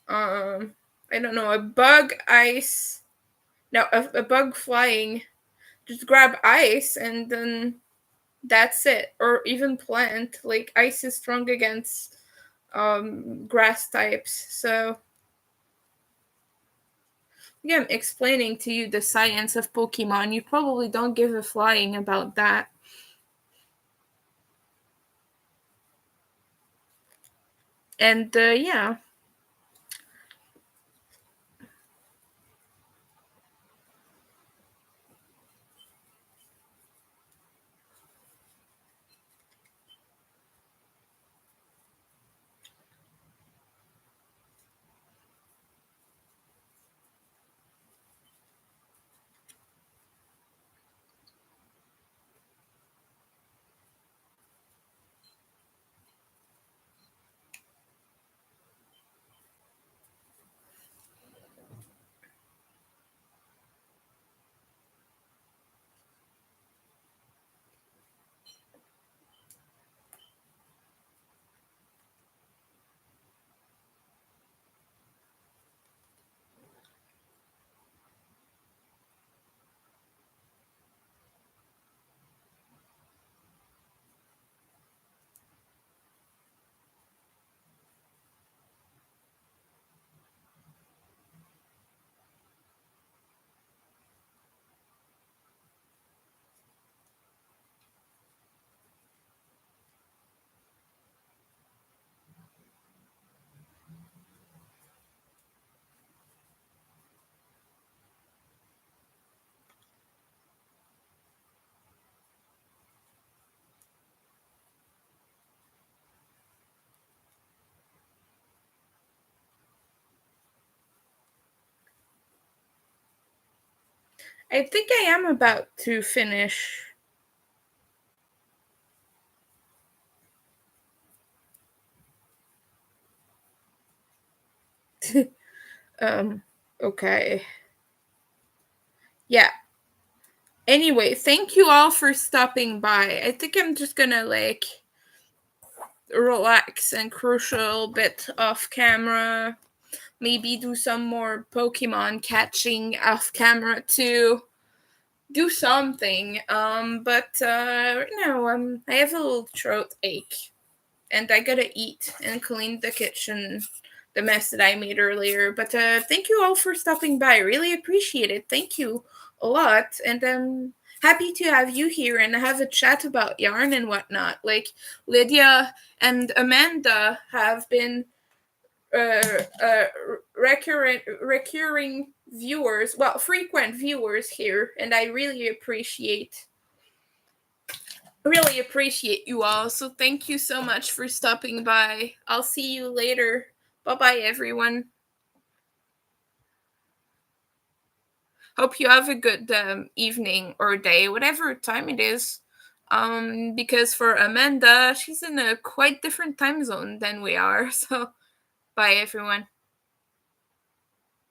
I don't know, a bug ice, no, a bug flying, just grab ice and then that's it. Or even plant, like ice is strong against grass types. So yeah, I'm explaining to you the science of Pokemon. You probably don't give a flying about that. And yeah. I think I am about to finish. um, okay. Yeah. Anyway, thank you all for stopping by. I think I'm just gonna like relax and crucial bit off camera. Maybe do some more Pokemon catching off camera too. Do something. But right now I have a little throat ache, and I gotta eat and clean the kitchen, the mess that I made earlier. But thank you all for stopping by. Really appreciate it. Thank you a lot, and happy to have you here and have a chat about yarn and whatnot. Like Lydia and Amanda have been uh, uh, recurring viewers, well, frequent viewers here, and I really appreciate you all. So thank you so much for stopping by. I'll see you later. Bye bye, everyone. Hope you have a good evening or day, whatever time it is. Because for Amanda, she's in a quite different time zone than we are. So bye, everyone.